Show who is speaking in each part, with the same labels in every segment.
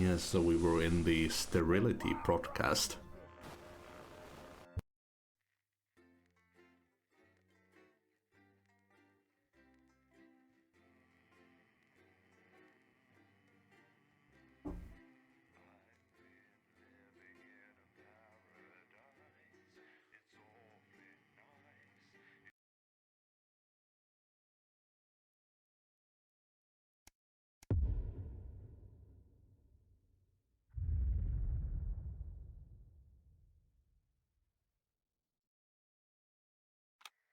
Speaker 1: Yes, so we were in the sterility podcast.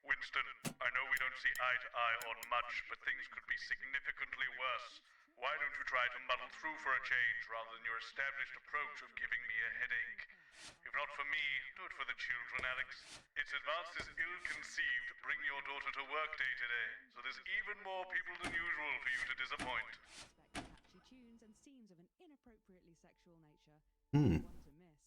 Speaker 2: Winston, I know we don't see eye to eye on much, but things could be significantly worse. Why don't you try to muddle through for a change rather than your established approach of giving me a headache? If not for me, do it for the children, Alex. It's advanced as ill-conceived bring your daughter to work day today, so there's even more people than usual for you to disappoint.
Speaker 3: Catchy tunes and scenes of an inappropriately sexual nature.
Speaker 1: Hmm.
Speaker 3: One to miss.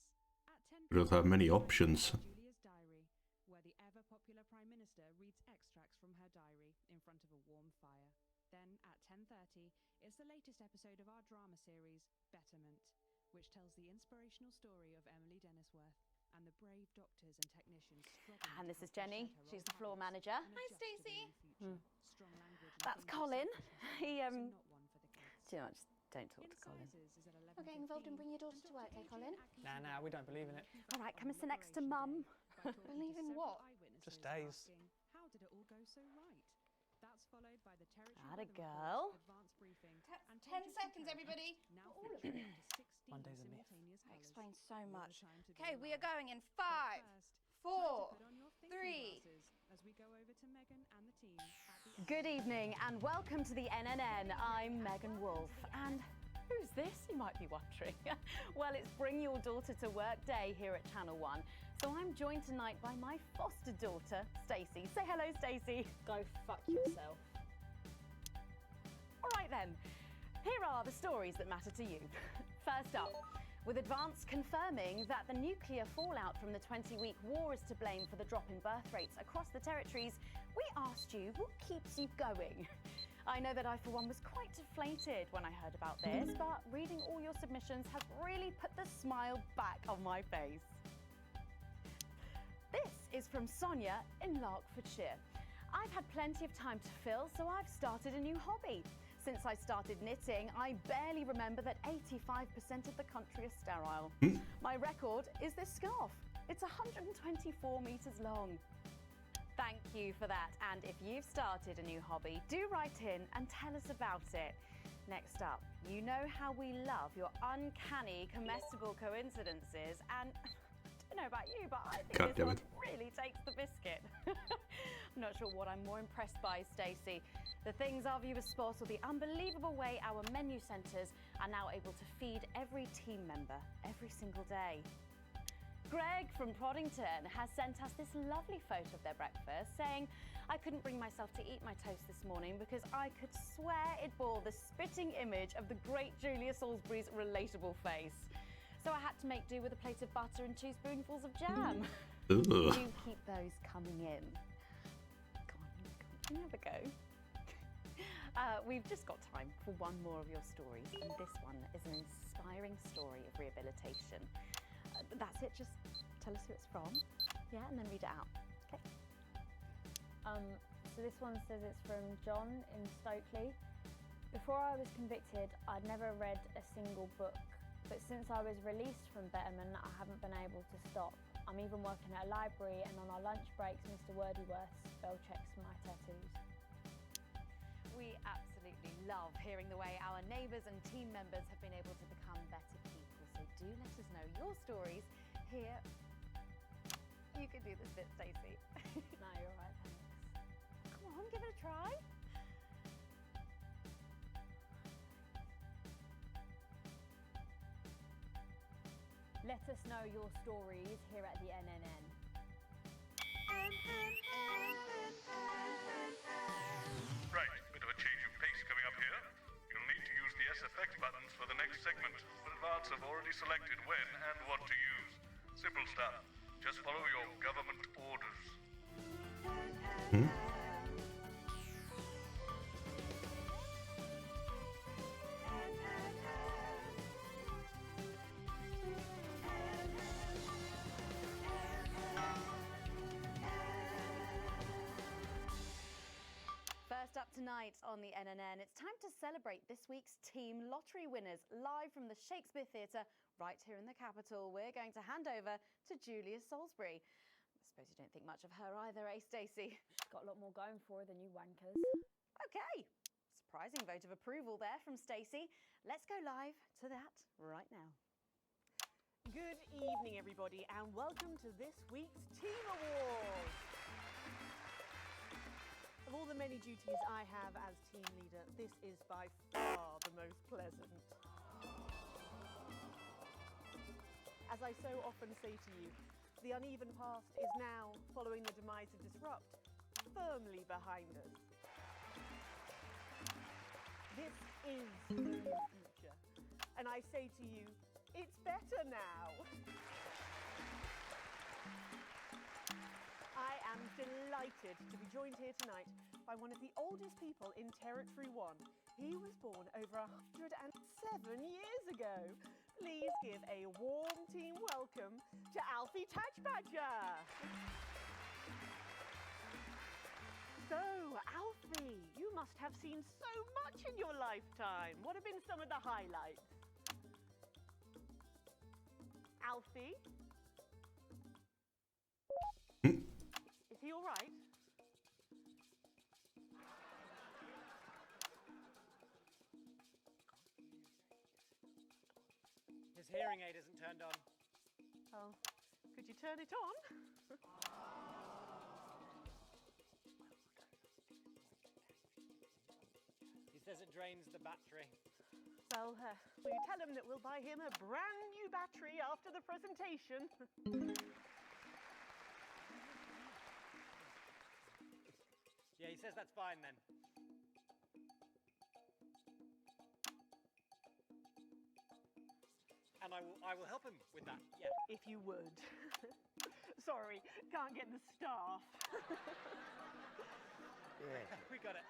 Speaker 3: At 10
Speaker 1: We don't have many options.
Speaker 3: Julia's diary, where the ever-popular Prime Minister reads extracts from her diary in front of a warm fire. Then at 10:30, it's the latest episode of our drama series, Betterment, which tells the inspirational story of Emily Dennisworth and the brave doctors and technicians struggling.
Speaker 4: And this
Speaker 3: to
Speaker 4: is Jenny.
Speaker 3: represent her
Speaker 4: She's
Speaker 3: old
Speaker 4: the floor
Speaker 3: habits
Speaker 4: manager.
Speaker 3: and
Speaker 4: Hi,
Speaker 3: adjust to the
Speaker 4: Stacey.
Speaker 3: new future. Strong language and
Speaker 4: That's
Speaker 3: things of
Speaker 4: Colin.
Speaker 3: selfishness
Speaker 4: He,
Speaker 3: are not one for the kids.
Speaker 4: Too much. Don't talk to Colin.
Speaker 3: Incisors is at
Speaker 5: Not getting involved and bring your daughter to work, eh, Colin?
Speaker 6: Nah, we don't believe in it.
Speaker 4: All right, come and sit next to Mum.
Speaker 5: Believe in what?
Speaker 6: Just days.
Speaker 3: How did it all go so right? That's followed by the territory
Speaker 4: Atta
Speaker 3: weather
Speaker 4: girl.
Speaker 3: reports, advanced briefing, and
Speaker 5: 10
Speaker 3: changes in
Speaker 5: seconds,
Speaker 3: code,
Speaker 5: everybody.
Speaker 3: now
Speaker 5: All of
Speaker 3: featuring
Speaker 5: it.
Speaker 3: up to 16
Speaker 6: Monday's a myth.
Speaker 3: simultaneous
Speaker 5: That
Speaker 3: colours.
Speaker 5: explains so
Speaker 3: What a
Speaker 5: much.
Speaker 3: time to be
Speaker 5: Okay, we are
Speaker 3: alive.
Speaker 5: going in
Speaker 3: But
Speaker 5: 5,
Speaker 3: first,
Speaker 5: 4,
Speaker 3: time to put on your thinking
Speaker 5: 3.
Speaker 3: glasses as we go over to Megan and the team at the
Speaker 4: Good evening and welcome to the NNN. I'm Megan Wolf. And who's this, you might be wondering? Well, it's Bring Your Daughter to Work Day here at Channel 1. So I'm joined tonight by my foster daughter, Stacey. Say hello, Stacey.
Speaker 7: Go fuck yourself.
Speaker 4: All right then, here are the stories that matter to you. First up, with Advance confirming that the nuclear fallout from the 20-week war is to blame for the drop in birth rates across the territories, we asked you what keeps you going. I know that I, for one, was quite deflated when I heard about this, but reading all your submissions has really put the smile back on my face. This is from Sonia in Larkfordshire. I've had plenty of time to fill, so I've started a new hobby. Since I started knitting, I barely remember that 85% of the country is sterile. My record is this scarf. It's 124 metres long. Thank you for that. And if you've started a new hobby, do write in and tell us about it. Next up, you know how we love your uncanny comestible coincidences, and I don't know about you, but I think
Speaker 1: God
Speaker 4: this
Speaker 1: damn
Speaker 4: one
Speaker 1: it.
Speaker 4: really takes the biscuit. I'm not sure what I'm more impressed by, Stacey. The things our viewers spot, or the unbelievable way our menu centres are now able to feed every team member every single day. Greg from Proddington has sent us this lovely photo of their breakfast, saying, I couldn't bring myself to eat my toast this morning because I could swear it bore the spitting image of the great Julia Salisbury's relatable face. So I had to make do with a plate of butter and 2 spoonfuls of jam.
Speaker 1: Ugh.
Speaker 4: Do keep those coming in. Go on, can you have a go? We've just got time for one more of your stories, and this one is an inspiring story of rehabilitation. That's it, just tell us who it's from, yeah, and then read it out, okay?
Speaker 7: So this one says it's from John in Stokely. Before I was convicted, I'd never read a single book, but since I was released from Betterment, I haven't been able to stop. I'm even working at a library, and on our lunch breaks, Mr. Wordyworth spell checks my tattoos.
Speaker 4: We absolutely love hearing the way our neighbours and team members have been able to become better people. So do let us know your stories here. You can do this bit, Stacey.
Speaker 7: No, you're all right, thanks.
Speaker 4: Come on, give it a try.
Speaker 7: Let us know your stories here at the NNN.
Speaker 2: Right, bit of a change of pace coming up here. You'll need to use the SFX buttons for the next segment, but Advance have already selected when and what to use. Simple stuff. Just follow your government orders.
Speaker 4: Tonight on the NNN, it's time to celebrate this week's Team Lottery winners live from the Shakespeare Theatre right here in the capital. We're going to hand over to Julia Salisbury. I suppose you don't think much of her either, eh, Stacey?
Speaker 7: She's got a lot more going for her than you wankers.
Speaker 4: Okay, surprising vote of approval there from Stacey. Let's go live to that right now.
Speaker 8: Good evening, everybody, and welcome to this week's Team Awards. Of all the many duties I have as team leader, this is by far the most pleasant. As I so often say to you, the uneven past is now, following the demise of Disrupt, firmly behind us. This is the new future, and I say to you, it's better now. I am delighted to be joined here tonight by one of the oldest people in Territory 1. He was born over 107 years ago. Please give a warm team welcome to Alfie Tatchbadger. So, Alfie, you must have seen so much in your lifetime. What have been some of the highlights? Alfie? Is he all right?
Speaker 6: His hearing aid isn't turned on.
Speaker 8: Oh, could you turn it on?
Speaker 6: He says it drains the battery.
Speaker 8: Well, will you tell him that we'll buy him a brand new battery after the presentation?
Speaker 6: Yeah, he says that's fine then. And I will help him with that, yeah.
Speaker 8: If you would. Sorry, can't get the staff.
Speaker 6: We got it.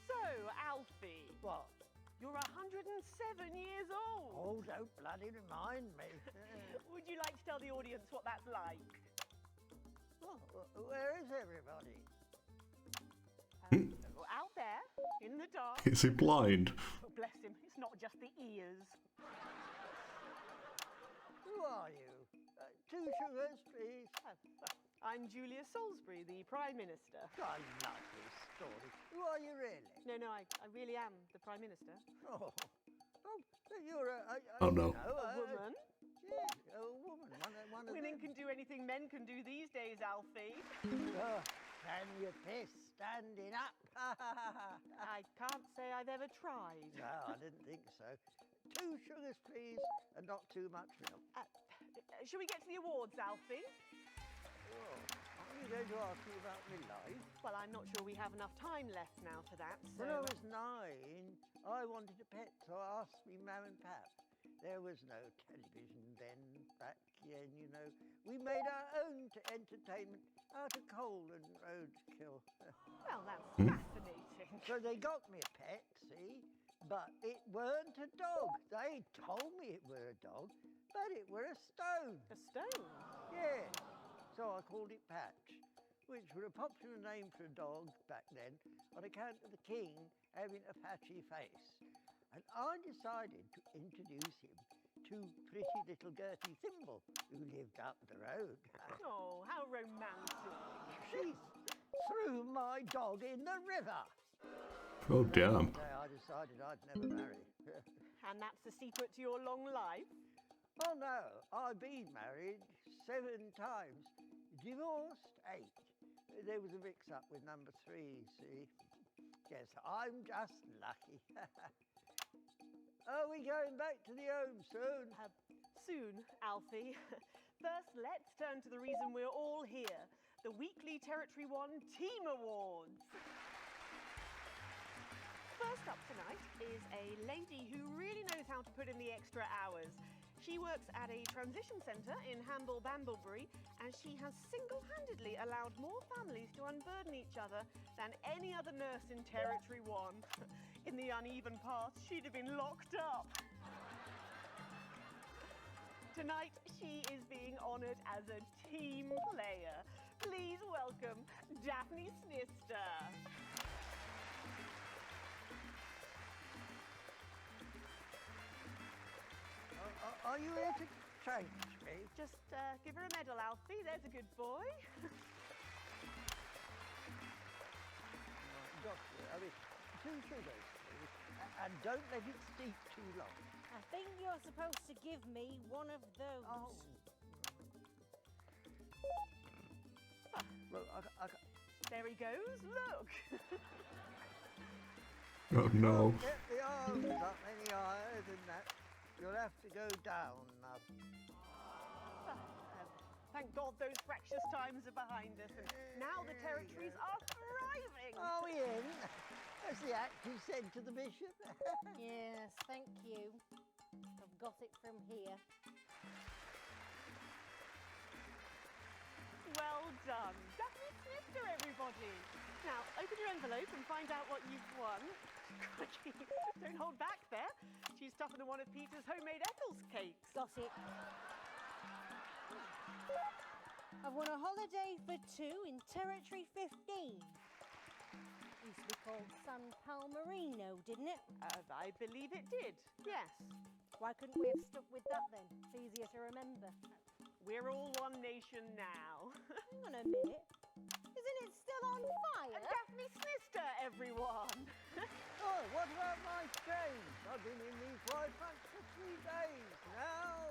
Speaker 8: So, Alfie.
Speaker 9: What?
Speaker 8: You're 107 years old.
Speaker 9: Oh, don't bloody remind me.
Speaker 8: Would you like to tell the audience what that's like?
Speaker 9: Oh, where is everybody?
Speaker 8: Out there, in the dark.
Speaker 1: Is he blind?
Speaker 8: Oh, bless him, it's not just the ears.
Speaker 9: Who are you? 2 sugars, please.
Speaker 8: I'm Julia Salisbury, the Prime Minister.
Speaker 9: I love this story. Who are you really?
Speaker 8: No, I really am the Prime Minister.
Speaker 9: Oh, you're
Speaker 1: Oh, no.
Speaker 8: A woman.
Speaker 9: Yeah, a woman. One of
Speaker 8: Women
Speaker 9: them.
Speaker 8: can do anything men can do these days, Alfie.
Speaker 9: Oh, can you piss standing up?
Speaker 8: I can't say I've ever tried.
Speaker 9: No, I didn't think so. 2 sugars, please, and not too much milk.
Speaker 8: Shall we get to the awards, Alfie?
Speaker 9: Oh, are you going to ask me about my life?
Speaker 8: Well, I'm not sure we have enough time left now for that, so...
Speaker 9: When I was 9, I wanted a pet, so I asked me mum and pap. There was no television then, back then, you know. We made our own entertainment out of coal and roadkill.
Speaker 8: Well, that's fascinating.
Speaker 9: So they got me a pet, see? But it weren't a dog. They told me it were a dog, but it were a stone.
Speaker 8: A stone?
Speaker 9: Yeah. So I called it Patch, which was a popular name for a dog back then on account of the king having a patchy face. And I decided to introduce him to pretty little Gertie Thimble, who lived up the road.
Speaker 8: Oh, how romantic.
Speaker 9: She threw my dog in the river.
Speaker 1: Oh, damn.
Speaker 9: So I decided I'd never marry.
Speaker 8: And that's the secret to your long life?
Speaker 9: Oh no, I've been married 7 times, divorced 8. There was a mix-up with number 3, see? Yes, I'm just lucky. Are we going back to the home soon?
Speaker 8: Soon, Alfie. First, let's turn to the reason we're all here, the weekly Territory 1 Team Awards. First up tonight is a lady who really knows how to put in the extra hours. She works at a transition centre in Hamble-Bamblebury, and she has single-handedly allowed more families to unburden each other than any other nurse in Territory 1. In the uneven past, she'd have been locked up. Tonight, she is being honoured as a team player. Please welcome Daphne Snister.
Speaker 9: Are you here to change me?
Speaker 8: Just give her a medal, Alfie. There's a good boy.
Speaker 9: Doctor, I mean, 2 sugars, please. And don't let it steep too long.
Speaker 10: I think you're supposed to give me one of those.
Speaker 9: Oh. Well,
Speaker 8: There he goes. Look.
Speaker 1: Oh no.
Speaker 9: Get the arms up any higher than that. You'll have to go down now.
Speaker 8: Thank God those fractious times are behind us, and now the territories are thriving.
Speaker 9: Are we in? As the actress said to the bishop.
Speaker 10: Yes, thank you. I've got it from here.
Speaker 8: Well done. Daphne Snister, everybody. Now, open your envelope and find out what you've won. Crikey, don't hold back there. She's tougher than one of Peter's homemade Eccles cakes.
Speaker 10: Got it. I've won a holiday for 2 in Territory 15. Used to be called San Palmerino, didn't it?
Speaker 8: I believe it did, yes.
Speaker 10: Why couldn't we have stuck with that then? It's easier to remember.
Speaker 8: We're all one nation now.
Speaker 10: Hang on a minute. Isn't it still on fire?
Speaker 8: Daphne Snister, everyone.
Speaker 9: Oh, what about my change? I've been in these wide front for 3 days now.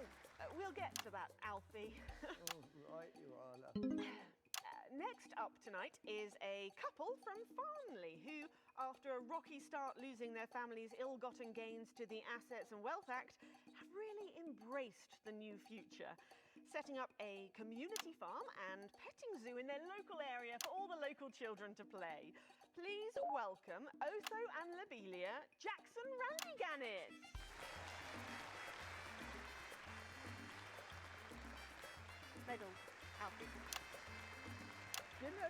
Speaker 8: We'll get to that, Alfie.
Speaker 9: Oh, right you are, love.
Speaker 8: Next up tonight is a couple from Farnley who, after a rocky start losing their family's ill-gotten gains to the Assets and Wealth Act, have really embraced the new future, setting up a community farm and petting zoo in their local area for all the local children to play. Please welcome Otho and Lobelia Jackson Randygannis. Medals, Alfie.
Speaker 9: You know,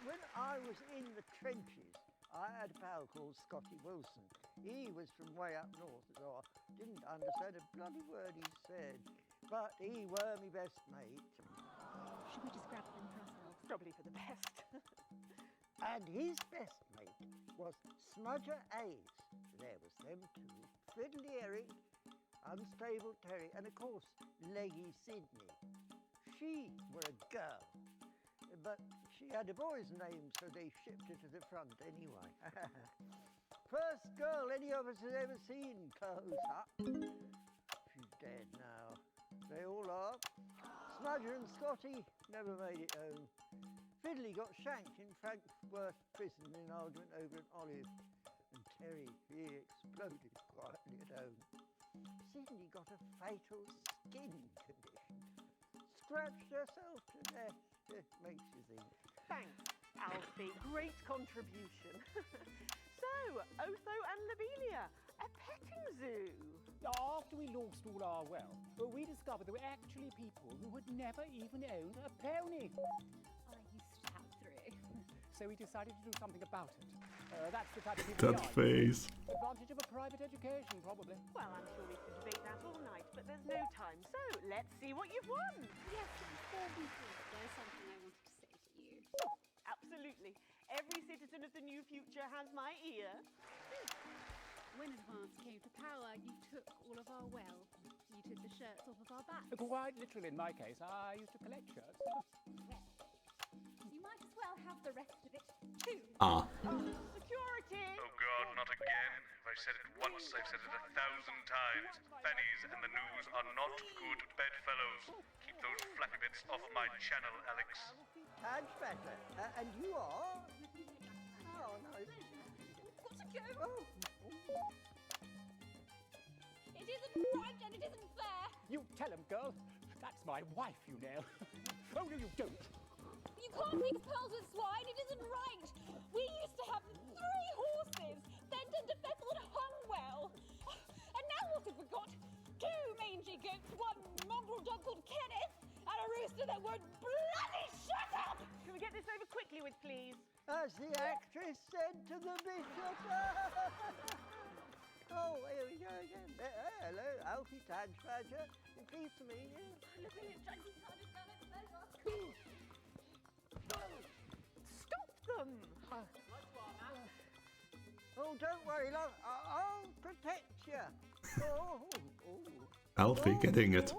Speaker 9: when I was in the trenches, I had a pal called Scotty Wilson. He was from way up north, so I didn't understand a bloody word he said. But he were my best mate.
Speaker 5: Should we just grab them for ourselves?
Speaker 8: Probably for the best.
Speaker 9: And his best mate was Smudger Ace. There was them two. Fiddly Eric, Unstable Terry, and of course, Leggy Sydney. She were a girl. But she had a boy's name, so they shipped her to the front anyway. First girl any of us has ever seen close up. She's dead now. They all are. Smudger and Scotty never made it home. Fiddly got shanked in Frankfurt prison in an argument over an olive. And Terry, he exploded quietly at home. Sydney got a fatal skin condition. Scratched herself to death. It makes you think.
Speaker 8: Thanks, Alfie. Great contribution. So, Otho and Lobelia, a petting zoo.
Speaker 11: After we lost all our wealth, we discovered there were actually people who had never even owned a pony.
Speaker 5: I used to have 3.
Speaker 11: So we decided to do something about it. That's the type of people
Speaker 1: That
Speaker 11: we are.
Speaker 1: face.
Speaker 11: Advantage of a private education, probably.
Speaker 8: Well, I'm sure we could debate that all night, but there's no time. So, let's see what you've won.
Speaker 5: Yes, before we do, there's something I wanted to say to you.
Speaker 8: Absolutely. Every citizen of the new future has my ear.
Speaker 5: When Advance came to power, you took all of our wealth. You took the shirts off of our backs.
Speaker 11: Quite literally, in my case, I used to collect shirts.
Speaker 5: You might as well have the rest of it, too.
Speaker 8: Security!
Speaker 2: Oh God, not again. If I've said it once, I've said it 1,000 times. Fannies and the news are not good bedfellows. Keep those flappy bits off my channel, Alex.
Speaker 9: Tad Better. And you are? Oh, no.
Speaker 5: Got to go. It isn't right and it isn't fair.
Speaker 11: You tell him, girl. That's my wife, you know. Oh, no, you don't.
Speaker 5: You can't mix pearls with swine. It isn't right. We used to have 3 horses, then turned to Bethel and hung well. And now what have we got? 2 mangy goats, 1 mongrel dog called Kenneth, and a rooster that won't bloody shut up!
Speaker 8: Can we get this over quickly with, please?
Speaker 9: As the actress said to the bishop. Oh, here we go again. Hello, Alfie Tadge-Badger. Pleased to meet you.
Speaker 8: them.
Speaker 9: Oh, don't worry, love. I'll protect you. Oh,
Speaker 1: Alfie getting it.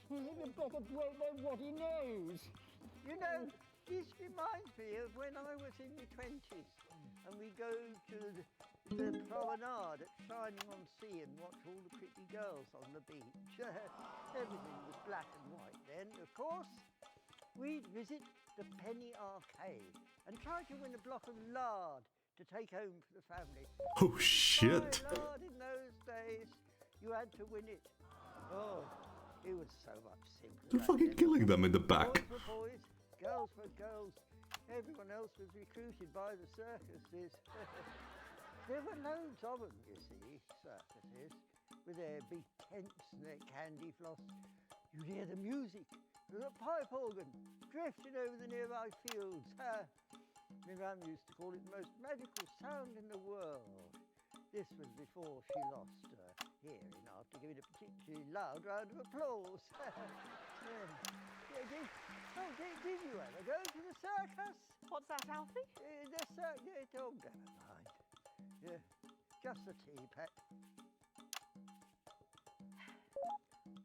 Speaker 11: You better break that ruddy nose.
Speaker 9: You know, this reminds me of when I was in my 20s and we go to the promenade at Shining on Sea and watch all the pretty girls on the beach. Everything was black and white then. Of course, we'd visit the Penny Arcade and try to win a block of lard to take home for the family.
Speaker 1: Oh shit!
Speaker 9: My lord, in those days, you had to win it. Oh, it was so much simpler.
Speaker 1: They're fucking killing them in the back.
Speaker 9: Boys were boys, girls were girls. Everyone else was recruited by the circuses. There were loads of them, you see, circuses, with their big tents and their candy floss. You'd hear the music, the pipe organ, drifting over the nearby fields. My mum used to call it the most magical sound in the world. This was before she lost her hearing after giving a particularly loud round of applause. Did you ever go to the circus?
Speaker 8: What's that, Alfie?
Speaker 9: The circus. Oh, never mind. Yeah, just a tea, pet.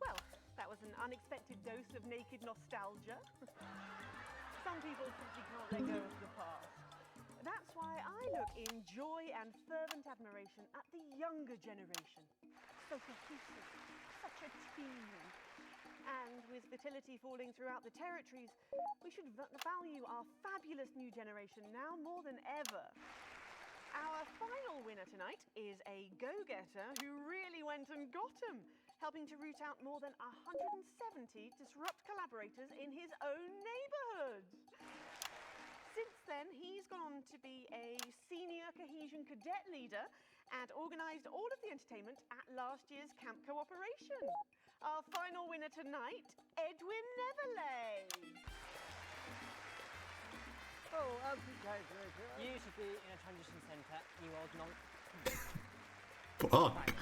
Speaker 8: Well, that was an unexpected dose of naked nostalgia. Some people simply can't let go of the past. That's why I look in joy and fervent admiration at the younger generation. So cohesive, such a team. And with fertility falling throughout the territories, we should value our fabulous new generation now more than ever. Our final winner tonight is a go-getter who really went and got 'em, helping to root out more than 170 disrupt collaborators in his own neighbourhood. Since then, he's gone on to be a senior cohesion cadet leader and organised all of the entertainment at last year's Camp Cooperation. Our final winner tonight, Edwin Neverley.
Speaker 9: Oh, congratulations.
Speaker 6: You should be in a transition centre, you old non.
Speaker 1: Fuck.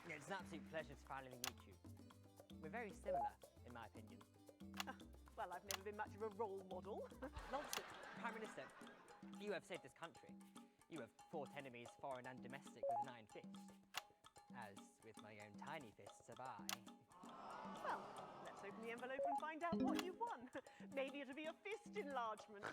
Speaker 6: Yeah, it's an absolute pleasure to finally meet you. We're very similar, in my opinion.
Speaker 8: Well, I've never been much of a role model.
Speaker 6: Nonsense. Prime Minister, you have saved this country. You have fought enemies, foreign and domestic, with an iron fist. As with my own tiny fists have I.
Speaker 8: Well, let's open the envelope and find out what you won. Maybe it'll be a fist enlargement.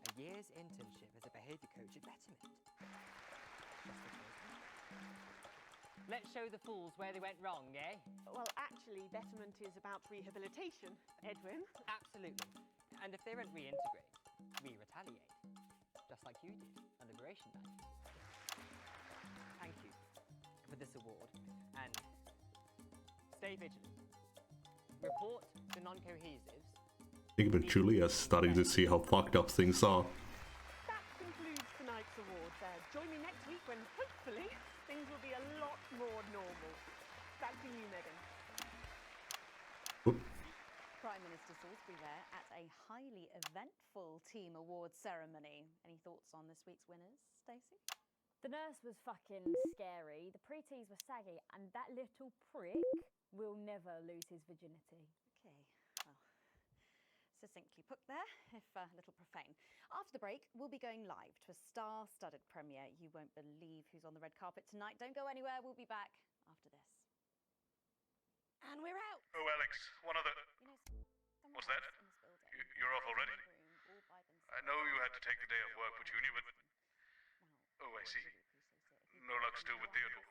Speaker 6: A year's internship as a behaviour coach at Betterment. Let's show the fools where they went wrong, eh?
Speaker 8: Well, actually, Betterment is about rehabilitation, Edwin.
Speaker 6: Absolutely. And if they don't reintegrate, we retaliate. Just like you did on Liberation Night. Thank you for this award. And stay vigilant. Report the non-cohesives.
Speaker 1: Even Julia's starting to see how fucked up things are.
Speaker 8: That concludes tonight's awards. Join me next week when, hopefully, things will be a lot more normal. Back to you, Megan.
Speaker 4: Prime Minister Salisbury there at a highly eventful team awards ceremony. Any thoughts on this week's winners, Stacey?
Speaker 7: The nurse was fucking scary, the pretees were saggy, and that little prick will never lose his virginity.
Speaker 4: Okay, well, succinctly put there, if a little profane. After the break, we'll be going live to a star-studded premiere. You won't believe who's on the red carpet tonight. Don't go anywhere, we'll be back after this. And we're out!
Speaker 2: Oh, Alex, one other... What's that? You're off already? I know you had to take the day off work for Junior, but... Oh, I see. No luck still with Theodore.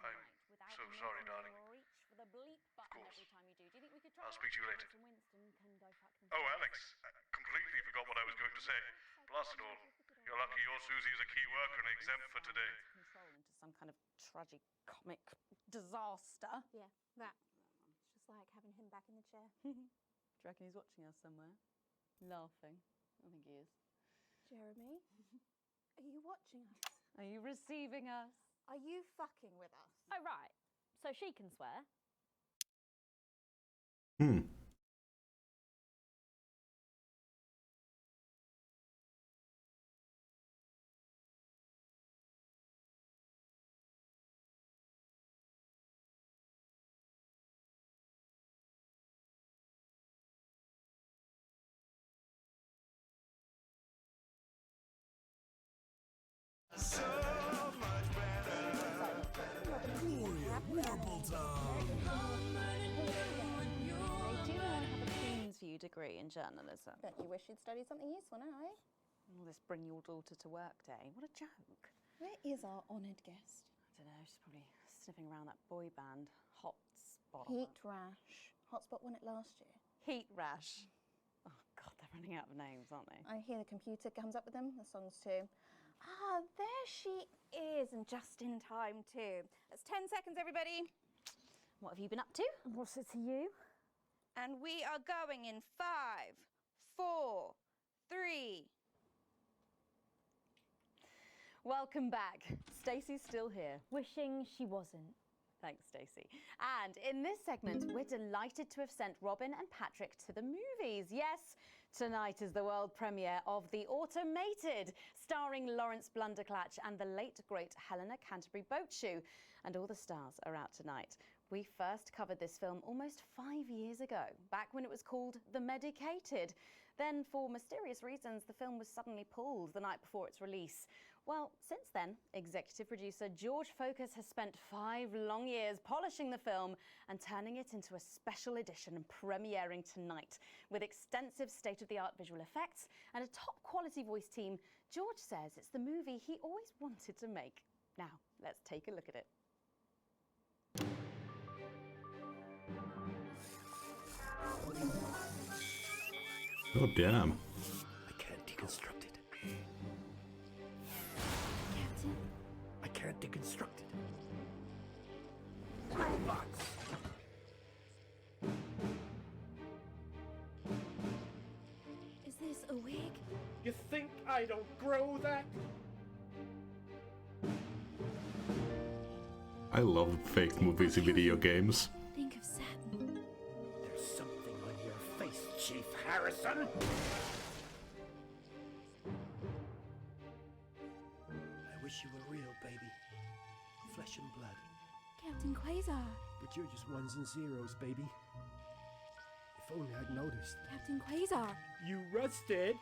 Speaker 2: I'm so sorry, darling. Of course. I'll speak to you later. Oh, Alex, I completely forgot what I was going to say. Blast it all. You're lucky your Susie is a key worker and exempt for today.
Speaker 4: Control into some kind of tragic comic disaster.
Speaker 7: Yeah, that. It's just like having him back in the chair.
Speaker 4: Do you reckon he's watching us somewhere? Laughing. I think he is.
Speaker 7: Jeremy, are you watching us?
Speaker 4: Are you receiving us?
Speaker 7: Are you fucking with us?
Speaker 4: Oh, right. So she can swear. do have a Queen's View degree in journalism.
Speaker 12: Bet you wish you'd studied something useful now, eh?
Speaker 4: All this bring your daughter to work day. What a joke.
Speaker 12: Where is our honoured guest?
Speaker 4: I don't know, she's probably sniffing around that boy band, Hotspot.
Speaker 12: Heat Rash. Hotspot won it last year.
Speaker 4: Heat Rash. Oh, God, they're running out of names, aren't they?
Speaker 12: I hear the computer comes up with them, the songs too. Ah, there she is, and just in time too. That's 10 seconds, everybody.
Speaker 4: What have you been up to?
Speaker 7: What's it to you?
Speaker 12: And we are going in 5, 4, 3.
Speaker 4: Welcome back. Stacey's still here.
Speaker 7: Wishing she wasn't.
Speaker 4: Thanks, Stacey. And in this segment, we're delighted to have sent Robin and Patrick to the movies. Yes, tonight is the world premiere of The Automated, starring Lawrence Blunderclatch and the late, great Helena Canterbury Boatshoe. And all the stars are out tonight. We first covered this film almost 5 years ago, back when it was called The Medicated. Then, for mysterious reasons, the film was suddenly pulled the night before its release. Well, since then, executive producer George Focus has spent 5 long years polishing the film and turning it into a special edition and premiering tonight. With extensive state-of-the-art visual effects and a top-quality voice team, George says it's the movie he always wanted to make. Now, let's take a look at it.
Speaker 1: Oh, damn.
Speaker 13: I can't deconstruct it.
Speaker 12: Captain?
Speaker 13: I can't deconstruct it. Robots!
Speaker 12: Is this a wig?
Speaker 13: You think I don't grow that?
Speaker 1: I love fake movies in video games.
Speaker 12: Think of Saturn.
Speaker 13: There's something on your face, Chief Harrison! I wish you were real, baby. Flesh and blood.
Speaker 12: Captain Quasar.
Speaker 13: But you're just ones and zeros, baby. If only I'd noticed.
Speaker 12: Captain Quasar.
Speaker 13: You rusted,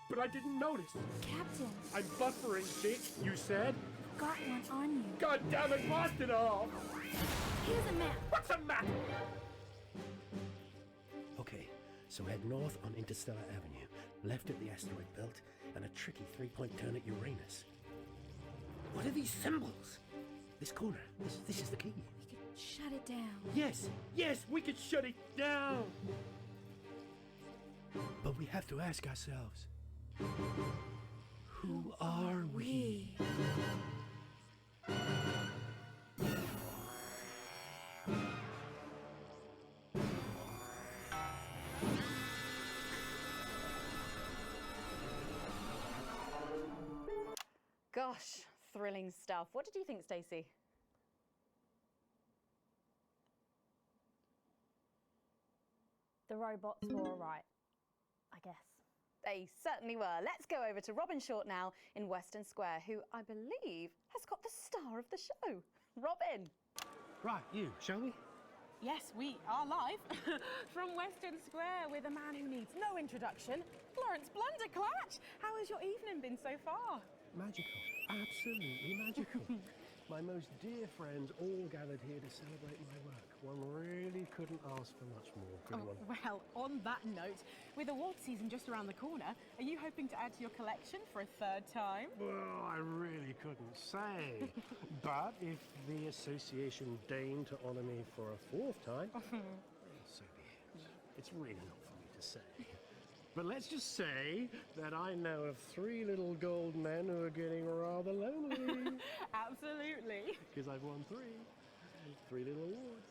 Speaker 13: but I didn't notice.
Speaker 12: Captain.
Speaker 13: I'm buffering, chick, you said.
Speaker 12: Got one on you.
Speaker 13: God damn it, blast it all!
Speaker 12: Here's a map.
Speaker 13: What's a map? Okay, so head north on Interstellar Avenue, left at the asteroid belt, and a tricky three-point turn at Uranus. What are these symbols? This corner, this is the key.
Speaker 12: We could shut it down.
Speaker 13: Yes, we could shut it down! But we have to ask ourselves, who are we?
Speaker 4: Gosh, thrilling stuff. What did you think, Stacey?
Speaker 7: The robots were all right, I guess.
Speaker 4: They certainly were. Let's go over to Robin Short now in Western Square, who I believe has got the star of the show. Robin.
Speaker 13: Right, you, shall we?
Speaker 14: Yes, we are live from Western Square with a man who needs no introduction, Lawrence Blunderclatch. How has your evening been so far?
Speaker 13: Magical. Absolutely magical. My most dear friends all gathered here to celebrate my work. One really couldn't ask for much more, could one?
Speaker 14: Well, on that note, with award season just around the corner, are you hoping to add to your collection for a 3rd time?
Speaker 13: Well, I really couldn't say. But if the association deigned to honour me for a 4th time, well, so be it. It's really not for me to say. But let's just say that I know of 3 little gold men who are getting rather lonely.
Speaker 14: Absolutely.
Speaker 13: Because I've won 3. And 3 little awards.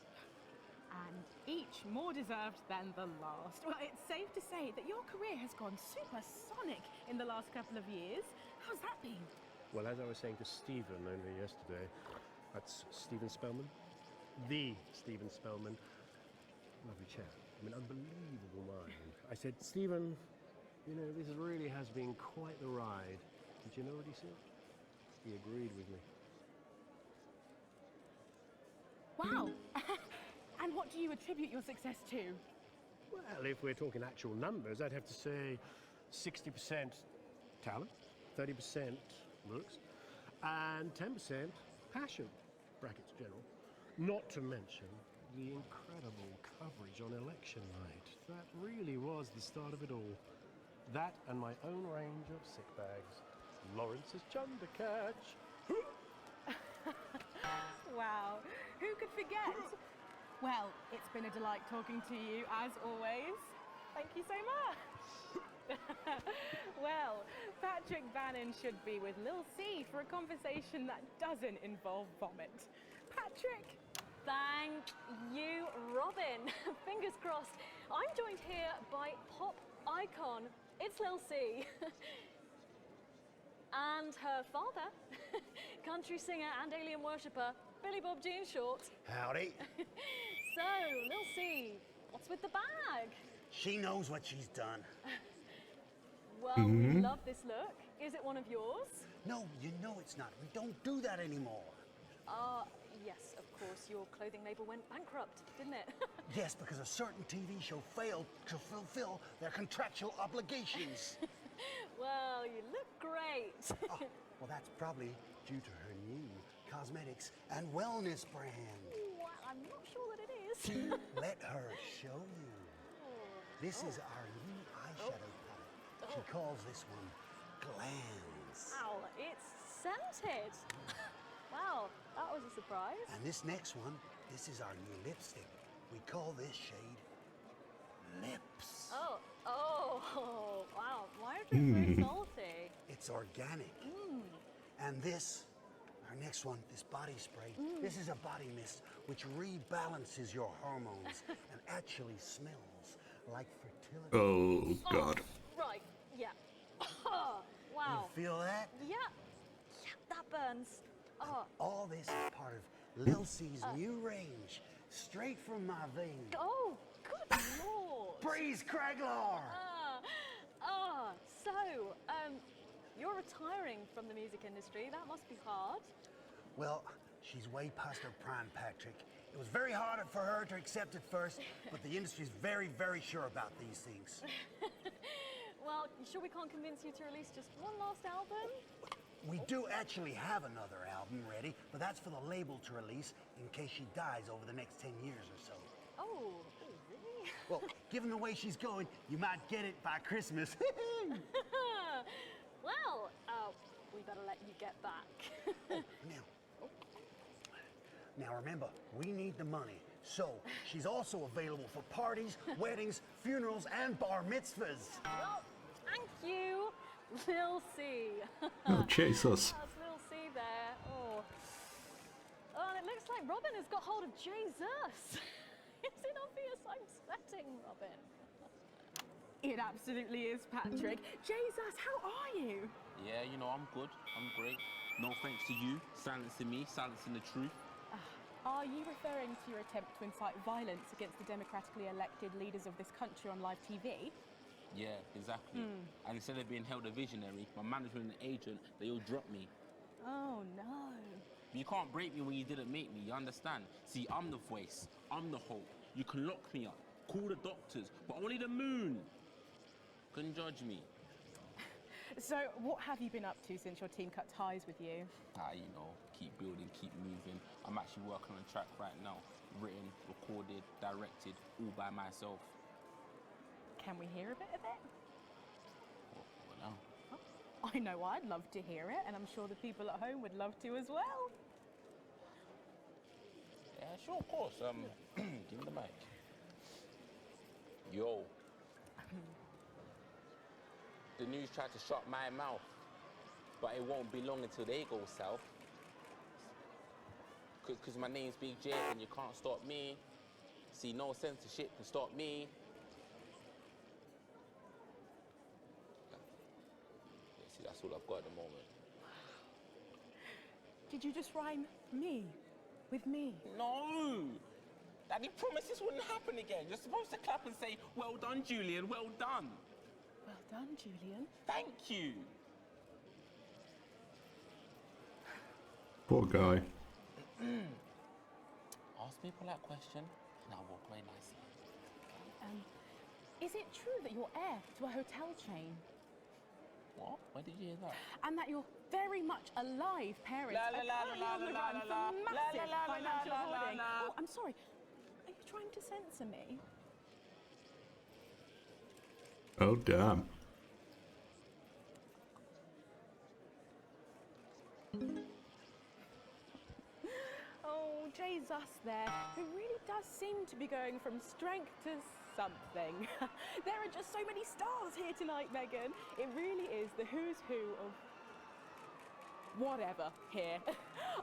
Speaker 14: And each more deserved than the last. Well, it's safe to say that your career has gone supersonic in the last couple of years. How's that been?
Speaker 13: Well, as I was saying to Stephen only yesterday, that's Stephen Spellman. The Stephen Spellman. Lovely chap. I mean, unbelievable mind. I said, Stephen, you know, this really has been quite the ride. Did you know what he said? He agreed with me.
Speaker 14: Wow. And what do you attribute your success to?
Speaker 13: Well, if we're talking actual numbers, I'd have to say 60% talent, 30% looks, and 10% passion, brackets general. Not to mention the incredible coverage on election night. That really was the start of it all. That and my own range of sick bags. Lawrence's Chundercatch.
Speaker 14: Wow, who could forget? Well, it's been a delight talking to you, as always. Thank you so much. Well, Patrick Bannon should be with Lil C for a conversation that doesn't involve vomit. Patrick?
Speaker 15: Thank you, Robin. Fingers crossed. I'm joined here by pop icon. It's Lil C. And her father, country singer and alien worshipper, Billy Bob Jean Short.
Speaker 16: Howdy.
Speaker 15: So, Lil C, what's with the bag?
Speaker 16: She knows what she's done.
Speaker 15: Well, we love this look. Is it one of yours?
Speaker 16: No, you know it's not. We don't do that anymore.
Speaker 15: Yes, of course. Your clothing label went bankrupt, didn't it?
Speaker 16: Yes, because a certain TV show failed to fulfill their contractual obligations.
Speaker 15: Well, you look great.
Speaker 16: Oh, well, that's probably due to her new cosmetics and wellness brand.
Speaker 15: Well, I'm not sure that it is.
Speaker 16: Let her show you. This is our new eyeshadow palette. She calls this one Glands.
Speaker 15: Wow, it's scented. Wow, that was a surprise.
Speaker 16: And this next one, this is our new lipstick. We call this shade Lips.
Speaker 15: Oh, wow. Why are you so salty?
Speaker 16: It's organic. And this, our next one, this body spray, this is a body mist which rebalances your hormones and actually smells like fertility.
Speaker 1: Oh, God.
Speaker 15: Right, yeah. Wow.
Speaker 16: You feel that?
Speaker 15: Yeah, that burns.
Speaker 16: All this is part of Lil C's new range, straight from my veins.
Speaker 15: Oh, good lord.
Speaker 16: Breeze Craglar!
Speaker 15: So, you're retiring from the music industry. That must be hard.
Speaker 16: Well, she's way past her prime, Patrick. It was very hard for her to accept at first, but the industry's very, very sure about these things.
Speaker 15: Well, you sure we can't convince you to release just one last album?
Speaker 16: We do actually have another album ready, but that's for the label to release in case she dies over the next 10 years or so.
Speaker 15: Oh, really?
Speaker 16: Well, given the way she's going, you might get it by Christmas.
Speaker 15: Well, we better let you get back.
Speaker 16: Now remember, we need the money. So, she's also available for parties, weddings, funerals, and bar mitzvahs.
Speaker 15: Well, thank you, Lil C.
Speaker 1: Oh, Jesus.
Speaker 15: That's Lil C there. Oh, and it looks like Robin has got hold of Jesus. Is it obvious I'm sweating, Robin?
Speaker 14: It absolutely is, Patrick. Jesus, how are you?
Speaker 17: Yeah, you know, I'm good. I'm great. No thanks to you, silencing me, silencing the truth.
Speaker 14: Are you referring to your attempt to incite violence against the democratically elected leaders of this country on live TV?
Speaker 17: Yeah, exactly. And instead of being held a visionary, my management and agent, they all dropped me.
Speaker 14: Oh, no.
Speaker 17: You can't break me when you didn't make me, you understand? See, I'm the voice. I'm the hope. You can lock me up, call the doctors, but only the moon can judge me.
Speaker 14: So, what have you been up to since your team cut ties with you?
Speaker 17: You know, keep building, keep moving. I'm actually working on a track right now. Written, recorded, directed, all by myself.
Speaker 14: Can we hear a bit of it?
Speaker 17: Well, no.
Speaker 14: I know I'd love to hear it, and I'm sure the people at home would love to as well.
Speaker 17: Yeah, sure, of course. Give me the mic. Yo. The news tried to shut my mouth, but it won't be long until they go south. Cause my name's Big J and you can't stop me. See, no censorship can stop me. Yeah, see, that's all I've got at the moment.
Speaker 14: Did you just rhyme me with me?
Speaker 17: No! Daddy promised this wouldn't happen again. You're supposed to clap and say, well done, Julian, well done.
Speaker 14: Well done, Julian.
Speaker 17: Thank you.
Speaker 1: Poor guy.
Speaker 17: Ask me a polite question, and I'll walk away nicely.
Speaker 14: Is it true that you're heir to a hotel chain?
Speaker 17: What? Where did you hear that?
Speaker 14: And that you're very much alive parents
Speaker 17: La, la, la,
Speaker 14: are currently
Speaker 17: la,
Speaker 14: on the
Speaker 17: la,
Speaker 14: run
Speaker 17: la,
Speaker 14: for
Speaker 17: la,
Speaker 14: massive
Speaker 17: la, la, la,
Speaker 14: financial
Speaker 17: la, la,
Speaker 14: hoarding.
Speaker 17: la.
Speaker 14: Oh, I'm sorry. Are you trying to censor me?
Speaker 1: Oh, damn.
Speaker 14: Oh, Jesus there, who really does seem to be going from strength to something. There are just so many stars here tonight, Megan. It really is the who's who of whatever here.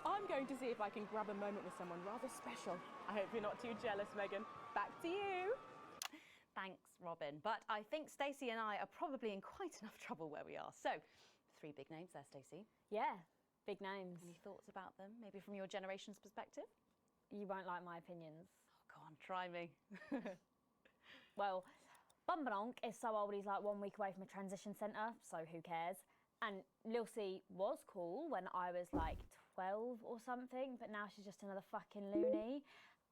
Speaker 14: I'm going to see if I can grab a moment with someone rather special. I hope you're not too jealous, Megan. Back to you.
Speaker 4: Thanks, Robin. But I think Stacey and I are probably in quite enough trouble where we are. So, 3 big names there, Stacey.
Speaker 7: Yeah, big names.
Speaker 4: Any thoughts about them? Maybe from your generation's perspective?
Speaker 7: You won't like my opinions.
Speaker 4: Oh, go on, try me.
Speaker 7: Well, Bumbalonk is so old he's like 1 week away from a transition centre, so who cares? And Lil C was cool when I was like 12 or something, but now she's just another fucking loony.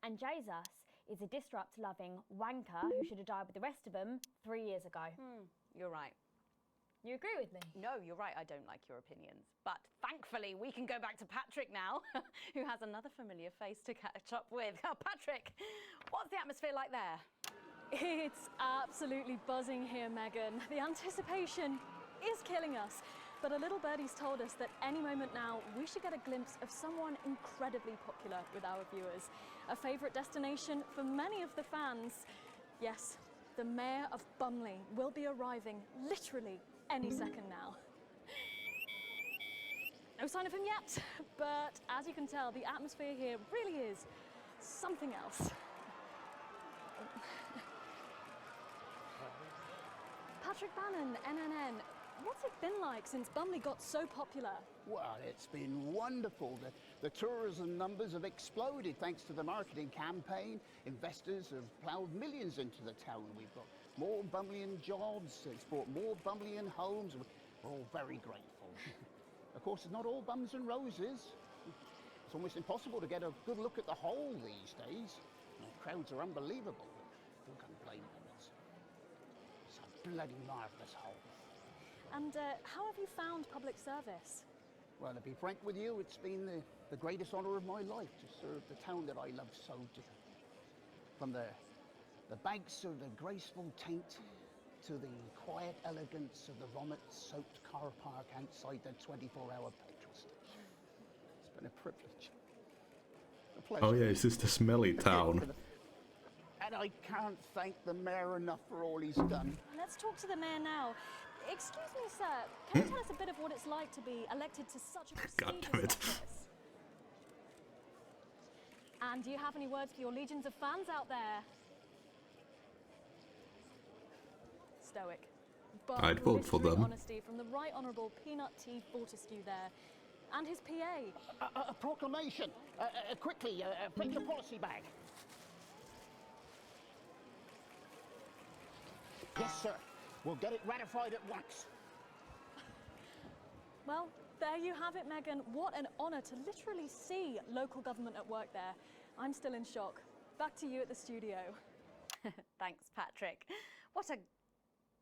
Speaker 7: And Jesus is a disrupt-loving wanker who should have died with the rest of them 3 years ago.
Speaker 4: You're right.
Speaker 7: You agree with me?
Speaker 4: No, you're right. I don't like your opinions. But thankfully, we can go back to Patrick now, who has another familiar face to catch up with. Oh, Patrick, what's the atmosphere like there?
Speaker 15: It's absolutely buzzing here, Megan. The anticipation is killing us. But a little birdie's told us that any moment now we should get a glimpse of someone incredibly popular with our viewers. A favourite destination for many of the fans. Yes, the Mayor of Bumley will be arriving literally any second now. No sign of him yet, but as you can tell, the atmosphere here really is something else. Patrick Bannon, NNN, what's it been like since Bumley got so popular?
Speaker 11: Well, it's been wonderful. The tourism numbers have exploded thanks to the marketing campaign. Investors have ploughed millions into the town. We've got more Bumleyan jobs. It's brought more Bumleyan homes. We're all very grateful. Of course, it's not all bums and roses. It's almost impossible to get a good look at the whole these days. Crowds are unbelievable. Who can blame them? It's a bloody marvellous hole.
Speaker 15: And how have you found public service?
Speaker 11: Well, to be frank with you, it's been the greatest honour of my life to serve the town that I love so dearly. From the banks of the graceful Taint to the quiet elegance of the vomit-soaked car park outside the 24-hour petrol station. It's been a privilege. A pleasure.
Speaker 1: Oh yeah, is this the smelly town?
Speaker 11: And I can't thank the mayor enough for all he's done.
Speaker 15: Let's talk to the mayor now. Excuse me, sir. Can you tell us a bit of what it's like to be elected to such a prestigious office? And do you have any words for your legions of fans out there? Stoic. But
Speaker 1: I'd vote for
Speaker 15: blistering
Speaker 1: them.
Speaker 15: Honesty from the Right Honourable Peanut T. Fortescue there. And his PA.
Speaker 11: A proclamation. Quickly, bring your policy bag. Yes, sir. We'll get it ratified at once.
Speaker 15: Well, there you have it, Megan. What an honour to literally see local government at work there. I'm still in shock. Back to you at the studio.
Speaker 4: Thanks, Patrick. What a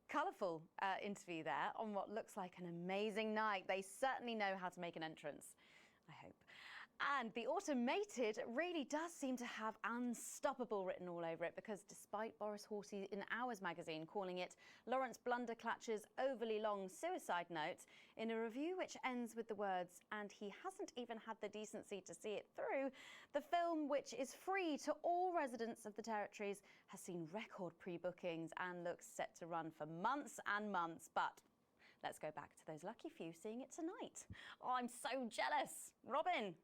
Speaker 4: colourful interview there on what looks like an amazing night. They certainly know how to make an entrance, I hope. And the automated really does seem to have unstoppable written all over it, because despite Boris Horsey in Hours magazine calling it Lawrence Blunderclatch's overly long suicide note, in a review which ends with the words, "and he hasn't even had the decency to see it through," the film, which is free to all residents of the territories, has seen record pre-bookings and looks set to run for months and months. But let's go back to those lucky few seeing it tonight. Oh, I'm so jealous. Robin.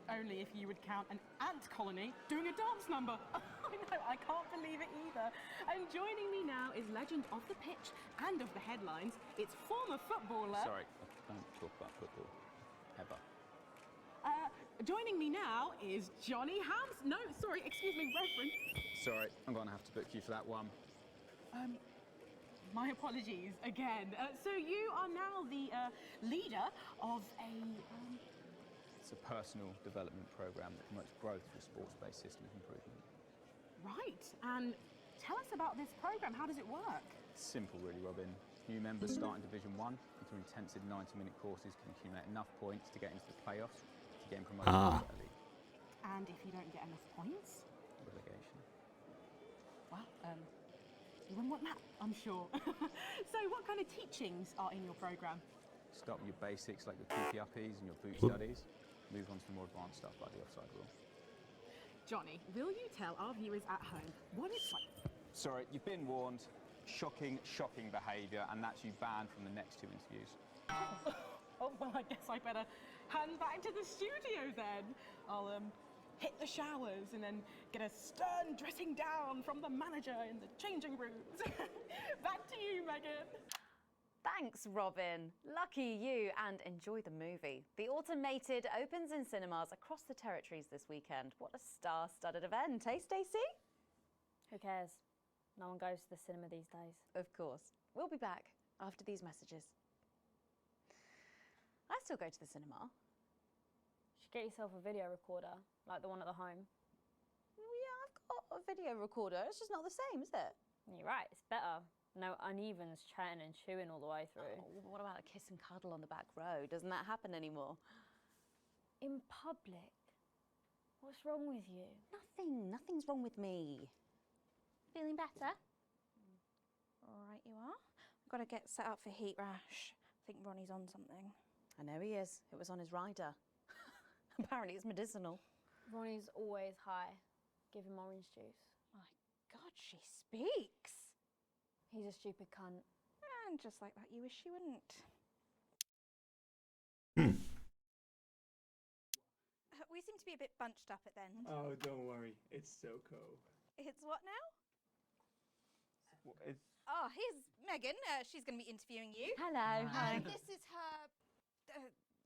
Speaker 14: Only if you would count an ant colony doing a dance number. I know, I can't believe it either. And joining me now is legend of the pitch and of the headlines. It's former footballer.
Speaker 18: Sorry, I don't talk about football. Ever.
Speaker 14: Joining me now is Johnny Hams. No, sorry, excuse me, Reverend.
Speaker 18: Sorry, I'm going to have to book you for that one.
Speaker 14: My apologies again. So you are now the leader of a...
Speaker 18: It's a personal development program that promotes growth through sports-based systems improvement.
Speaker 14: Right, and tell us about this programme. How does it work?
Speaker 18: Simple, really, Robin. New members start in Division 1 and through intensive 90-minute courses can accumulate enough points to get into the playoffs to gain promotion to the Better League.
Speaker 14: And if you don't get enough points?
Speaker 18: Relegation.
Speaker 14: Well, you wouldn't want that, I'm sure. So what kind of teachings are in your programme?
Speaker 18: Start with your basics like your PPRPs and your boot studies. Move on to the more advanced stuff like the offside rule.
Speaker 14: Johnny, will you tell our viewers at home what it's like?
Speaker 18: Sorry, you've been warned. Shocking behaviour, and that's you banned from the next 2 interviews.
Speaker 14: Oh, well, I guess I better hand back to the studio then. I'll hit the showers and then get a stern dressing down from the manager in the changing rooms. Back to you, Megan.
Speaker 4: Thanks, Robin. Lucky you, and enjoy the movie. The Automated opens in cinemas across the territories this weekend. What a star-studded event, eh, Stacey?
Speaker 7: Who cares? No one goes to the cinema these days.
Speaker 4: Of course. We'll be back after these messages. I still go to the cinema.
Speaker 7: You should get yourself a video recorder, like the one at the home.
Speaker 4: Yeah, I've got a video recorder. It's just not the same, is it?
Speaker 7: You're right, it's better. No unevens chatting and chewing all the way through.
Speaker 4: Oh, what about a kiss and cuddle on the back row? Doesn't that happen anymore?
Speaker 7: In public? What's wrong with you?
Speaker 4: Nothing. Nothing's wrong with me.
Speaker 12: Feeling better? All right, you are. I've got to get set up for heat rash. I think Ronnie's on something.
Speaker 4: I know he is. It was on his rider. Apparently it's medicinal.
Speaker 7: Ronnie's always high. Give him orange juice.
Speaker 12: My God, she speaks.
Speaker 7: He's a stupid cunt.
Speaker 12: And just like that, you wish she wouldn't. We seem to be a bit bunched up at the end.
Speaker 19: Oh, don't worry. It's Soko.
Speaker 12: It's what now?
Speaker 19: It's...
Speaker 12: Oh, here's Megan. She's going to be interviewing you.
Speaker 4: Hello. Hi.
Speaker 12: This is her...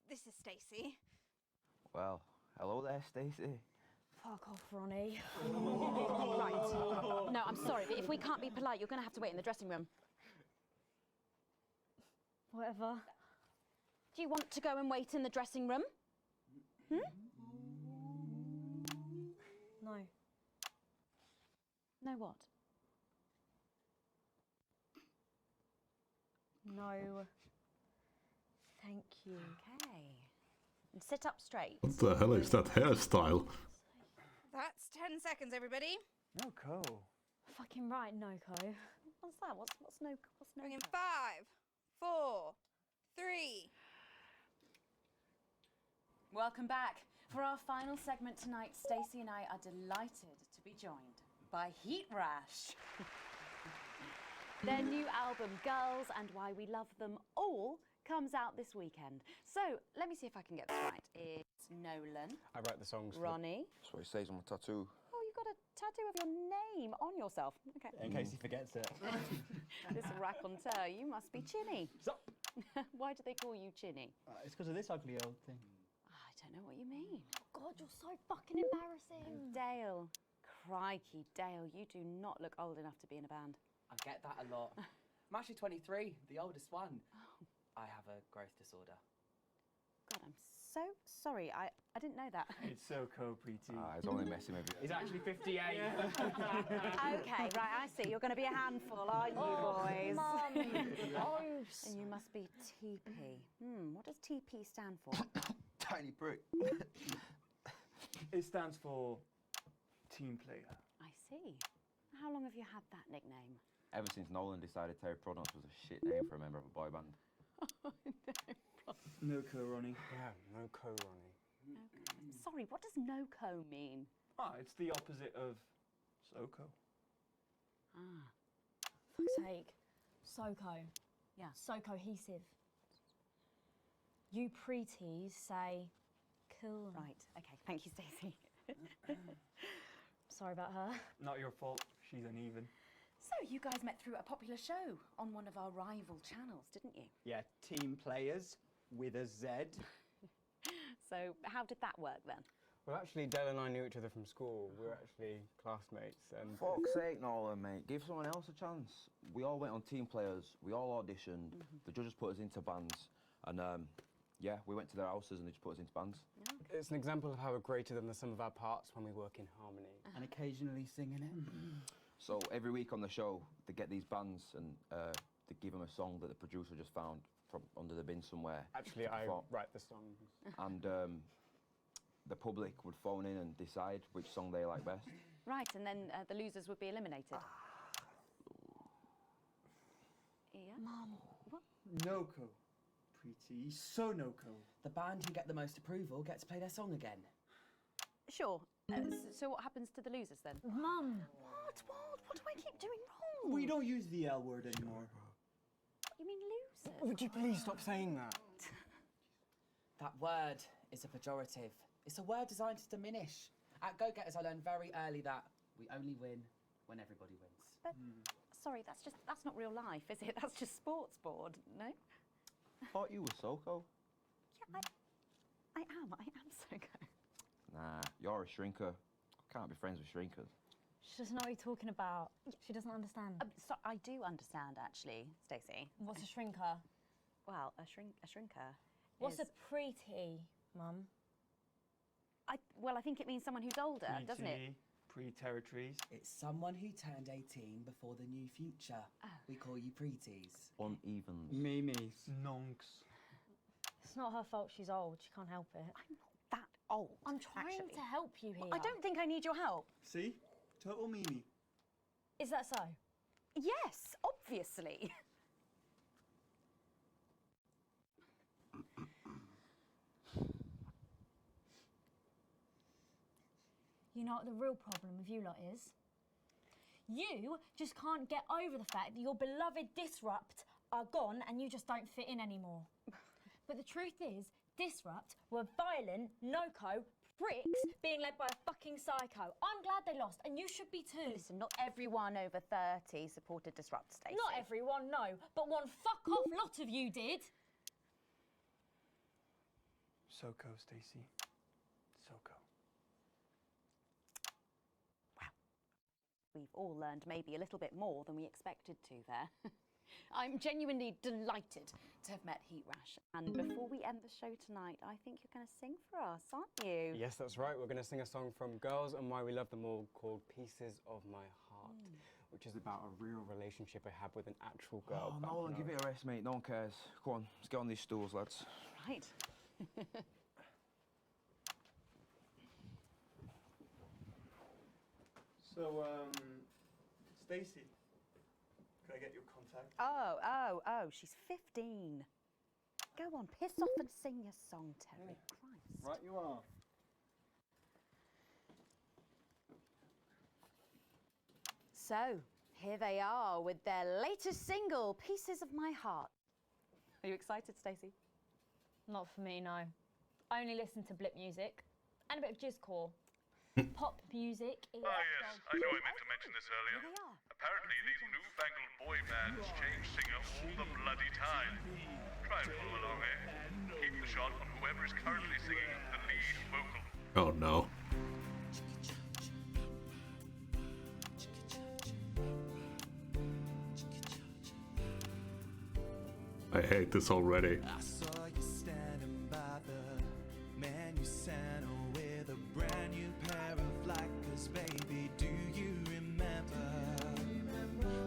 Speaker 12: this is Stacey.
Speaker 20: Well, hello there, Stacey.
Speaker 7: Fuck off, Ronnie.
Speaker 4: Right. No, I'm sorry, but if we can't be polite, you're going to have to wait in the dressing room.
Speaker 7: Whatever.
Speaker 4: Do you want to go and wait in the dressing room? Hmm?
Speaker 7: No.
Speaker 4: No what?
Speaker 7: No. Thank you.
Speaker 4: Okay. And sit up straight.
Speaker 1: What the hell is that hairstyle?
Speaker 12: That's 10 seconds, everybody.
Speaker 19: No co.
Speaker 7: Fucking right, Noko.
Speaker 4: What's that? What's no?
Speaker 12: Bring in 5, 4, 3.
Speaker 4: Welcome back. For our final segment tonight, Stacey and I are delighted to be joined by Heat Rash. Their new album, Girls and Why We Love Them All, comes out this weekend. So, let me see if I can get this right. It's Nolan.
Speaker 18: I write the songs.
Speaker 4: Ronnie.
Speaker 20: That's what it says on my tattoo.
Speaker 4: Oh, you've got a tattoo of your name on yourself. Okay.
Speaker 19: In case he forgets it.
Speaker 4: This raconteur, you must be Chinny.
Speaker 19: Stop.
Speaker 4: Why do they call you Chinny?
Speaker 19: It's because of this ugly old thing.
Speaker 4: I don't know what you mean.
Speaker 7: God, you're so fucking embarrassing.
Speaker 4: Dale. Crikey, Dale, you do not look old enough to be in a band.
Speaker 6: I get that a lot. I'm actually 23, the oldest one. I have a growth disorder.
Speaker 4: God, I'm so sorry. I didn't know that.
Speaker 19: It's Soko, Preeti.
Speaker 20: He's only messing with you.
Speaker 19: He's actually 58.
Speaker 4: Okay, right, I see. You're going to be a handful, aren't you, boys?
Speaker 7: Mum.
Speaker 4: And you must be TP. What does TP stand for?
Speaker 20: Tiny prick.
Speaker 19: It stands for team player.
Speaker 4: I see. How long have you had that nickname?
Speaker 20: Ever since Nolan decided Terry Pronos was a shit name for a member of a boy band.
Speaker 19: No co, Ronnie.
Speaker 18: Yeah, no co, Ronnie.
Speaker 4: Sorry, what does no-co mean?
Speaker 19: It's the opposite of Soko.
Speaker 7: Fuck's sake. Soko.
Speaker 4: Yeah.
Speaker 7: So cohesive. You preties say cool.
Speaker 4: Right, okay. Thank you, Stacey.
Speaker 7: Sorry about her.
Speaker 19: Not your fault. She's uneven.
Speaker 4: So, you guys met through a popular show on one of our rival channels, didn't you?
Speaker 18: Yeah, Team Players with a Z.
Speaker 4: So, how did that work then?
Speaker 18: Well, actually, Dale and I knew each other from school. We were actually classmates. And
Speaker 20: Fuck's sake, Nolan, mate. Give someone else a chance. We all went on Team Players. We all auditioned. The judges put us into bands. And, yeah, we went to their houses and they just put us into bands.
Speaker 18: It's an example of how we're greater than the sum of our parts when we work in harmony.
Speaker 21: And occasionally singing it.
Speaker 20: So every week on the show, they get these bands and they give them a song that the producer just found from under the bin somewhere.
Speaker 21: Actually, I write the songs.
Speaker 20: And the public would phone in and decide which song they like best.
Speaker 4: Right, and then the losers would be eliminated. Yeah.
Speaker 22: Mum.
Speaker 4: What?
Speaker 19: No-co. Pretty, so no-co.
Speaker 6: The band who get the most approval get to play their song again.
Speaker 4: Sure. So what happens to the losers then?
Speaker 22: Mum.
Speaker 4: What do I keep doing wrong?
Speaker 19: We don't use the L word anymore.
Speaker 4: You mean losers?
Speaker 6: Would you please stop saying that? That word is a pejorative. It's a word designed to diminish. At Go Getters, I learned very early that we only win when everybody wins.
Speaker 4: But, sorry, that's not real life, is it? That's just sports board, no?
Speaker 20: Thought you were Soko.
Speaker 4: Yeah, I am Soko.
Speaker 20: Nah, you're a shrinker. Can't be friends with shrinkers.
Speaker 22: She doesn't know what you're talking about. She doesn't understand.
Speaker 4: So I do understand, actually, Stacey.
Speaker 22: What's a shrinker?
Speaker 4: Well, a shrinker.
Speaker 22: What's
Speaker 4: is...
Speaker 22: a preety, Mum?
Speaker 4: I think it means someone who's older, doesn't it?
Speaker 19: Pre-territories.
Speaker 6: It's someone who turned 18 before the new future. We call you preties.
Speaker 20: Unevens.
Speaker 19: Mimis. Nonks.
Speaker 22: It's not her fault she's old. She can't help it.
Speaker 4: I'm not that old.
Speaker 22: I'm trying to help you here.
Speaker 4: I don't think I need your help.
Speaker 19: See? Total Mimi.
Speaker 22: Is that so?
Speaker 4: Yes, obviously.
Speaker 22: You know what the real problem with you lot is? You just can't get over the fact that your beloved Disrupt are gone and you just don't fit in anymore. But the truth is, Disrupt were violent, no-co pricks being led by a fucking psycho. I'm glad they lost, and you should be too.
Speaker 4: Listen, not everyone over 30 supported Disrupt, Stacey.
Speaker 22: Not everyone, no, but one fuck-off lot of you did.
Speaker 19: Soko, Stacey. Soko.
Speaker 4: We've all learned maybe a little bit more than we expected to there. I'm genuinely delighted to have met Heat Rash. And before we end the show tonight, I think you're going to sing for us, aren't you?
Speaker 21: Yes, that's right. We're going to sing a song from Girls and Why We Love Them All called Pieces of My Heart, which is about a real relationship I had with an actual girl.
Speaker 20: Oh, Nolan, give it a rest, mate. No one cares. Go on, let's get on these stools, lads.
Speaker 4: Right.
Speaker 19: So, Stacey, can I get your contact?
Speaker 4: Oh, she's 15. Go on, piss off and sing your song, Terry. Christ.
Speaker 19: Right you are.
Speaker 4: So, here they are with their latest single, Pieces of My Heart. Are you excited, Stacey?
Speaker 22: Not for me, no. I only listen to blip music and a bit of jizzcore. Pop music is...
Speaker 2: Yes, I know I meant to mention this earlier. Apparently these newfangled boy bands change singer all the bloody time. Try and follow along, eh? Keep the shot on whoever is currently singing the lead vocal.
Speaker 1: Oh no. I hate this already.
Speaker 23: I saw you standing by the menu center with a brand new pair of Lakers, baby. Do you remember?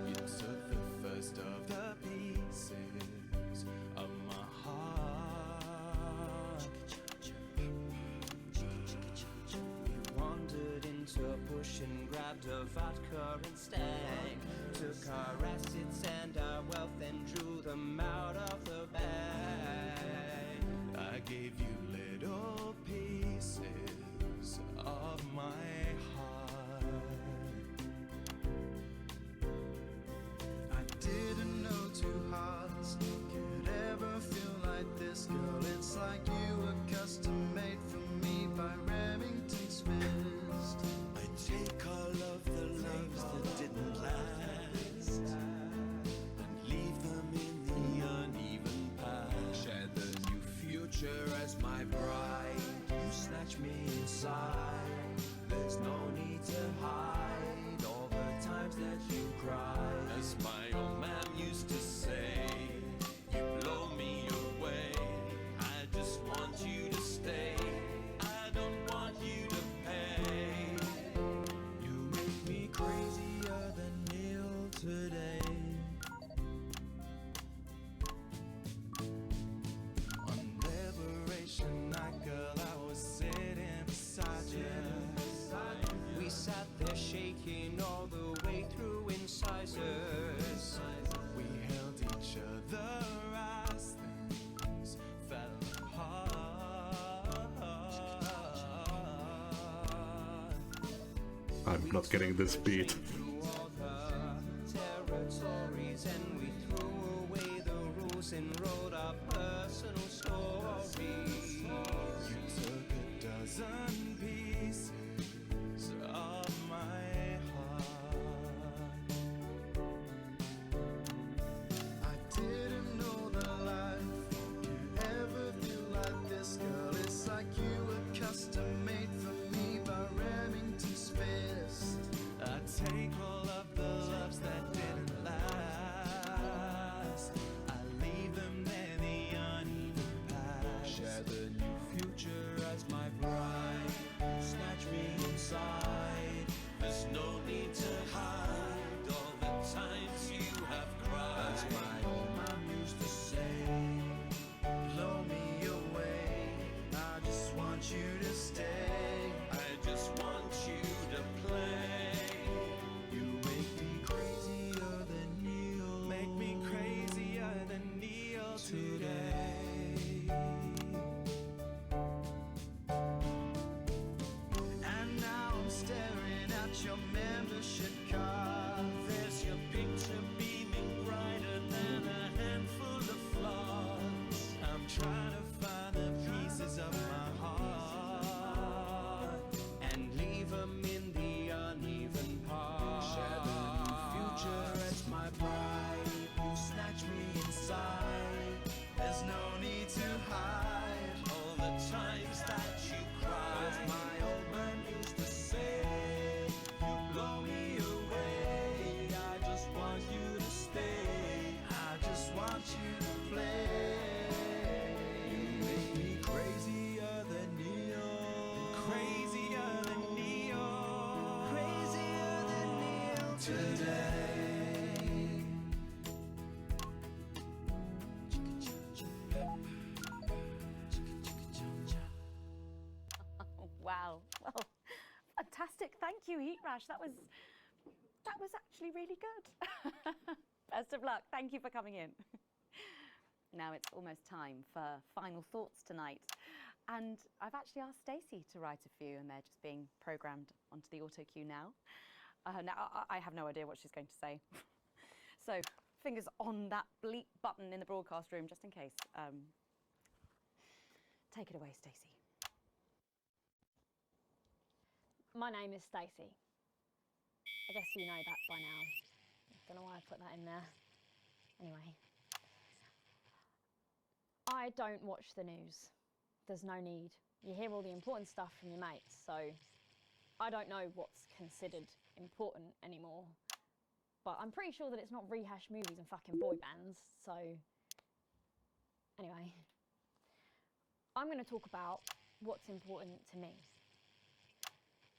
Speaker 23: You took the first of the pieces of my heart. You wandered into a bush and grabbed a vodka and stang. Took our assets and our wealth and drew them out of the bag. I gave you little pieces of my heart. I didn't know two hearts could ever feel like this, girl. It's like you were custom made for me by Remington Smith. I take all of the loves that didn't last and leave them in the uneven past. Share the new future as my bride. You snatch me inside. There's no need to hide all the times that you cried. As my old man used to say, you blow me away. I just want you to stay. I don't want you to pay. You make me crazier than today. On Liberation Night, girl, I was sitting beside you. We sat there shaking all the way through incisors. We held each other as things fell apart.
Speaker 1: I'm not getting this beat.
Speaker 23: Territories, and we threw away the rules and wrote our personal stories. You took a dozen pieces of my heart. I didn't know that life could ever feel like this, girl. It's like you were custom made for me by Remington's fist. I take all of the loves that didn't last. I leave them there, the uneven past. Share the new future as my bride. Snatch me inside. There's no need to hide all the times you have cried. As my old mom used to say, blow me away. I just want you to stay. I just want you to play. You make me crazier than Neil. Make me crazier than Neil today. And now I'm staring at your membership card. There's your picture beaming brighter than a handful of flaws. I'm trying to find the pieces of my heart and leave them in the uneven parts. Share the new future as my bride. You snatch me inside. There's no need to hide all the times that you cried. As my old man used to say, you blow me away. I just want you to stay. I just want you to play. You make me crazier than Neil. Crazier than Neil. Crazier than Neil today.
Speaker 4: Wow. Well, fantastic. Thank you, Heat Rash. That was actually really good. Best of luck. Thank you for coming in. Now it's almost time for final thoughts tonight. And I've actually asked Stacey to write a few, and they're just being programmed onto the auto cue now. Now, I have no idea what she's going to say. So, fingers on that bleep button in the broadcast room, just in case. Take it away, Stacey.
Speaker 22: My name is Stacey. I guess you know that by now. Don't know why I put that in there. Anyway. I don't watch the news. There's no need. You hear all the important stuff from your mates, so I don't know what's considered important anymore. But I'm pretty sure that it's not rehashed movies and fucking boy bands, so anyway. I'm going to talk about what's important to me.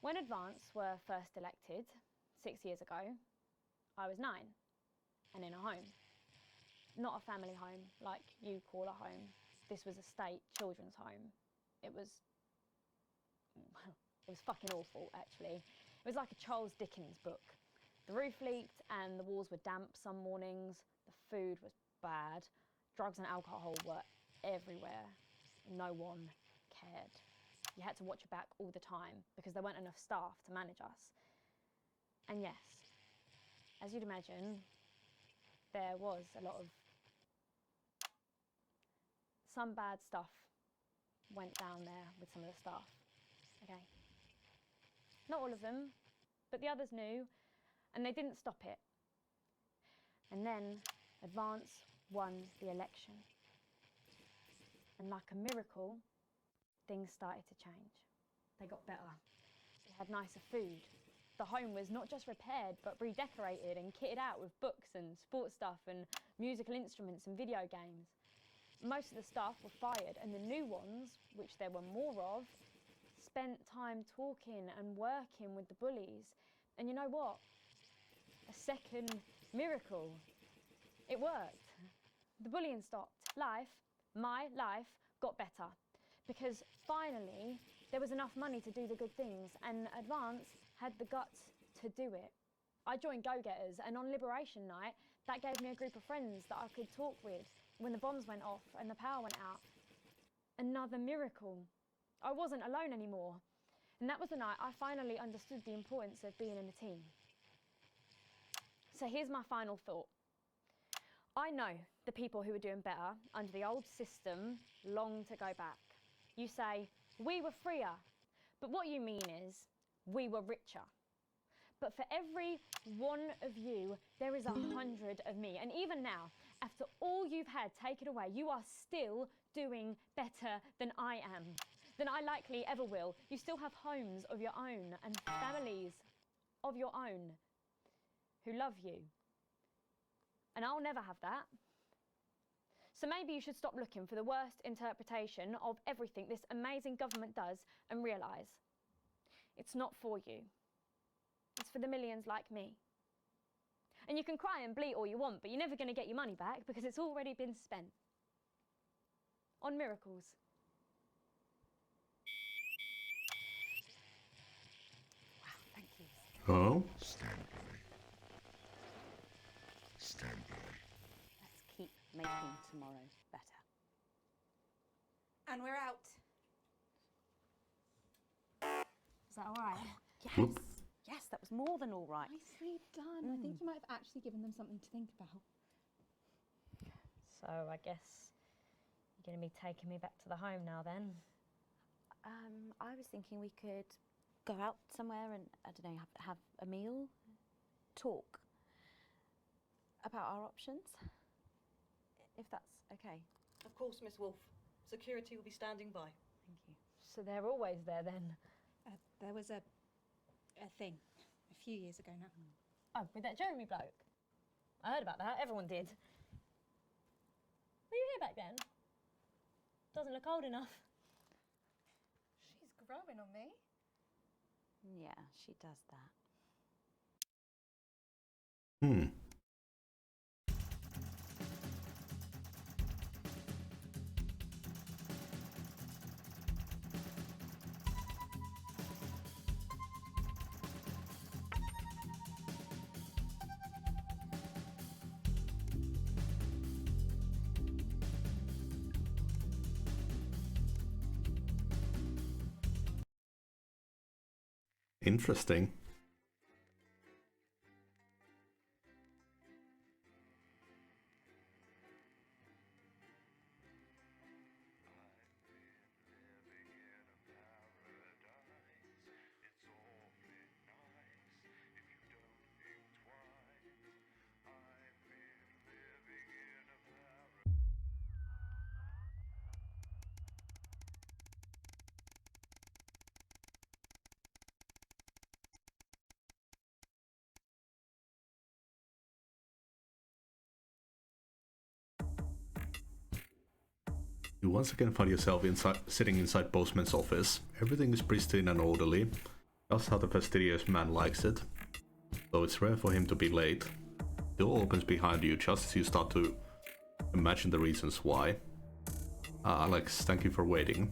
Speaker 22: When Advance were first elected 6 years ago, I was 9 and in a home. Not a family home like you call a home. This was a state children's home. It was fucking awful, actually. It was like a Charles Dickens book. The roof leaked and the walls were damp some mornings. The food was bad. Drugs and alcohol were everywhere. No one cared. You had to watch your back all the time because there weren't enough staff to manage us. And yes, as you'd imagine, there was a lot of... Some bad stuff went down there with some of the staff, okay? Not all of them, but the others knew, and they didn't stop it. And then Advance won the election. And like a miracle, things started to change. They got better. They had nicer food. The home was not just repaired, but redecorated and kitted out with books and sports stuff and musical instruments and video games. Most of the staff were fired, and the new ones, which there were more of, spent time talking and working with the bullies. And you know what? A second
Speaker 7: Miracle. It worked. The bullying stopped. My life, got better. Because finally, there was enough money to do the good things, and Advance had the guts to do it. I joined Go-Getters, and on Liberation Night, that gave me a group of friends that I could talk with when the bombs went off and the power went out. Another miracle. I wasn't alone anymore. And that was the night I finally understood the importance of being in a team. So here's my final thought. I know the people who were doing better under the old system long to go back. You say, we were freer, but what you mean is, we were richer. But for every one of you, there is 100 of me. And even now, after all you've had taken away, you are still doing better than I am, than I likely ever will. You still have homes of your own and families of your own who love you. And I'll never have that. So maybe you should stop looking for the worst interpretation of everything this amazing government does and realise it's not for you. It's for the millions like me. And you can cry and bleat all you want, but you're never going to get your money back because it's already been spent on miracles.
Speaker 4: Wow, thank you.
Speaker 1: Oh?
Speaker 4: Stand by. Let's keep making tomorrow better.
Speaker 12: And we're out.
Speaker 22: Is that all right?
Speaker 4: Yes. Yes, that was more than all right.
Speaker 22: Nicely done. I think you might have actually given them something to think about.
Speaker 7: So I guess you're going to be taking me back to the home now then?
Speaker 4: I was thinking we could go out somewhere and, I don't know, have a meal, talk about our options, if that's okay.
Speaker 3: Of course, Miss Wolf. Security will be standing by.
Speaker 7: Thank you. So they're always there then?
Speaker 22: There was a thing a few years ago now.
Speaker 7: Oh, with that Jeremy bloke? I heard about that, everyone did. Were you here back then? Doesn't look old enough.
Speaker 12: She's growing on me.
Speaker 4: Yeah, she does that.
Speaker 1: Interesting. You once again find yourself sitting inside Postman's office. Everything is pristine and orderly, just how the fastidious man likes it. Though it's rare for him to be late. The door opens behind you just as you start to imagine the reasons why. Alex, thank you for waiting.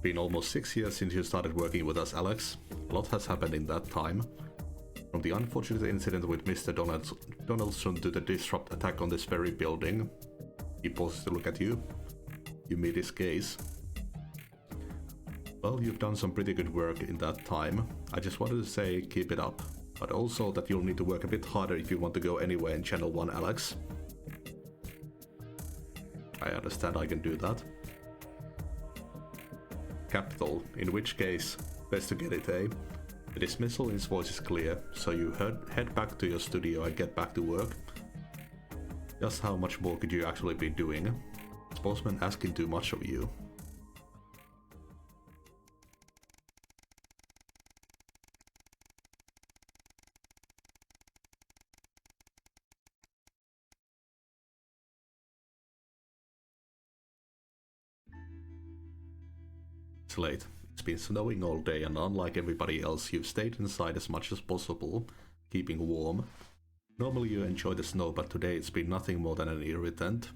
Speaker 1: Been almost 6 years since you started working with us, Alex. A lot has happened in that time. From the unfortunate incident with Mr. Donaldson to the disrupt attack on this very building. He pauses to look at you. You meet his gaze. Well, you've done some pretty good work in that time. I just wanted to say keep it up. But also that you'll need to work a bit harder if you want to go anywhere in Channel 1, Alex. I understand I can do that. Capital, in which case, best to get it, eh? The dismissal in his voice is clear, so you head back to your studio and get back to work. Just how much more could you actually be doing? Is Postman asking too much of you? It's late. It's been snowing all day and unlike everybody else, you've stayed inside as much as possible, keeping warm. Normally you enjoy the snow, but today it's been nothing more than an irritant.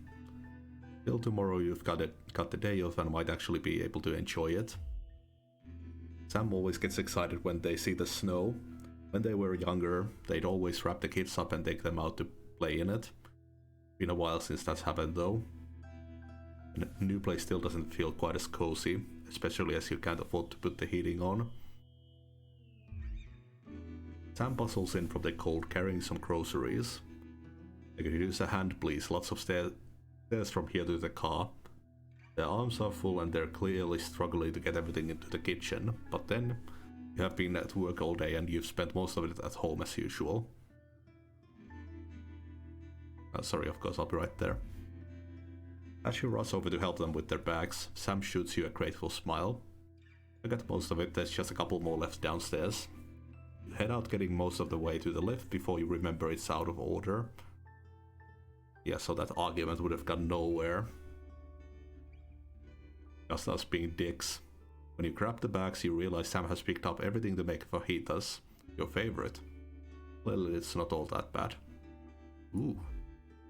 Speaker 1: Till tomorrow you've got the day off and might actually be able to enjoy it. Sam always gets excited when they see the snow. When they were younger, they'd always wrap the kids up and take them out to play in it. Been a while since that's happened though. And the new place still doesn't feel quite as cozy, especially as you can't afford to put the heating on. Sam bustles in from the cold carrying some groceries. I could use a hand please, lots of stairs from here to the car. Their arms are full and they're clearly struggling to get everything into the kitchen, but then you have been at work all day and you've spent most of it at home as usual. Sorry, of course, I'll be right there. As you rush over to help them with their bags, Sam shoots you a grateful smile. I got most of it, there's just a couple more left downstairs. You head out getting most of the way to the lift before you remember it's out of order. Yeah, so that argument would have gone nowhere. Just us being dicks. When you grab the bags, you realize Sam has picked up everything to make fajitas, your favorite. Well, it's not all that bad. Ooh,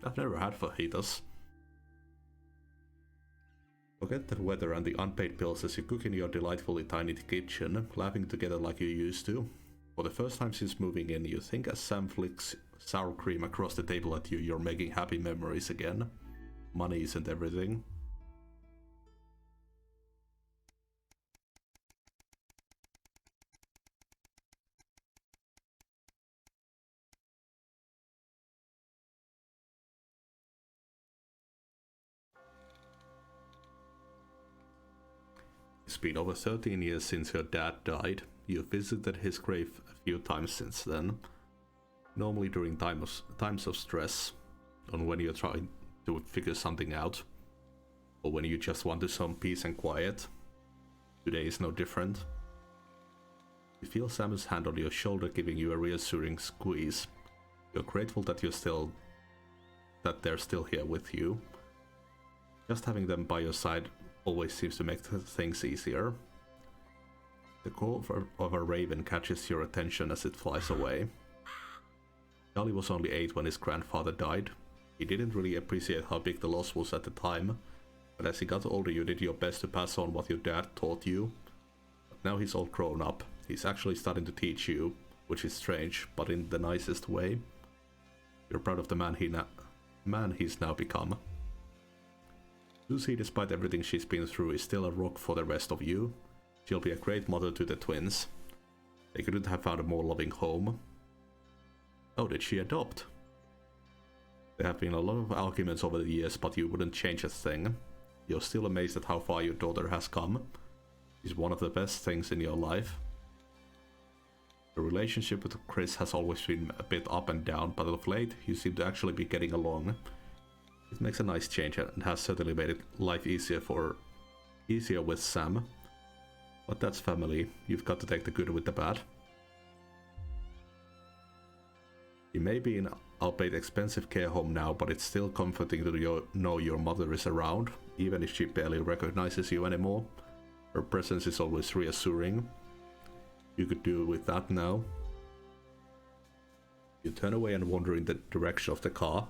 Speaker 1: I've never had fajitas. Forget the weather and the unpaid bills as you cook in your delightfully tiny kitchen, laughing together like you used to. For the first time since moving in, you think as Sam flicks sour cream across the table at you, you're making happy memories again. Money isn't everything. It's been over 13 years since your dad died. You've visited his grave a few times since then. Normally during times of stress, or when you're trying to figure something out, or when you just want some peace and quiet. Today is no different. You feel Sam's hand on your shoulder giving you a reassuring squeeze. You're grateful that they're still here with you. Just having them by your side always seems to make things easier. The call of a raven catches your attention as it flies away. Charlie was only 8 when his grandfather died. He didn't really appreciate how big the loss was at the time, but as he got older you did your best to pass on what your dad taught you. But now he's all grown up. He's actually starting to teach you, which is strange, but in the nicest way. You're proud of the man he's now become. Lucy, despite everything she's been through, is still a rock for the rest of you. She'll be a great mother to the twins. They couldn't have found a more loving home. Oh, did she adopt? There have been a lot of arguments over the years, but you wouldn't change a thing. You're still amazed at how far your daughter has come. She's one of the best things in your life. The relationship with Chris has always been a bit up and down, but of late you seem to actually be getting along. It makes a nice change and has certainly made life easier with Sam. But that's family. You've got to take the good with the bad. You may be in albeit expensive care home now, but it's still comforting to know your mother is around, even if she barely recognizes you anymore. Her presence is always reassuring. You could do with that now. You turn away and wander in the direction of the car.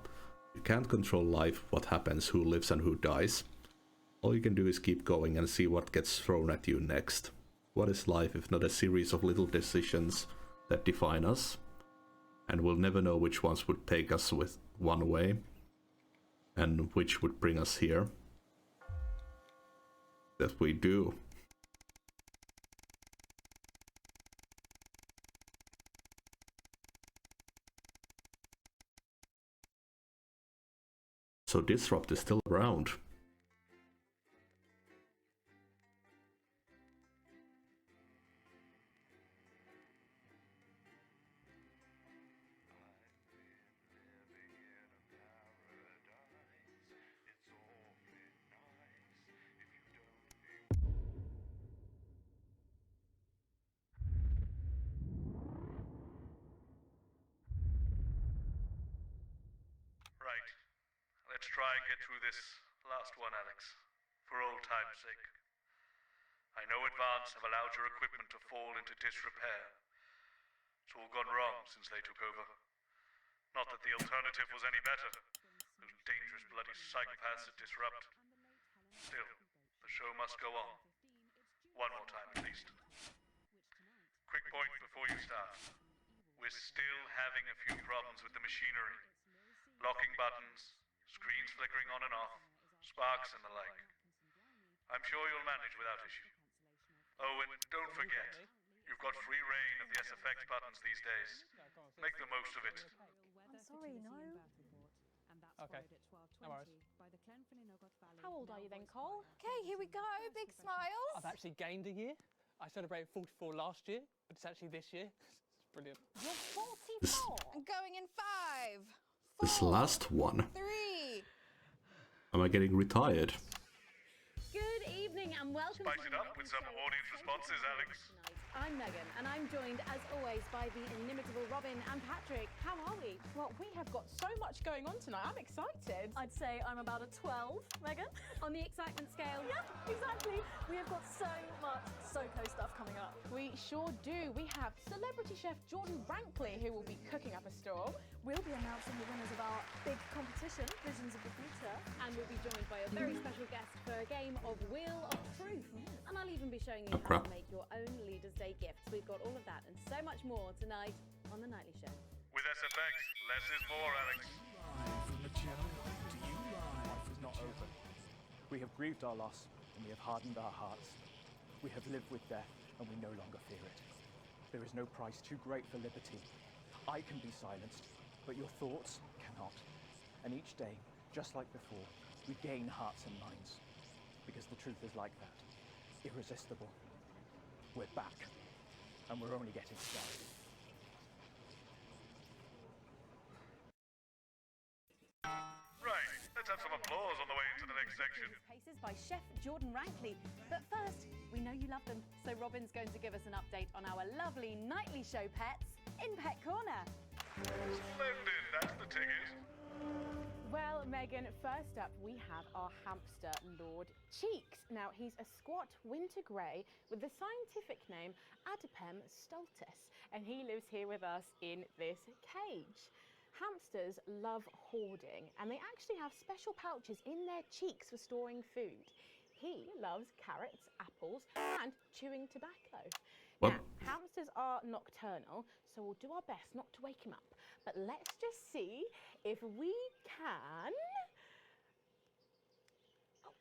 Speaker 1: You can't control life, what happens, who lives and who dies. All you can do is keep going and see what gets thrown at you next. What is life if not a series of little decisions that define us? And we'll never know which ones would take us with one way, and which would bring us here. That we do. So Disrupt is still around.
Speaker 2: Right. Let's try and get through this last one, Alex. For old time's sake. I know Advance have allowed your equipment to fall into disrepair. It's all gone wrong since they took over. Not that the alternative was any better. Those dangerous bloody psychopaths at Disrupt. Still, the show must go on. One more time at least. Quick point before you start. We're still having a few problems with the machinery. Locking buttons, screens flickering on and off, sparks and the like. I'm sure you'll manage without issue. Oh, and don't forget, you've got free reign of the SFX buttons these days. Make the most of it.
Speaker 22: I'm sorry, no.
Speaker 5: Okay, no worries.
Speaker 14: How old are you then, Cole?
Speaker 12: Okay, here we go. Big smiles.
Speaker 5: I've actually gained a year. I celebrated 44 last year, but it's actually this year. It's brilliant.
Speaker 12: You're 44. I'm going in 5, 4,
Speaker 1: This last one.
Speaker 12: 3.
Speaker 1: Am I getting retired?
Speaker 4: Good evening and welcome.
Speaker 2: Spice it up with some audience responses, Alex.
Speaker 4: I'm Megan, and I'm joined, as always, by the inimitable Robin and Patrick. How are we?
Speaker 14: Well, we have got so much going on tonight. I'm excited.
Speaker 15: I'd say I'm about a 12, Megan.
Speaker 4: On the excitement scale.
Speaker 15: Yeah, exactly. We have got so much SoCo stuff coming up.
Speaker 14: We sure do. We have celebrity chef Jordan Rankley, who will be cooking up a storm.
Speaker 15: We'll be announcing the winners of our big competition, Visions of the Future.
Speaker 4: And we'll be joined by a very special guest for a game of Wheel of Truth. And I'll even be showing you how
Speaker 1: crap.
Speaker 4: to make your own Leaders' Day gifts. We've got all of that and so much more tonight on The Nightly Show.
Speaker 2: With SFX, less is more, Alex.
Speaker 9: From the channel to you live.
Speaker 10: Life is not over. We have grieved our loss and we have hardened our hearts. We have lived with death and we no longer fear it. There is no price too great for liberty. I can be silenced, but your thoughts cannot. And each day, just like before, we gain hearts and minds. Because the truth is like that. Irresistible. We're back. And we're only getting started.
Speaker 2: Right, let's have some applause on the way into the next section.
Speaker 4: Paces by Chef Jordan Rankley. But first, we know you love them, so Robin's going to give us an update on our lovely Nightly Show pets in Pet Corner.
Speaker 2: Splendid, that's the ticket.
Speaker 14: Well, Megan, first up we have our hamster, Lord Cheeks. Now, he's a squat winter grey with the scientific name Adipem stultus, and he lives here with us in this cage. Hamsters love hoarding, and they actually have special pouches in their cheeks for storing food. He loves carrots, apples, and chewing tobacco.
Speaker 1: What?
Speaker 14: Now, hamsters are nocturnal, so we'll do our best not to wake him up. But let's just see if we can... Oh.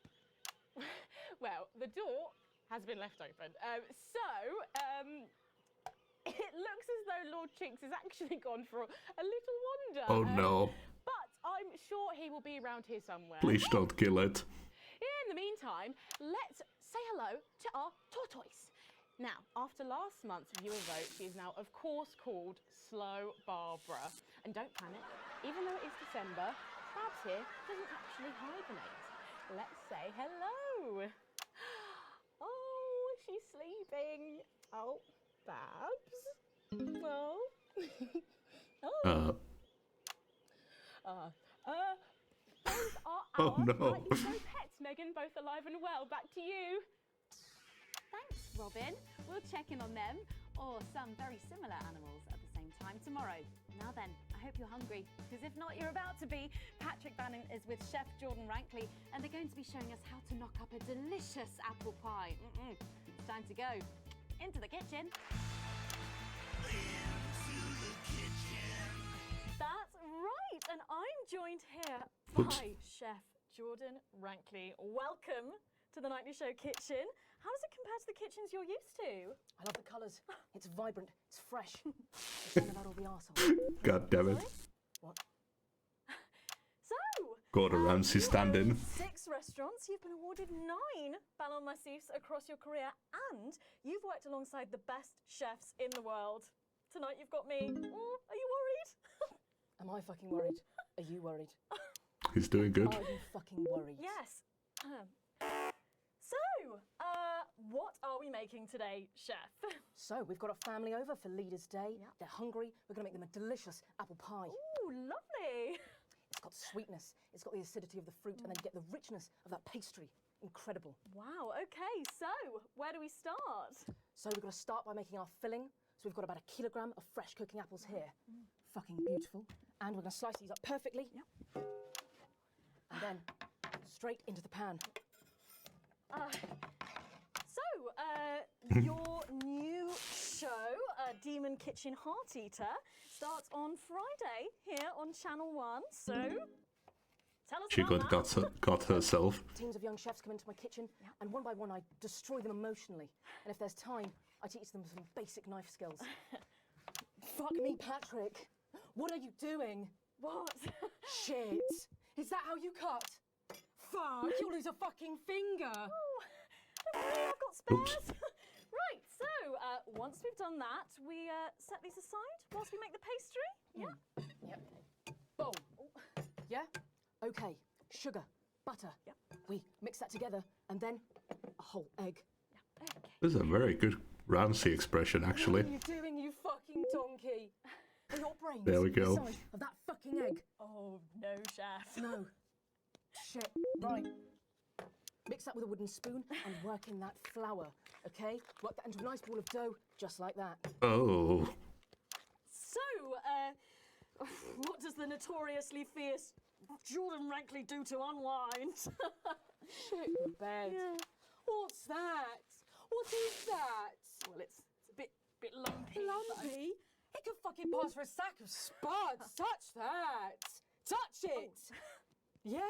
Speaker 14: Well, the door has been left open. It looks as though Lord Cheeks has actually gone for a little wander.
Speaker 1: Oh no.
Speaker 14: But I'm sure he will be around here somewhere.
Speaker 1: Please don't kill it.
Speaker 14: In the meantime, let's say hello to our tortoise. Now, after last month's viewer vote, she is now, of course, called Slow Barbara. And don't panic, even though it is December, Babs here doesn't actually hibernate. Let's say hello. Oh, she's sleeping. Oh, Babs. Well. Those are
Speaker 1: Oh,
Speaker 14: our
Speaker 1: no.
Speaker 14: Nightly Show pets, Megan, both alive and well. Back to you.
Speaker 4: Thanks, Robin. We'll check in on them, or some very similar animals, at the same time tomorrow. Now then, I hope you're hungry, because if not, you're about to be. Patrick Bannon is with Chef Jordan Rankley, and they're going to be showing us how to knock up a delicious apple pie. It's time to go into the kitchen.
Speaker 15: That's right, and I'm joined here
Speaker 1: Oops.
Speaker 15: by Chef Jordan Rankley. Welcome to the Nightly Show kitchen. How does it compare to the kitchens you're used to?
Speaker 24: I love the colours. It's vibrant. It's fresh. It's shame about all the arseholes.
Speaker 1: God damn it.
Speaker 24: What?
Speaker 15: So,
Speaker 1: Gordon Ramsay standing.
Speaker 15: 6 restaurants, you've been awarded 9 Ballon Massifs across your career, and you've worked alongside the best chefs in the world. Tonight you've got me. Oh, are you worried?
Speaker 24: Am I fucking worried? Are you worried?
Speaker 1: He's doing good.
Speaker 24: Are you fucking worried?
Speaker 15: Yes. So, what are we making today, Chef?
Speaker 24: So, we've got a family over for Leaders' Day. They're hungry. We're going to make them a delicious apple pie.
Speaker 15: Ooh, lovely.
Speaker 24: It's got sweetness, it's got the acidity of the fruit, and then you get the richness of that pastry. Incredible.
Speaker 15: Wow, okay, so where do we start?
Speaker 24: So we're going to start by making our filling. So we've got about 1 kilogram of fresh cooking apples here. Fucking beautiful. And we're going to slice these up perfectly. Yep. And then straight into the pan.
Speaker 15: Your new show, Demon Kitchen Heart Eater, starts on Friday here on Channel 1. So, tell us
Speaker 1: She
Speaker 15: about that.
Speaker 1: got herself.
Speaker 24: Teams of young chefs come into my kitchen, and one by one I destroy them emotionally. And if there's time, I teach them some basic knife skills. Fuck me, Patrick. What are you doing?
Speaker 15: What?
Speaker 24: Shit. Is that how you cut? Fuck, you'll lose a fucking finger.
Speaker 15: Oh, don't worry, I've got spares. Right, so once we've done that, we set these aside whilst we make the pastry. Yeah?
Speaker 24: Yep. Boom. Yeah? Okay. Sugar, butter.
Speaker 15: Yep.
Speaker 24: We mix that together, and then a whole egg.
Speaker 15: Yeah. Okay.
Speaker 1: This is a very good Ramsay expression, actually.
Speaker 24: What are you doing, you fucking donkey? Are your brains
Speaker 1: There we go.
Speaker 24: the size of that fucking egg?
Speaker 15: Oh, no, chef.
Speaker 24: No. Shit. Right. Mix that with a wooden spoon and work in that flour, okay? Work that into a nice ball of dough, just like that.
Speaker 1: Oh.
Speaker 15: So, what does the notoriously fierce Jordan Rankley do to unwind?
Speaker 24: Shit the bed.
Speaker 15: Yeah.
Speaker 24: What's that? What is that?
Speaker 15: Well, it's a bit lumpy.
Speaker 24: Lumpy? It could fucking pass for a sack of spuds. Touch that. Touch it. Yeah?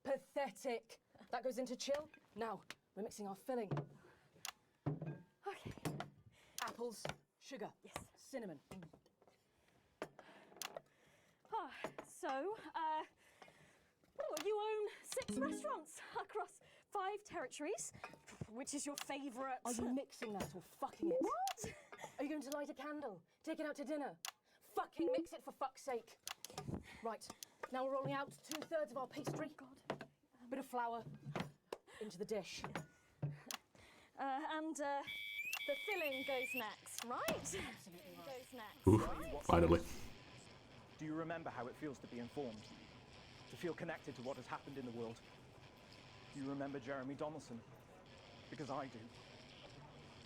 Speaker 24: Pathetic. That goes into chill. Now, we're mixing our filling.
Speaker 15: Okay.
Speaker 24: Apples, sugar,
Speaker 15: Yes.
Speaker 24: cinnamon.
Speaker 15: You own 6 restaurants across 5 territories. Which is your favourite?
Speaker 24: Are you mixing that or fucking it?
Speaker 15: What?
Speaker 24: Are you going to light a candle? Take it out to dinner? Fucking mix it for fuck's sake. Right, now we're rolling out 2/3 of our pastry.
Speaker 15: God.
Speaker 24: Bit of flour into the dish.
Speaker 15: And the filling goes next, right?
Speaker 24: Absolutely right.
Speaker 15: Goes next.
Speaker 1: Ooh,
Speaker 15: right?
Speaker 1: finally.
Speaker 10: Do you remember how it feels to be informed? To feel connected to what has happened in the world? Do you remember Jeremy Donaldson? Because I do.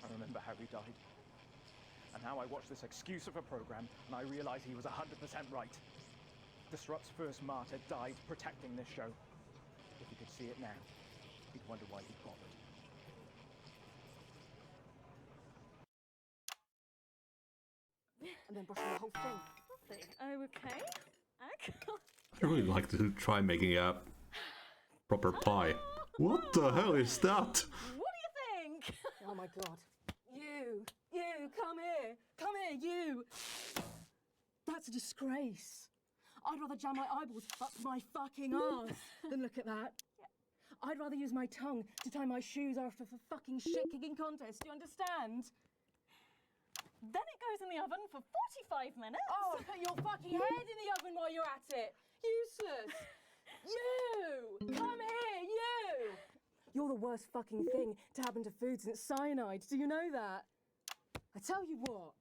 Speaker 10: I remember how he died. And now I watch this excuse of a program and I realize he was 100% right. Disrupt's first martyr died protecting this show. If he could see it now, he'd wonder why he bothered.
Speaker 24: And then brushing the whole thing.
Speaker 15: Lovely. Okay.
Speaker 1: I really like to try making a proper pie. What the hell is that?
Speaker 15: What do you think?
Speaker 24: Oh my god. You, come here, you. That's a disgrace. I'd rather jam my eyeballs up my fucking arse than look at that. I'd rather use my tongue to tie my shoes after a fucking shit-kicking contest, do you understand?
Speaker 15: Then it goes in the oven for 45 minutes.
Speaker 24: Oh, put your fucking head in the oven while you're at it. Useless. You! Come here, you! You're the worst fucking thing to happen to food since cyanide. Do you know that? I tell you what.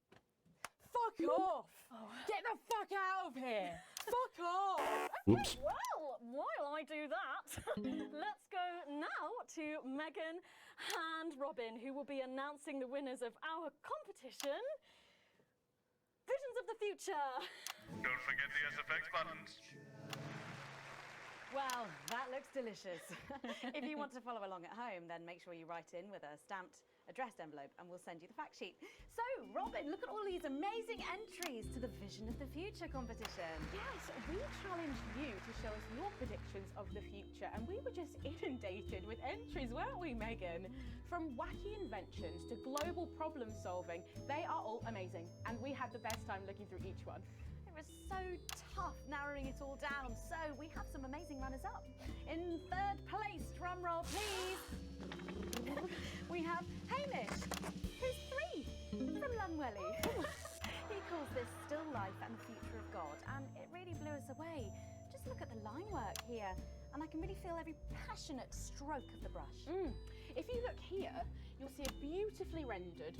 Speaker 24: Fuck off! Get the fuck out of here! Fuck off!
Speaker 1: Whoops.
Speaker 15: Well, while I do that, let's go now to Megan and Robin, who will be announcing the winners of our competition, Visions of the Future.
Speaker 2: Don't forget the SFX buttons.
Speaker 8: Well, that looks delicious. If you want to follow along at home, then make sure you write in with a stamped addressed envelope and we'll send you the fact sheet. So, Robin, look at all these amazing entries to the Vision of the Future competition.
Speaker 14: Yes, we challenged you to show us your predictions of the future, and we were just inundated with entries, weren't we, Megan? From wacky inventions to global problem solving, they are all amazing, and we had the best time looking through each one.
Speaker 8: It was so tough narrowing it all down, so we have some amazing runners-up. In 3rd place, drum roll please, we have Hamish, who's 3 from Lunwelly. He calls this Still Life and the Future of God, and it really blew us away. Just look at the line work here, and I can really feel every passionate stroke of the brush.
Speaker 14: If you look here, you'll see a beautifully rendered,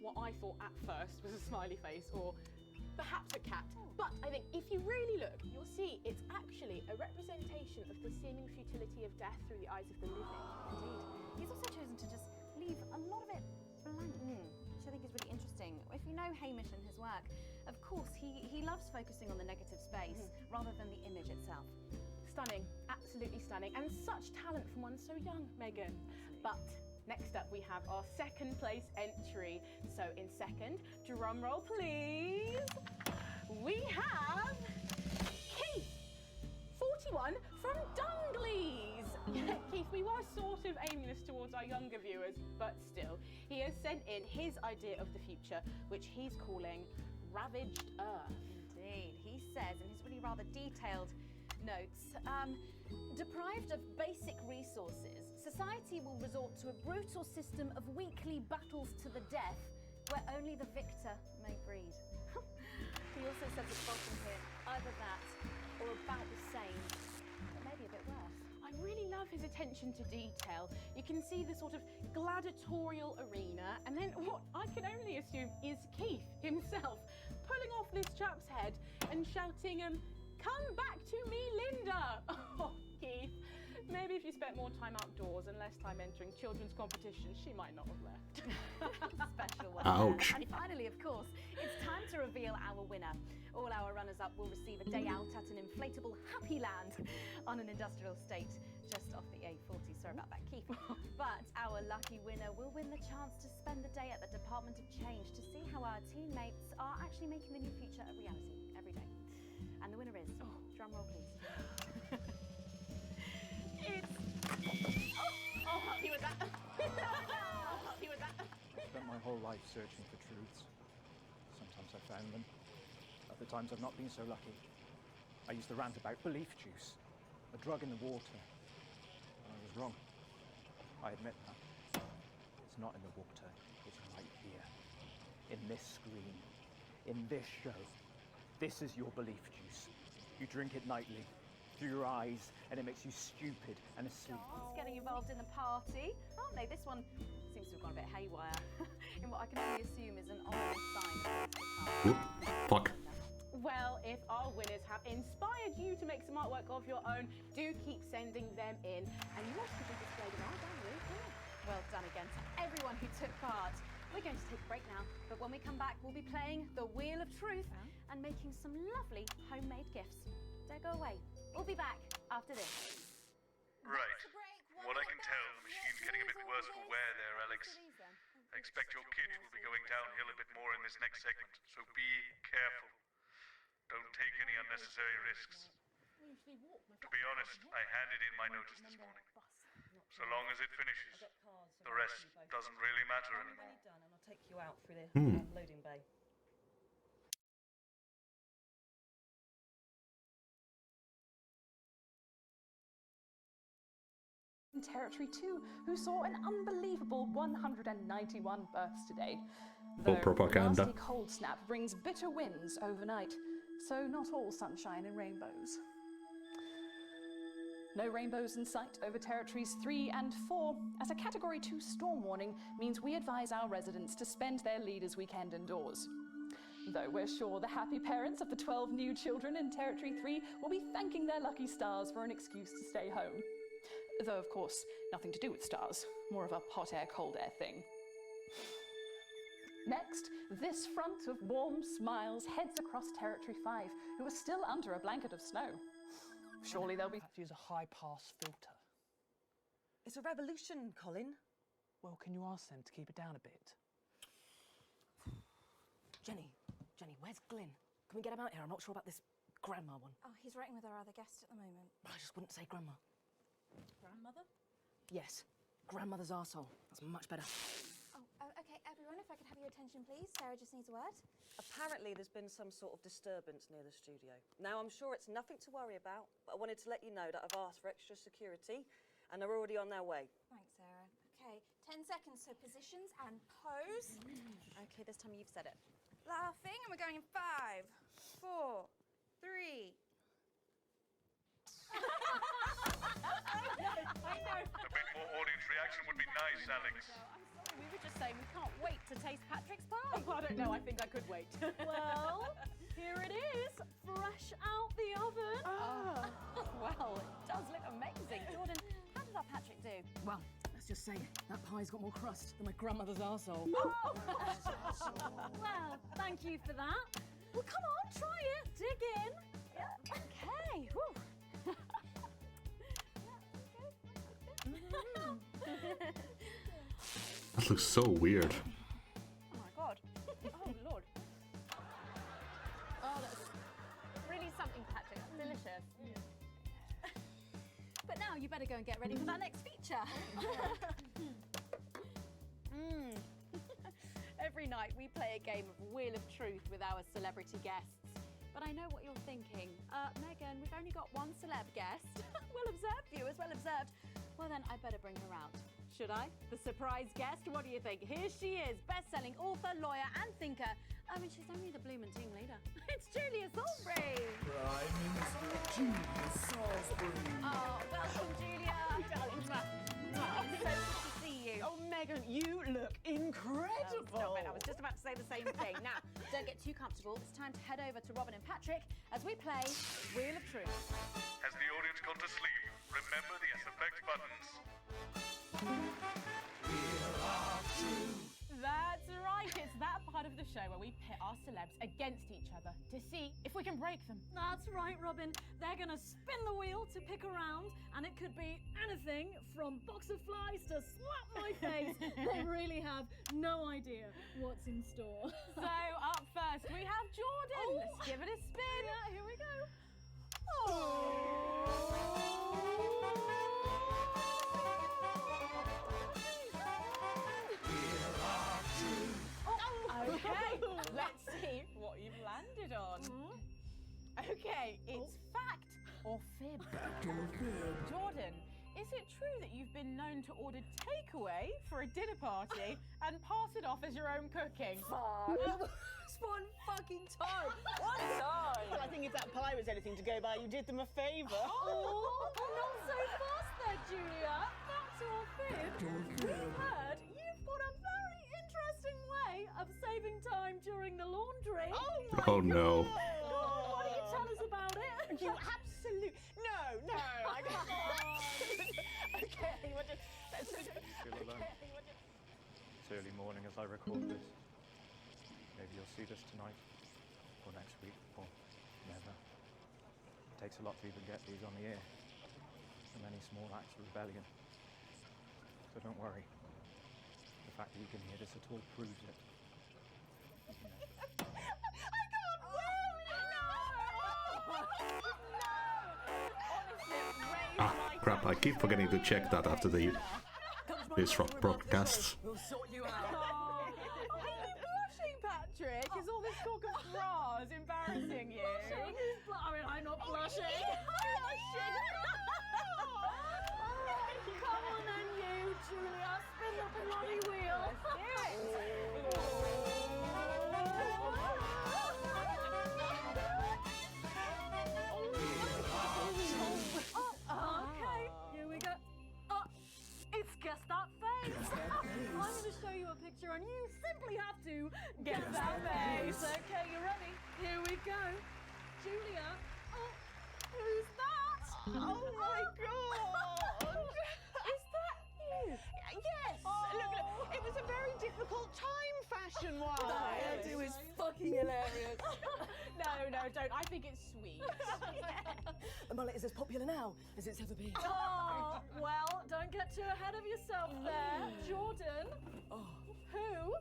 Speaker 14: what I thought at first was a smiley face, or perhaps a cat. But I think if you really look, you'll see it's actually a representation of the seeming futility of death through the eyes of the living.
Speaker 8: Indeed. He's also chosen to just leave a lot of it blank, which I think is really interesting.
Speaker 4: interesting. If you know Hamish and his work, of course, he loves focusing on the negative space rather than the image itself.
Speaker 14: Stunning, absolutely stunning, and such talent from one so young, Megan. But next up, we have our second place entry. So in second, drum roll please, we have Keith, 41 from Dungleys. Keith, we were sort of aiming this towards our younger viewers, but still, he has sent in his idea of the future, which he's calling Ravaged Earth.
Speaker 4: Indeed, he says in his really rather detailed notes, deprived of basic resources, society will resort to a brutal system of weekly battles to the death, where only the victor may breed. He also says at the bottom here, either that or about the same, but maybe a bit worse.
Speaker 14: I really love his attention to detail. You can see the sort of gladiatorial arena, and then what I can only assume is Keith himself pulling off this chap's head and shouting, "Come back to me, Linda!" Oh, Keith. Maybe if you spent more time outdoors and less time entering children's competitions, she might not have left.
Speaker 4: Special one.
Speaker 1: Ouch.
Speaker 4: And finally, of course, it's time to reveal our winner. All our runners-up will receive a day out at an inflatable Happy Land on an industrial estate just off the A40. Sorry about that, Keith. But our lucky winner will win the chance to spend the day at the Department of Change to see how our teammates are actually making the new future a reality every day. And the winner is, drum roll please. It's... Oh, happy with that. Happy with that.
Speaker 10: I've spent my whole life searching for truths. Sometimes I've found them. Other times I've not been so lucky. I used the rant about belief juice, a drug in the water. I was wrong. I admit that. It's not in the water. It's right here. In this screen. In this show. This is your belief juice. You drink it nightly. Through your eyes, and it makes you stupid and asleep.
Speaker 4: Dogs getting involved in the party, aren't they? This one seems to have gone a bit haywire in what I can only assume is an ominous sign of what's to come.
Speaker 1: Fuck.
Speaker 14: Well, if our winners have inspired you to make some artwork of your own, do keep sending them in. And yours should be displayed in our gallery.
Speaker 4: Well done again to everyone who took part. We're going to take a break now, but when we come back, we'll be playing the Wheel of Truth and making some lovely homemade gifts. Don't go away. We'll be back after this.
Speaker 2: Right. What I can tell, the machine's getting a bit worse for wear there, Alex. I expect your kit will be going downhill a bit more in this next segment, so be careful. Don't take any unnecessary risks. To be honest, I handed in my notice this morning. So long as it finishes, the rest doesn't really matter anymore.
Speaker 3: Done, and I'll take you out through the loading bay.
Speaker 11: Territory 2, who saw an unbelievable 191 births today.
Speaker 1: For propaganda.
Speaker 11: Nasty cold snap brings bitter winds overnight, so not all sunshine and rainbows. No rainbows in sight over Territories 3 and 4, as a Category 2 storm warning means we advise our residents to spend their leaders' weekend indoors. Though we're sure the happy parents of the 12 new children in Territory 3 will be thanking their lucky stars for an excuse to stay home. Though, of course, nothing to do with stars, more of a hot air, cold air thing. Next, this front of warm smiles heads across Territory 5, who are still under a blanket of snow. Surely they'll be...
Speaker 5: Perhaps use a high-pass filter.
Speaker 3: It's a revolution, Colin.
Speaker 5: Well, can you ask them to keep it down a bit?
Speaker 13: Jenny, where's Glyn? Can we get him out here? I'm not sure about this grandma one.
Speaker 12: Oh, he's writing with our other guest at the moment.
Speaker 13: I just wouldn't say grandma.
Speaker 3: Grandmother?
Speaker 13: Yes, grandmother's arsehole. That's much better.
Speaker 12: Oh, okay, everyone, if I could have your attention, please. Sarah just needs a word.
Speaker 3: Apparently there's been some sort of disturbance near the studio. Now, I'm sure it's nothing to worry about, but I wanted to let you know that I've asked for extra security, and they're already on their way.
Speaker 12: Thanks, Sarah. Okay, 10 seconds, so positions and pose.
Speaker 4: Okay, this time you've said it.
Speaker 12: Laughing, and we're going in 5, 4, 3.
Speaker 2: A bit more audience reaction would be nice, Alex.
Speaker 4: We were just saying we can't wait to taste Patrick's pie.
Speaker 14: I don't know, I think I could wait.
Speaker 15: Well, here it is, fresh out the oven.
Speaker 4: Well, it does look amazing. Jordan, how did our Patrick do?
Speaker 13: Well,
Speaker 24: Let's just say that pie's got more crust than my grandmother's arsehole.
Speaker 15: Well, thank you for that. Well, come on, try it. Dig in. Yeah. Okay. Whew.
Speaker 1: That looks so weird.
Speaker 4: Oh my god. Oh lord. Oh, that's really something, Patrick. That's delicious. But now you better go and get ready for that next feature. Every night we play a game of Wheel of Truth with our celebrity guests. But I know what you're thinking. Megan, we've only got one celeb guest. Well observed, viewers, well observed. Well then, I better bring her out. Should I? The surprise guest? What do you think? Here she is, best-selling author, lawyer and thinker. I mean, she's only the bloomin' team leader. It's Julia Salisbury.
Speaker 9: Prime Minister Julia Salisbury.
Speaker 4: Oh, welcome, Julia. Darling. So good to see you.
Speaker 6: Oh, Megan, you look incredible.
Speaker 4: Stop it. I was just about to say the same thing. Now, don't get too comfortable. It's time to head over to Robin and Patrick as we play Wheel of Truth.
Speaker 2: Has the audience gone to sleep? Remember the SFX buttons.
Speaker 14: That's right, it's that part of the show where we pit our celebs against each other to see if we can break them.
Speaker 15: That's right, Robin. They're gonna spin the wheel to pick a round, and it could be anything from box of flies to slap my face. They really have no idea what's in store.
Speaker 14: So up first we have Jordan.
Speaker 15: Oh.
Speaker 14: Let's give it a spin.
Speaker 15: Yeah, here we go.
Speaker 14: Okay, let's see what you've landed on. Okay, it's fact or fib. Jordan, is it true that you've been known to order takeaway for a dinner party and pass it off as your own cooking?
Speaker 6: It's one fucking time. One time. Well, I think if that pie was anything to go by, you did them a favour.
Speaker 15: Oh, not so fast there, Julia. That's all fib. We've heard you've got a very interesting way of saving time during the laundry.
Speaker 1: Oh no.
Speaker 15: Why don't you tell us about it?
Speaker 6: You absolute... No, I can't. Okay, what do...
Speaker 10: Feel alone. It's early morning as I record this. Maybe you'll see this tonight, or next week, or never. It takes a lot to even get these on the air. So many small acts of rebellion. So don't worry. The fact that you can hear this at all proves it.
Speaker 1: Ah, crap, I keep forgetting to check that after the Disrupt broadcasts.
Speaker 6: We'll sort you out.
Speaker 14: Are you blushing, Patrick? Is all this talk of bras embarrassing you?
Speaker 15: I mean, I'm not blushing. Come on then, you, Julia. Spin the bloody wheel. Okay, here we go. It's Guess That Face. I'm going to show you a picture and you simply have to guess that face. Okay, you ready? Here we go. Julia. Who's that?
Speaker 6: Oh my god!
Speaker 14: Is that you?
Speaker 6: Yes! Look, it was a very difficult time fashion-wise.
Speaker 24: That hairdo is fucking hilarious.
Speaker 14: No, don't. I think it's sweet.
Speaker 24: The mullet is as popular now as it's ever been.
Speaker 15: Oh, well, don't get too ahead of yourself there. Jordan. Who?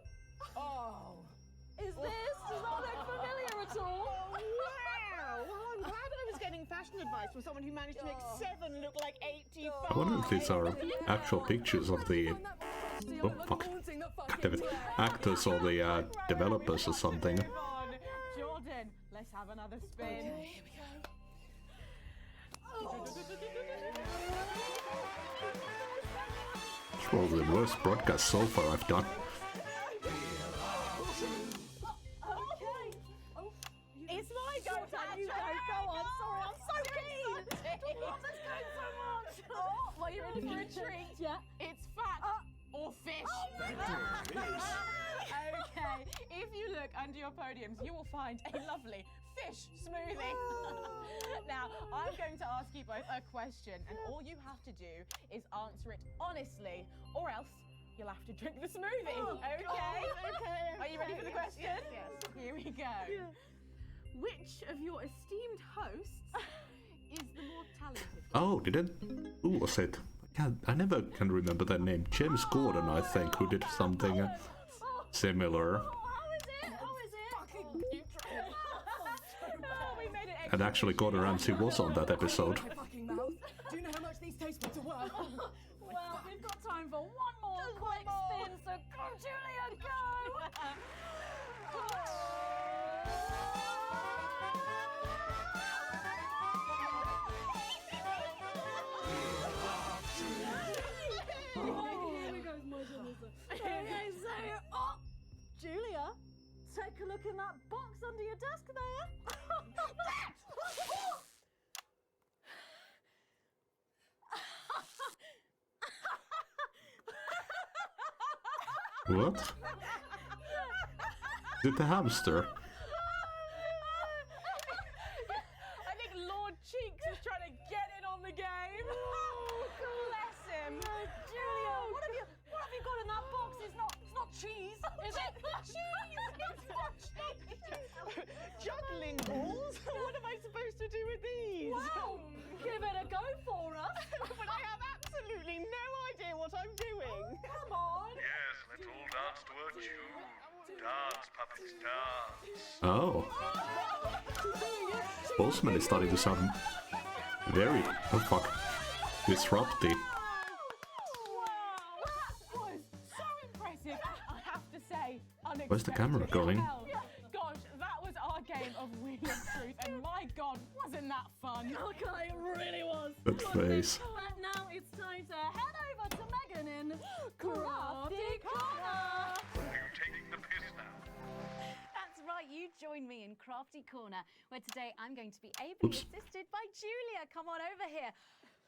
Speaker 15: Is this? Does that look familiar at all?
Speaker 6: Oh, wow! Well, I'm glad I was getting fashion advice from someone who managed to make 7 look like 85.
Speaker 1: I wonder if these are actual pictures of the Damn it. Actors or the developers or something.
Speaker 14: Jordan, let's have another spin.
Speaker 24: Okay, here we go.
Speaker 1: It's probably the worst broadcast so far I've done.
Speaker 14: It's my go,
Speaker 15: You go on. Sorry, I'm so keen. Let's go so much.
Speaker 14: Well, you're in for a treat.
Speaker 15: Yeah.
Speaker 14: It's fact or fish. Okay, if you look under your podiums, you will find a lovely fish smoothie. Now, I I'm going to ask you both a question, and all you have to do is answer it honestly, or else you'll have to drink the smoothie.
Speaker 6: Oh,
Speaker 14: okay?
Speaker 6: God. Okay.
Speaker 14: Are you ready for the question?
Speaker 6: Yes.
Speaker 14: Here we go.
Speaker 6: Yeah.
Speaker 14: Which of your esteemed hosts is the more talented?
Speaker 1: Oh, who was it? I never can remember their name. James Gordon, I think, who did something similar. And actually, Gordon Ramsay was on that episode.
Speaker 13: Fucking mouth. Do you know how much these taste buds are worth?
Speaker 4: Well, we've got time for one more quick spin, so go, Julia, go! Julia, take a look in that box under your desk there.
Speaker 1: What? Is it the hamster?
Speaker 14: I think Lord Cheeks is trying to get in on the game. Bless him.
Speaker 4: Julia, what have you got in that box? It's not cheese, is it?
Speaker 14: Cheese! It's not cheese! Juggling balls? What am I supposed to do with these?
Speaker 4: Well, give it a go for us.
Speaker 14: But I have absolutely no idea what I'm doing.
Speaker 4: Come on.
Speaker 2: Yes, let's all dance to a tune. Dance, puppets, dance.
Speaker 1: Oh. Postman is starting to sound very, oh fuck, disruptive.
Speaker 14: I have to say, unexpected.
Speaker 1: Where's the camera going?
Speaker 14: Hell, gosh, that was our game of Wheel of Truth, and my God, wasn't that fun?
Speaker 4: Okay, it really was.
Speaker 1: That face.
Speaker 4: But now it's time to head over to Megan in Crafty Corner.
Speaker 2: Are you taking the piss now?
Speaker 8: That's right, you join me in Crafty Corner, where today I'm going to be ably assisted by Julia. Come on over here.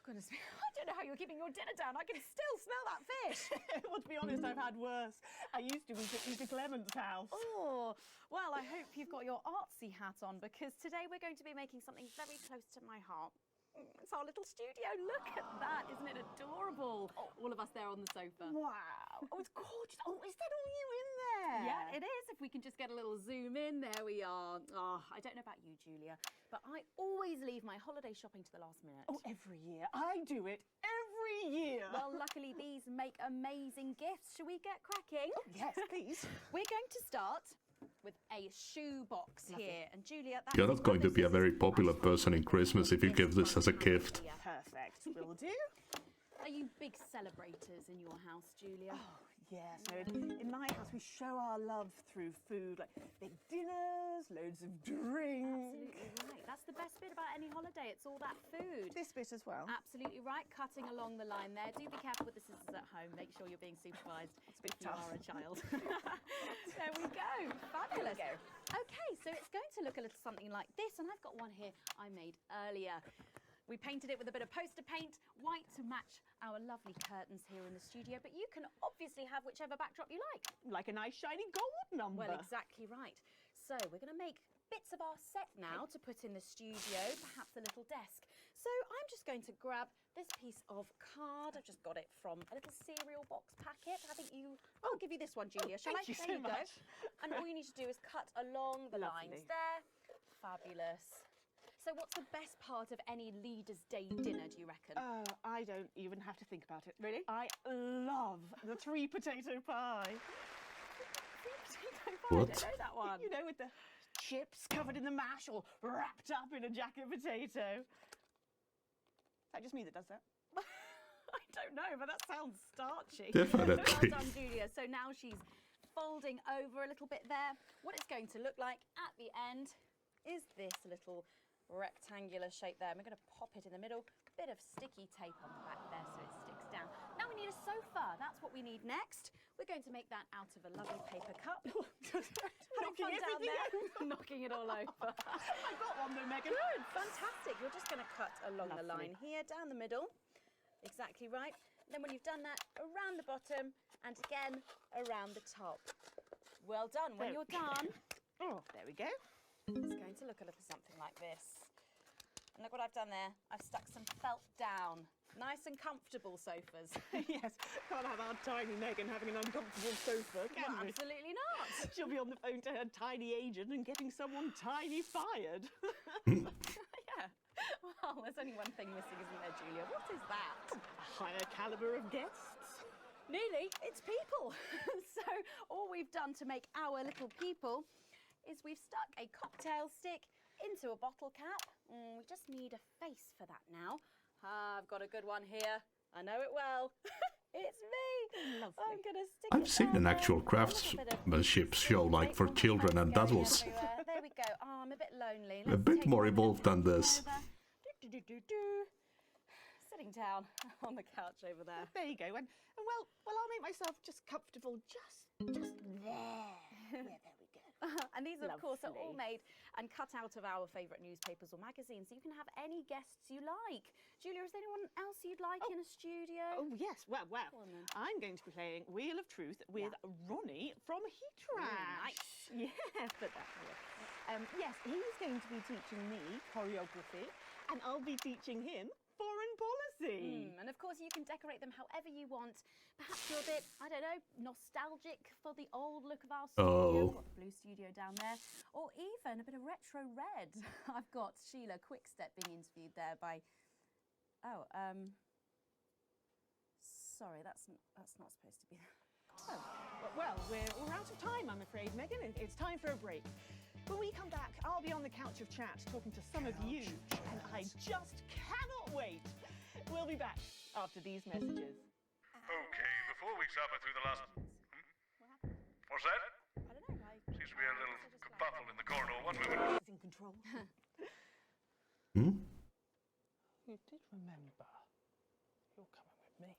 Speaker 8: Goodness me, I don't know how you're keeping your dinner down. I can still smell that fish.
Speaker 6: Well, to be honest, I've had worse. I used to eat at Eater Clement's house.
Speaker 8: Oh, well, I hope you've got your artsy hat on, because today we're going to be making something very close to my heart. It's our little studio. Look at that. Isn't it adorable? All of us there on the sofa.
Speaker 6: Wow. Oh, it's gorgeous. Oh, is that all you in there?
Speaker 8: Yeah, it is. If we can just get a little zoom in, there we are. Oh, I don't know about you, Julia, but I always leave my holiday shopping to the last minute.
Speaker 6: Oh, every year. I do it every year.
Speaker 8: Well, luckily these make amazing gifts. Shall we get cracking?
Speaker 6: Oh, yes, please.
Speaker 8: We're going to start with a shoe box here. And Julia, that's
Speaker 1: You're not going to be a very popular person in Christmas if you give this as a gift.
Speaker 6: Perfect. Will do.
Speaker 8: Are you big celebrators in your house, Julia?
Speaker 6: Oh, yes. No, in my house, we show our love through food, like big dinners, loads of drink.
Speaker 8: Absolutely right. That's the best bit about any holiday. It's all that food.
Speaker 6: This bit as well.
Speaker 8: Absolutely right. Cutting along the line there. Do be careful with the scissors at home. Make sure you're being supervised
Speaker 6: It's a bit
Speaker 8: if you
Speaker 6: tough.
Speaker 8: are a child. There we go. Fabulous. Okay, so it's going to look a little something like this, and I've got one here I made earlier. We painted it with a bit of poster paint, white to match our lovely curtains here in the studio, but you can obviously have whichever backdrop you like.
Speaker 6: Like a nice shiny gold number.
Speaker 8: Well, exactly right. So we're going to make bits of our set now to put in the studio, perhaps a little desk. So I'm just going to grab this piece of card. I've just got it from a little cereal box packet. I think I'll give you this one, Julia. Shall I?
Speaker 6: thank you
Speaker 8: There
Speaker 6: so
Speaker 8: you go.
Speaker 6: much.
Speaker 8: And all you need to do is cut along the lines
Speaker 6: Lovely.
Speaker 8: there. Fabulous. So what's the best part of any Leaders' Day dinner, do you reckon?
Speaker 6: I don't even have to think about it. Really? I love the 3 potato pie.
Speaker 1: What?
Speaker 8: I don't know that one.
Speaker 6: You know, with the chips covered in the mash or wrapped up in a jacket potato. Is that just me that does that?
Speaker 8: I don't know, but that sounds starchy.
Speaker 1: Definitely.
Speaker 8: Well done, Julia. So now she's folding over a little bit there. What it's going to look like at the end is this little rectangular shape there. And we're going to pop it in the middle. Bit of sticky tape on the back there so it sticks down. Now we need a sofa. That's what we need next. We're going to make that out of a lovely paper cup. Having fun down there, knocking it all over.
Speaker 6: I got one though, Megan.
Speaker 8: Good, fantastic. You're just going to cut along the
Speaker 6: Lovely.
Speaker 8: line here, down the middle. Exactly right. Then when you've done that, around the bottom and again around the top. Well done. When you're done,
Speaker 6: Oh, there we go.
Speaker 8: it's going to look a little something like this. And look what I've done there. I've stuck some felt down. Nice and comfortable sofas.
Speaker 6: Yes, can't have our tiny Megan having an uncomfortable sofa, can
Speaker 8: Well,
Speaker 6: we?
Speaker 8: absolutely not.
Speaker 6: She'll be on the phone to her tiny agent and getting someone tiny fired.
Speaker 8: Yeah. Well, there's only one thing missing, isn't there, Julia? What is that?
Speaker 6: A higher calibre of guests.
Speaker 8: Nearly. It's people. So all we've done to make our little people is we've stuck a cocktail stick into a bottle cap. We just need a face for that now. I've got a good one here. I know it well. It's me.
Speaker 6: Lovely.
Speaker 8: I'm gonna stick
Speaker 1: I've
Speaker 8: it
Speaker 1: seen
Speaker 8: down
Speaker 1: an
Speaker 8: there.
Speaker 1: actual craftsmanship show like for children, and that was
Speaker 8: There we go. Oh, I'm a bit lonely.
Speaker 1: a
Speaker 8: Let's
Speaker 1: bit
Speaker 8: take
Speaker 1: more
Speaker 8: one
Speaker 1: evolved than this.
Speaker 8: over. Sitting down on the couch over there.
Speaker 6: There you go. And well, I'll make myself just comfortable, just there. Yeah, there we go.
Speaker 8: And these, of course, are all
Speaker 6: Lovely.
Speaker 8: made and cut out of our favourite newspapers or magazines. So you can have any guests you like. Julia, is there anyone else you'd like in a studio?
Speaker 6: Oh, yes. Well, I'm going to be playing Wheel of Truth with Ronnie from Heatrash.
Speaker 8: Nice.
Speaker 6: Yeah, put that here. Yes, he's going to be teaching me choreography, and I'll be teaching him foreign policy.
Speaker 8: And of course, you can decorate them however you want. Perhaps you're a bit, I don't know, nostalgic for the old look of our studio.
Speaker 1: Oh.
Speaker 8: We've got the blue studio down there. Or even a bit of retro red. I've got Sheila Quickstep being interviewed there by... Oh, sorry, that's not supposed to be...
Speaker 6: Oh, well, we're out of time, I'm afraid, Megan. It's time for a break. When we come back, I'll be on the couch of chat talking to some of you, and I just cannot wait. We'll be back after these messages.
Speaker 2: Okay, before we suffer through the last... What's that?
Speaker 8: I don't know,
Speaker 2: Seems to be a little kerfuffle in the corridor. One moment.
Speaker 6: He's in control.
Speaker 1: Hmm?
Speaker 5: You did remember. You're coming with me.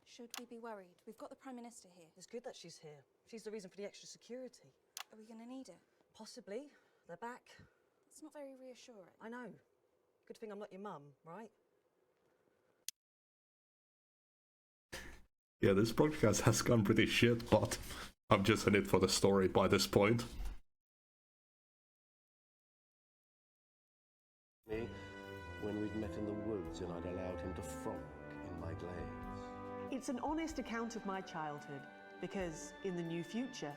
Speaker 12: Should we be worried? We've got the Prime Minister here.
Speaker 3: It's good that she's here. She's the reason for the extra security.
Speaker 12: Are we going to need it?
Speaker 3: Possibly. They're back.
Speaker 12: It's not very reassuring.
Speaker 3: I know. Good thing I'm not your mum, right?
Speaker 1: Yeah, this podcast has gone pretty shit, but I'm just in it for the story by this point.
Speaker 16: Me, when we'd met in the woods and I'd allowed him to frolic in my glades.
Speaker 6: It's an honest account of my childhood, because in the new future,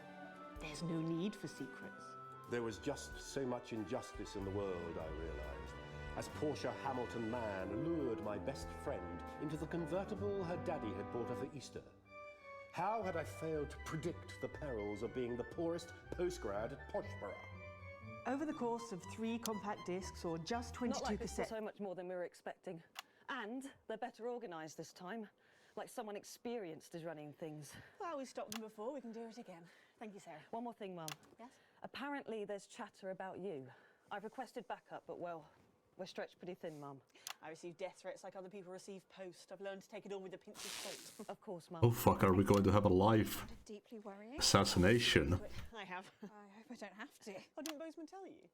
Speaker 6: there's no need for secrets.
Speaker 16: There was just so much injustice in the world, I realised, as Portia Hamilton Mann lured my best friend into the convertible her daddy had bought her for Easter. How had I failed to predict the perils of being the poorest postgrad at Poshborough?
Speaker 6: Over the course of 3 compact discs or just 22
Speaker 3: Not like this
Speaker 6: cassettes...
Speaker 3: was so much more than we were expecting. And they're better organised this time. Like someone experienced is running things.
Speaker 6: Well, we stopped them before, we can do it again. Thank you, Sarah.
Speaker 3: One more thing, Mum.
Speaker 6: Yes?
Speaker 3: Apparently there's chatter about you. I've requested backup, but well, we're stretched pretty thin, Mum.
Speaker 6: I receive death threats like other people receive post. I've learned to take it all with a pinch of salt.
Speaker 3: Of course, Mum.
Speaker 1: Oh fuck, are we going to have a live
Speaker 12: Deeply worrying.
Speaker 1: assassination?
Speaker 6: I have.
Speaker 12: I hope I don't have to.
Speaker 6: What didn't Bozeman tell you?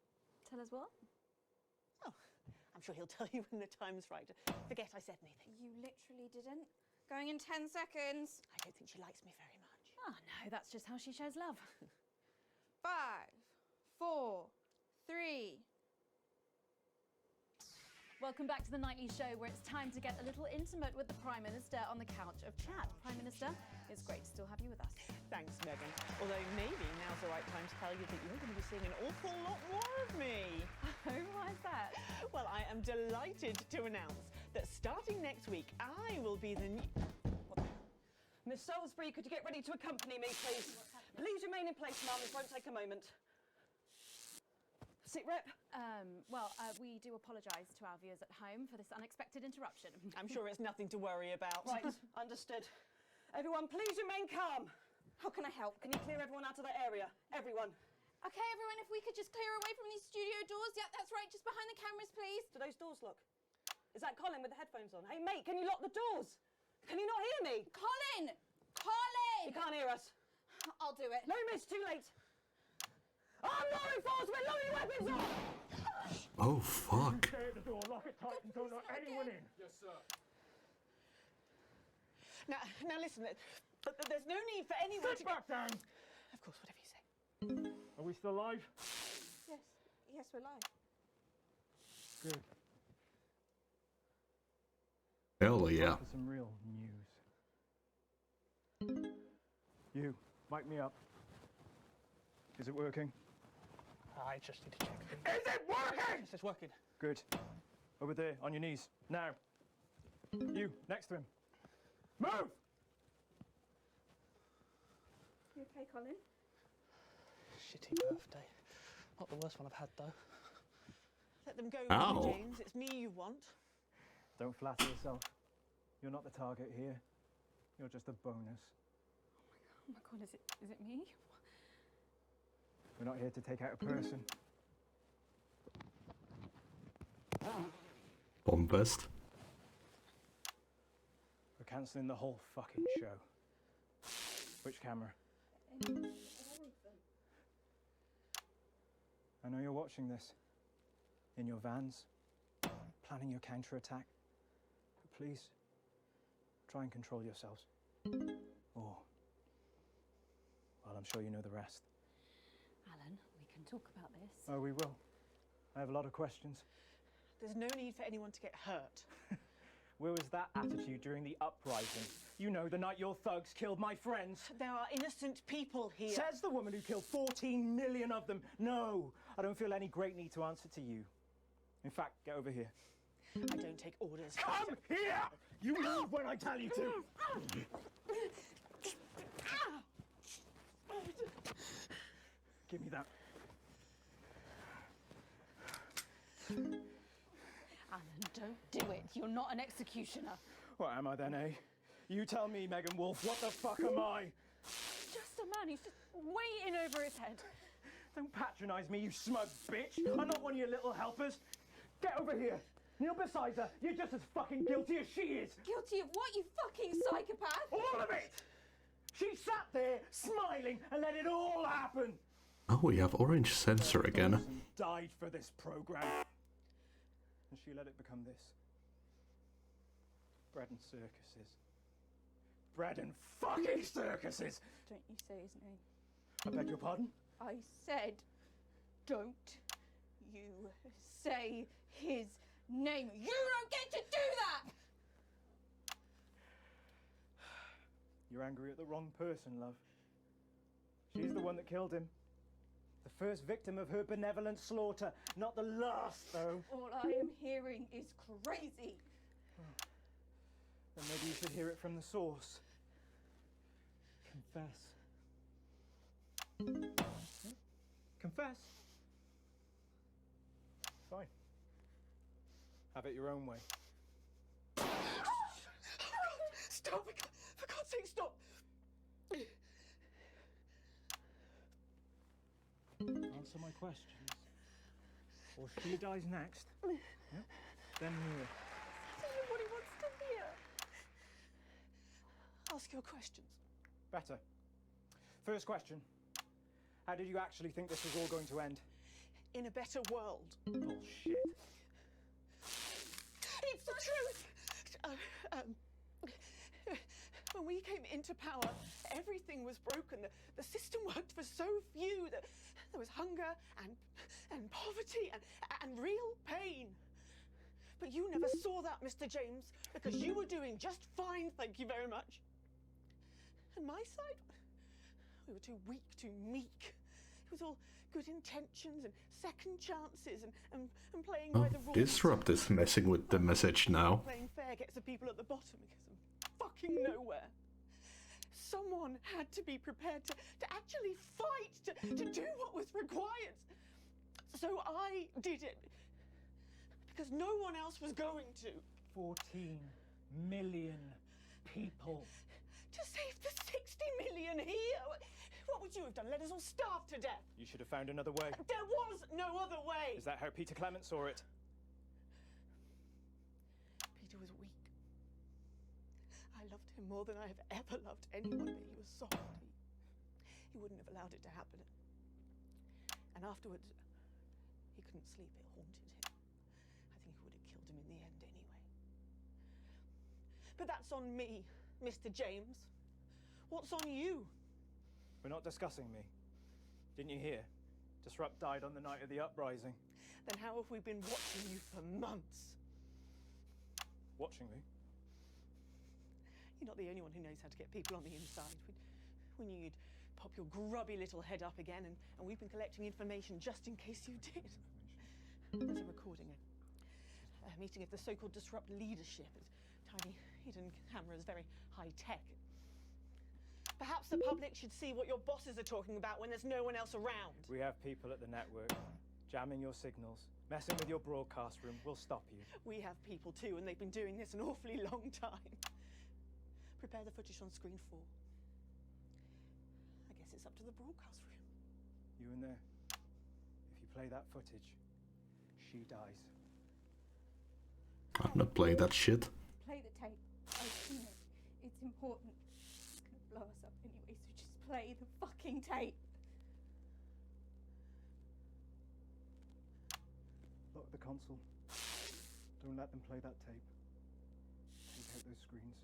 Speaker 8: Tell us what?
Speaker 6: Oh, I'm sure he'll tell you when the time's right. Forget I said anything.
Speaker 12: You literally didn't? Going in 10 seconds.
Speaker 6: I don't think she likes me very much.
Speaker 8: Oh, no, that's just how she shows love.
Speaker 12: 5, 4, 3.
Speaker 8: Welcome back to the Nightly Show, where it's time to get a little intimate with the Prime Minister on the couch of chat. Prime Minister, it's great to still have you with us.
Speaker 6: Thanks, Megan. Although maybe now's the right time to tell you that you're going to be seeing an awful lot more of me.
Speaker 8: Oh, why is that?
Speaker 6: Well, I am delighted to announce that starting next week, I will be the new...
Speaker 3: Miss Salisbury, could you get ready to accompany me, please? Please remain in place, Mum. This won't take a moment. Sit rep.
Speaker 8: We do apologise to our viewers at home for this unexpected interruption.
Speaker 6: I'm sure it's nothing to worry about.
Speaker 3: Right, understood. Everyone, please remain calm.
Speaker 12: How can I help?
Speaker 3: Can you clear everyone out of that area? Everyone.
Speaker 12: Okay, everyone, if we could just clear away from these studio doors. Yeah, that's right, just behind the cameras, please.
Speaker 3: Do those doors look? Is that Colin with the headphones on? Hey, mate, can you lock the doors? Can you not hear me?
Speaker 12: Colin! Colin!
Speaker 3: You can't hear us.
Speaker 12: I'll do it.
Speaker 3: No, miss, too late. I'm law enforcement, load your weapons on!
Speaker 1: Oh fuck.
Speaker 9: Stay at the door, lock it tight and don't let anyone in. Yes, sir.
Speaker 6: Now listen, there's no need for anyone
Speaker 9: Sit back down!
Speaker 6: Of course, whatever you say.
Speaker 10: Are we still live?
Speaker 12: Yes, we're live.
Speaker 10: Good.
Speaker 1: Hell yeah.
Speaker 10: For some real news. You, mic me up. Is it working?
Speaker 5: I just need to check.
Speaker 10: Is it working?
Speaker 5: Yes, it's working.
Speaker 10: Good. Over there, on your knees. Now. You, next to him. Move!
Speaker 12: You okay, Colin?
Speaker 5: Shitty birthday. Not the worst one I've had, though.
Speaker 6: Let them go,
Speaker 1: Ow.
Speaker 6: Mr. James. It's me you want.
Speaker 10: Don't flatter yourself. You're not the target here. You're just a bonus.
Speaker 4: Oh my god, is it me?
Speaker 10: We're not here to take out a person.
Speaker 1: Bombast.
Speaker 10: We're cancelling the whole fucking show. Which camera? I know you're watching this. In your vans. Planning your counter-attack. But please, try and control yourselves. Or, well, I'm sure you know the rest.
Speaker 8: Alan, we can talk about this.
Speaker 10: Oh, we will. I have a lot of questions.
Speaker 6: There's no need for anyone to get hurt.
Speaker 10: Where was that attitude during the uprising? You know, the night your thugs killed my friends.
Speaker 6: There are innocent people here.
Speaker 10: Says the woman who killed 14 million of them. No, I don't feel any great need to answer to you. In fact, get over here.
Speaker 6: I don't take orders.
Speaker 10: Come here! You move when I tell you to! Give me that.
Speaker 8: Alan, don't do it. You're not an executioner.
Speaker 10: What am I then, eh? You tell me, Megan Wolf, what the fuck am I?
Speaker 8: Just a man who's just way in over his head.
Speaker 10: Don't patronise me, you smug bitch! I'm not one of your little helpers! Get over here! Kneel beside her! You're just as fucking guilty as she is!
Speaker 12: Guilty of what, you fucking psychopath?
Speaker 10: All of it! She sat there, smiling, and let it all happen!
Speaker 1: Oh, we have orange sensor again.
Speaker 10: Person died for this program. And she let it become this. Bread and circuses. Bread and fucking circuses!
Speaker 12: Don't you say his name.
Speaker 10: I beg your pardon?
Speaker 12: I said, don't you say his name. You don't get to do that!
Speaker 10: You're angry at the wrong person, love. She's the one that killed him. The first victim of her benevolent slaughter. Not the last, though.
Speaker 12: All I am hearing is crazy.
Speaker 10: Then maybe you should hear it from the source. Confess. Confess. Fine. Have it your own way.
Speaker 6: Stop! For God's sake, stop!
Speaker 10: Answer my questions. Or she dies next. Yep. Then here.
Speaker 6: I don't know what he wants to hear. Ask your questions.
Speaker 10: Better. First question. How did you actually think this was all going to end?
Speaker 6: In a better world.
Speaker 10: Bullshit.
Speaker 6: It's the truth! When we came into power, everything was broken. The system worked for so few. There was hunger and poverty and real pain. But you never saw that, Mr. James, because you were doing just fine, thank you very much. And my side? We were too weak, too meek. It was all good intentions and second chances and playing by the rules.
Speaker 1: Disrupt is messing with the message now.
Speaker 6: Playing fair gets the people at the bottom because of fucking nowhere. Someone had to be prepared to actually fight, to do what was required. So I did it. Because no one else was going to.
Speaker 10: 14 million people.
Speaker 6: To save the 60 million here. What would you have done? Let us all starve to death?
Speaker 10: You should have found another way.
Speaker 6: There was no other way.
Speaker 10: Is that how Peter Clement saw it?
Speaker 6: Peter was weak. I loved him more than I have ever loved anyone, but he was soft. He wouldn't have allowed it to happen. And afterwards, he couldn't sleep. It haunted him. I think he would have killed him in the end anyway. But that's on me, Mr. James. What's on you?
Speaker 10: We're not discussing me. Didn't you hear? Disrupt died on the night of the uprising.
Speaker 6: Then how have we been watching you for months?
Speaker 10: Watching me?
Speaker 6: You're not the only one who knows how to get people on the inside. We knew you'd pop your grubby little head up again, and we've been collecting information just in case you did. There's a recording, a meeting of the so-called Disrupt leadership. Tiny hidden cameras, very high-tech. Perhaps the public should see what your bosses are talking about when there's no one else around.
Speaker 10: We have people at the network jamming your signals, messing with your broadcast room. We'll stop you.
Speaker 6: We have people too, and they've been doing this an awfully long time. Prepare the footage on screen 4. I guess it's up to the broadcast room.
Speaker 10: You in there. If you play that footage, she dies.
Speaker 1: I'm not playing that shit.
Speaker 12: Play the tape. I've seen it. It's important. It's gonna blow us up anyway, so just play the fucking tape.
Speaker 10: Lock the console. Don't let them play that tape. Take out those screens.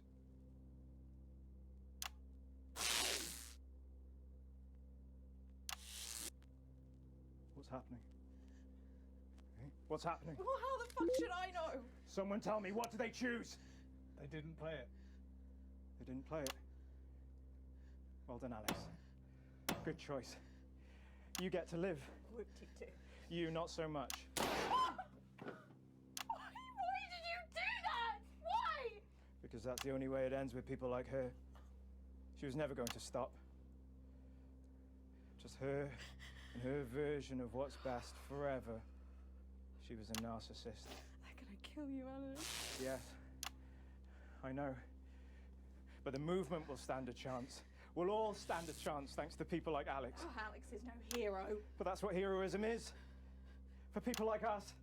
Speaker 10: What's happening? Eh? What's happening?
Speaker 6: Well, how the fuck should I know?
Speaker 10: Someone tell me, what did they choose?
Speaker 19: They didn't play it.
Speaker 10: They didn't play it. Well done, Alex. Good choice. You get to live.
Speaker 6: Whoop-de-doo.
Speaker 10: You, not so much.
Speaker 12: Why did you do that? Why?
Speaker 10: Because that's the only way it ends with people like her. She was never going to stop. Just her and her version of what's best forever. She was a narcissist.
Speaker 14: They're gonna kill you, Alan.
Speaker 10: Yes, I know. But the movement will stand a chance. We'll all stand a chance thanks to people like Alex.
Speaker 12: Oh, Alex is no hero.
Speaker 10: But that's what heroism is. For people like us.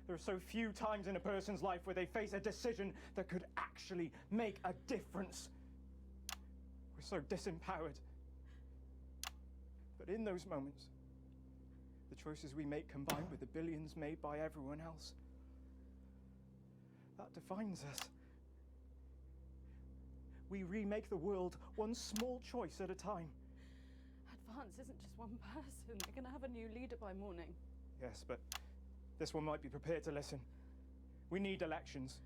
Speaker 10: There are so few times in a person's life where they face a decision that could actually make a difference. We're so disempowered. But in those moments, the choices we make combined with the billions made by everyone else, that defines us. We remake the world one small choice at a time.
Speaker 11: Advance isn't just one person. They're going to have a new leader by morning.
Speaker 10: Yes, but this one might be prepared to listen. We need elections.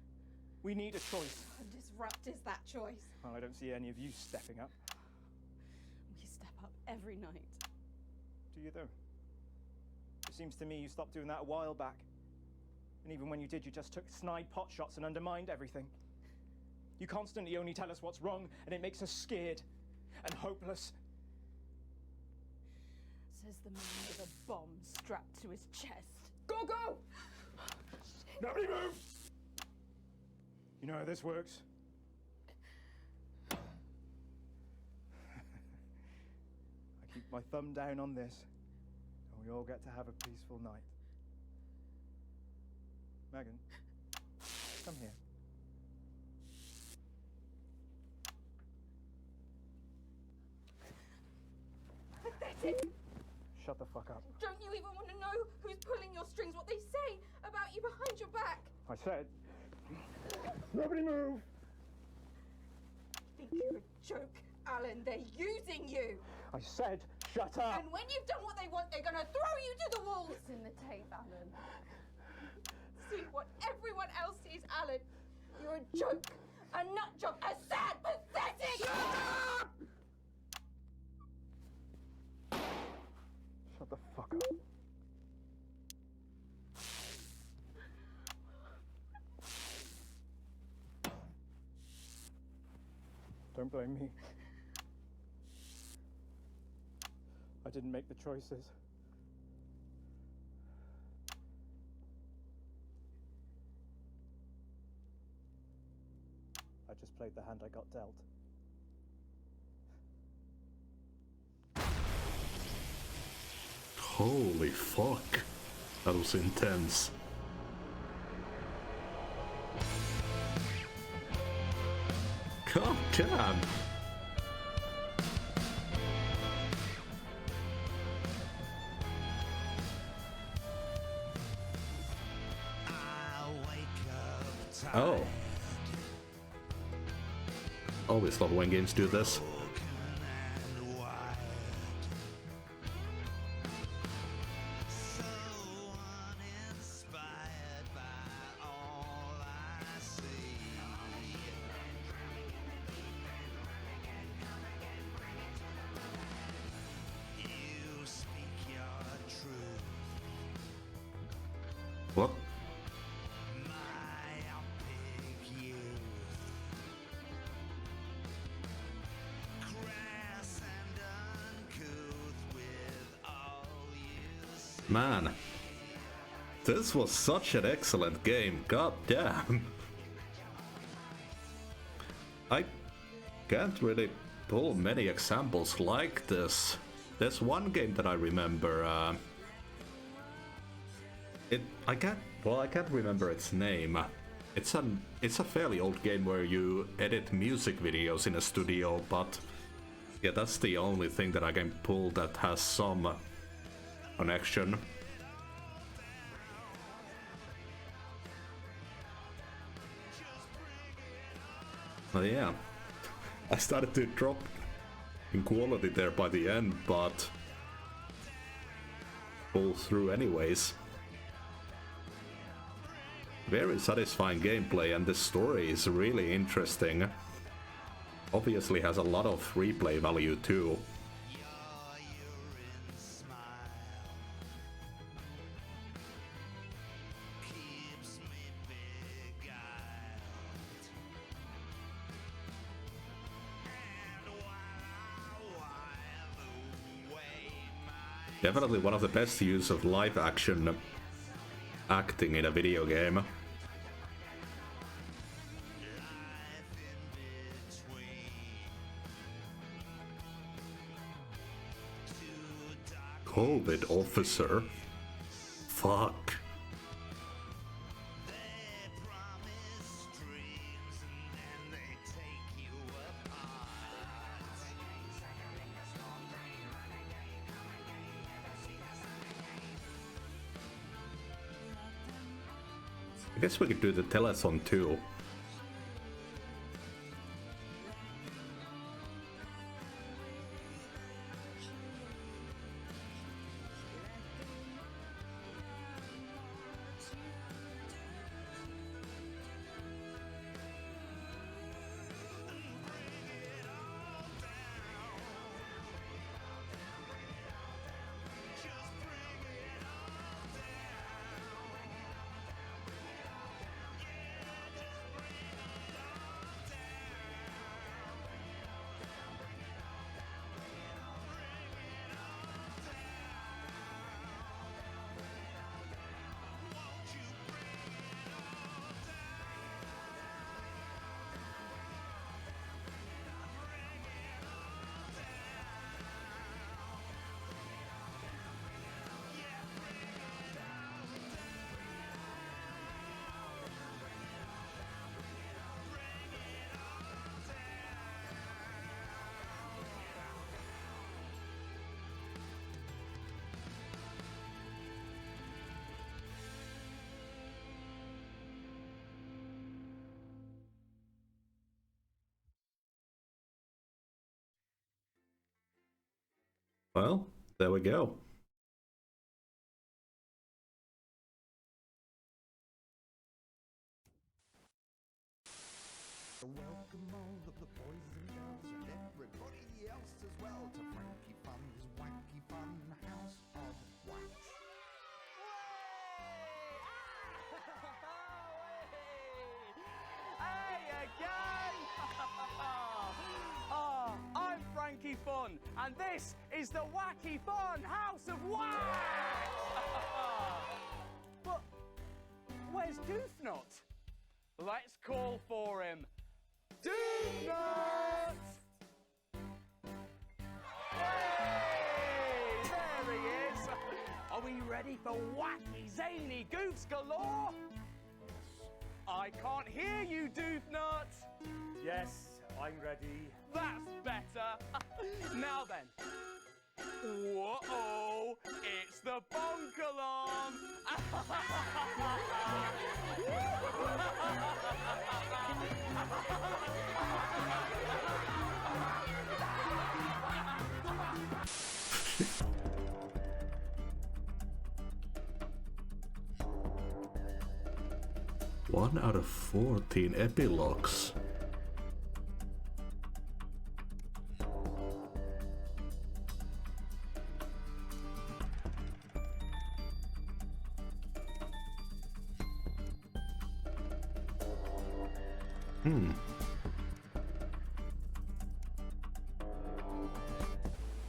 Speaker 10: We need a choice.
Speaker 12: And Disrupt is that choice.
Speaker 10: Well, I don't see any of you stepping up.
Speaker 11: We step up every night.
Speaker 10: Do you, though? It seems to me you stopped doing that a while back. And even when you did, you just took snide pot shots and undermined everything. You constantly only tell us what's wrong, and it makes us scared and hopeless.
Speaker 11: Says the man with a bomb strapped to his chest.
Speaker 12: Go, go!
Speaker 10: Nobody move! You know how this works? I keep my thumb down on this, and we all get to have a peaceful night. Megan, come here.
Speaker 12: Pathetic!
Speaker 10: Shut the fuck up.
Speaker 12: Don't you even want to know who's pulling your strings, what they say about you behind your back?
Speaker 10: I said, nobody move!
Speaker 12: Think you're a joke, Alan. They're using you.
Speaker 10: I said, shut up!
Speaker 12: And when you've done what they want, they're gonna throw you to the wolves.
Speaker 11: It's in the tape, Alan.
Speaker 12: See what everyone else sees, Alan. You're a joke, a nut job, a sad, pathetic.
Speaker 10: Shut up! Shut the fuck up. Don't blame me. I didn't make the choices. I just played the hand I got dealt.
Speaker 1: Holy fuck. That was intense. Come on. Oh. Always love when games do this. What? Man, this was such an excellent game, god damn. I can't really pull many examples like this. There's one game that I remember, I can't remember its name. It's a fairly old game where you edit music videos in a studio, but yeah, that's the only thing that I can pull that has some connection. Oh yeah, I started to drop in quality there by the end, but pull through anyways. Very satisfying gameplay, and the story is really interesting. Obviously has a lot of replay value too. Definitely one of the best use of live action acting in a video game. COVID officer? Fuck. I guess we could do the telethon too. Well, there we go.
Speaker 23: Welcome all of the boys and girls and everybody else as well to Frankie Fun's Wacky Fun House of Wax.
Speaker 10: Hey again! Oh, I'm Frankie Fun, and this is the Wacky Fun House of Wax! But where's Doofnut? Let's call for him. Doofnut! Hey, there he is. Are we ready for wacky, zany goofs galore? I can't hear you, Doofnut.
Speaker 9: Yes, I'm ready.
Speaker 10: That's better. Now then. Whoa, it's the bonk alarm.
Speaker 1: One out of 14 epilogues. Hmm.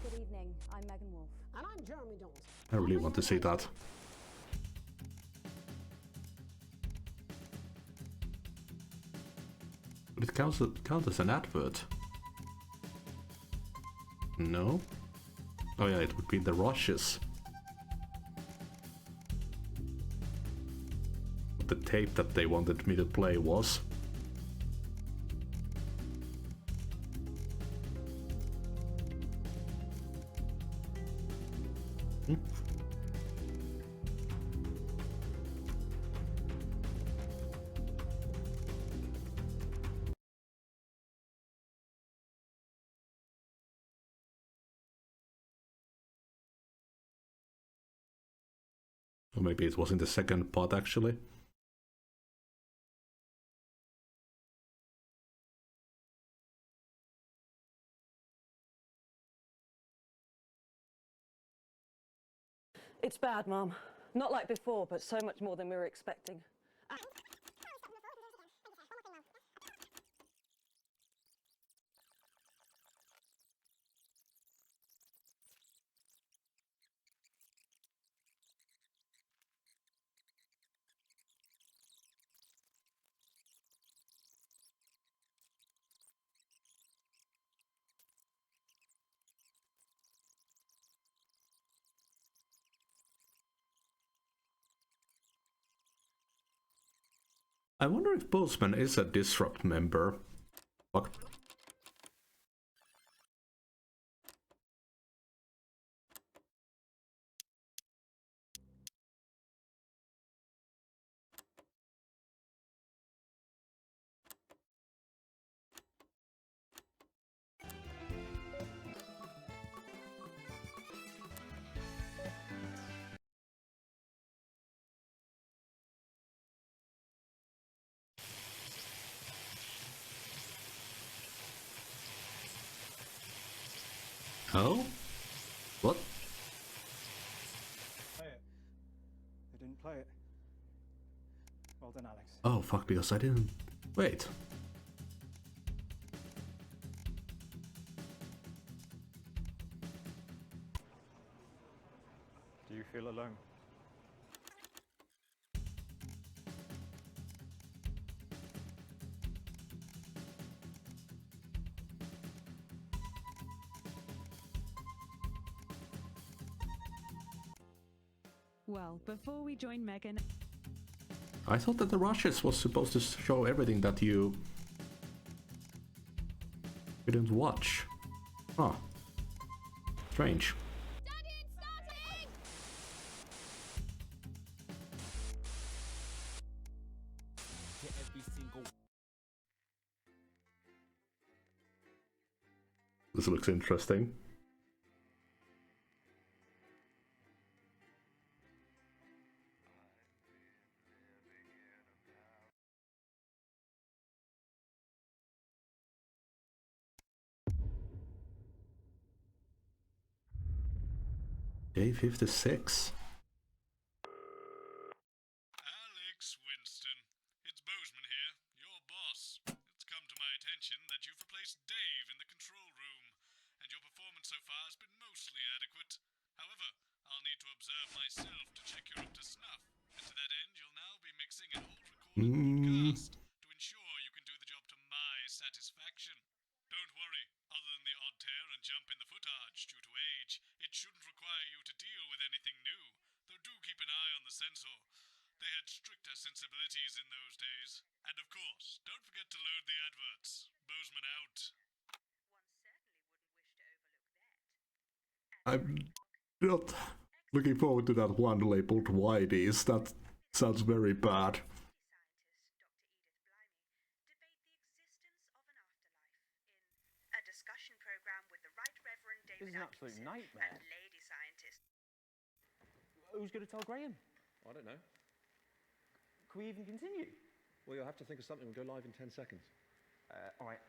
Speaker 4: Good evening, I'm Megan Wolf.
Speaker 17: And I'm Jeremy Dawes.
Speaker 1: I really want to see that. But it counts as an advert. No? Oh yeah, it would be the rushes. The tape that they wanted me to play was. Or maybe it was in the second part actually.
Speaker 3: It's bad, Mum. Not like before, but so much more than we were expecting.
Speaker 1: I wonder if Bozeman is a Disrupt member. Fuck. Oh? What?
Speaker 10: Play it. They didn't play it. Well done, Alex.
Speaker 1: Oh fuck, because I didn't... Wait.
Speaker 10: Do you feel alone?
Speaker 18: Well, before we join Megan...
Speaker 1: I thought that the rushes was supposed to show everything that you didn't watch. Huh. Strange. This looks interesting. Day 56.
Speaker 2: Alex Winston, it's Bozeman here, your boss. It's come to my attention that you've replaced Dave in the control room, and your performance so far has been mostly adequate. However, I'll need to observe myself to check you're up to snuff, and to that end you'll now be mixing an old recorded podcast to ensure you can do the job to my satisfaction. Don't worry, other than the odd tear and jump in the footage due to age, it shouldn't require you to deal with anything new, though do keep an eye on the censor. They had stricter sensibilities in those days. And of course, don't forget to load the adverts. Bozeman out.
Speaker 1: I'm not looking forward to that one labeled Whiteys. That sounds very bad.
Speaker 20: A discussion program with the Right Reverend David
Speaker 10: This is an absolute
Speaker 20: Atkinson
Speaker 10: nightmare.
Speaker 20: and lady scientist.
Speaker 10: Who's going to tell Graham?
Speaker 21: I don't know.
Speaker 10: Can we even continue?
Speaker 21: Well, you'll have to think of something. We'll go live in 10 seconds.
Speaker 10: All right.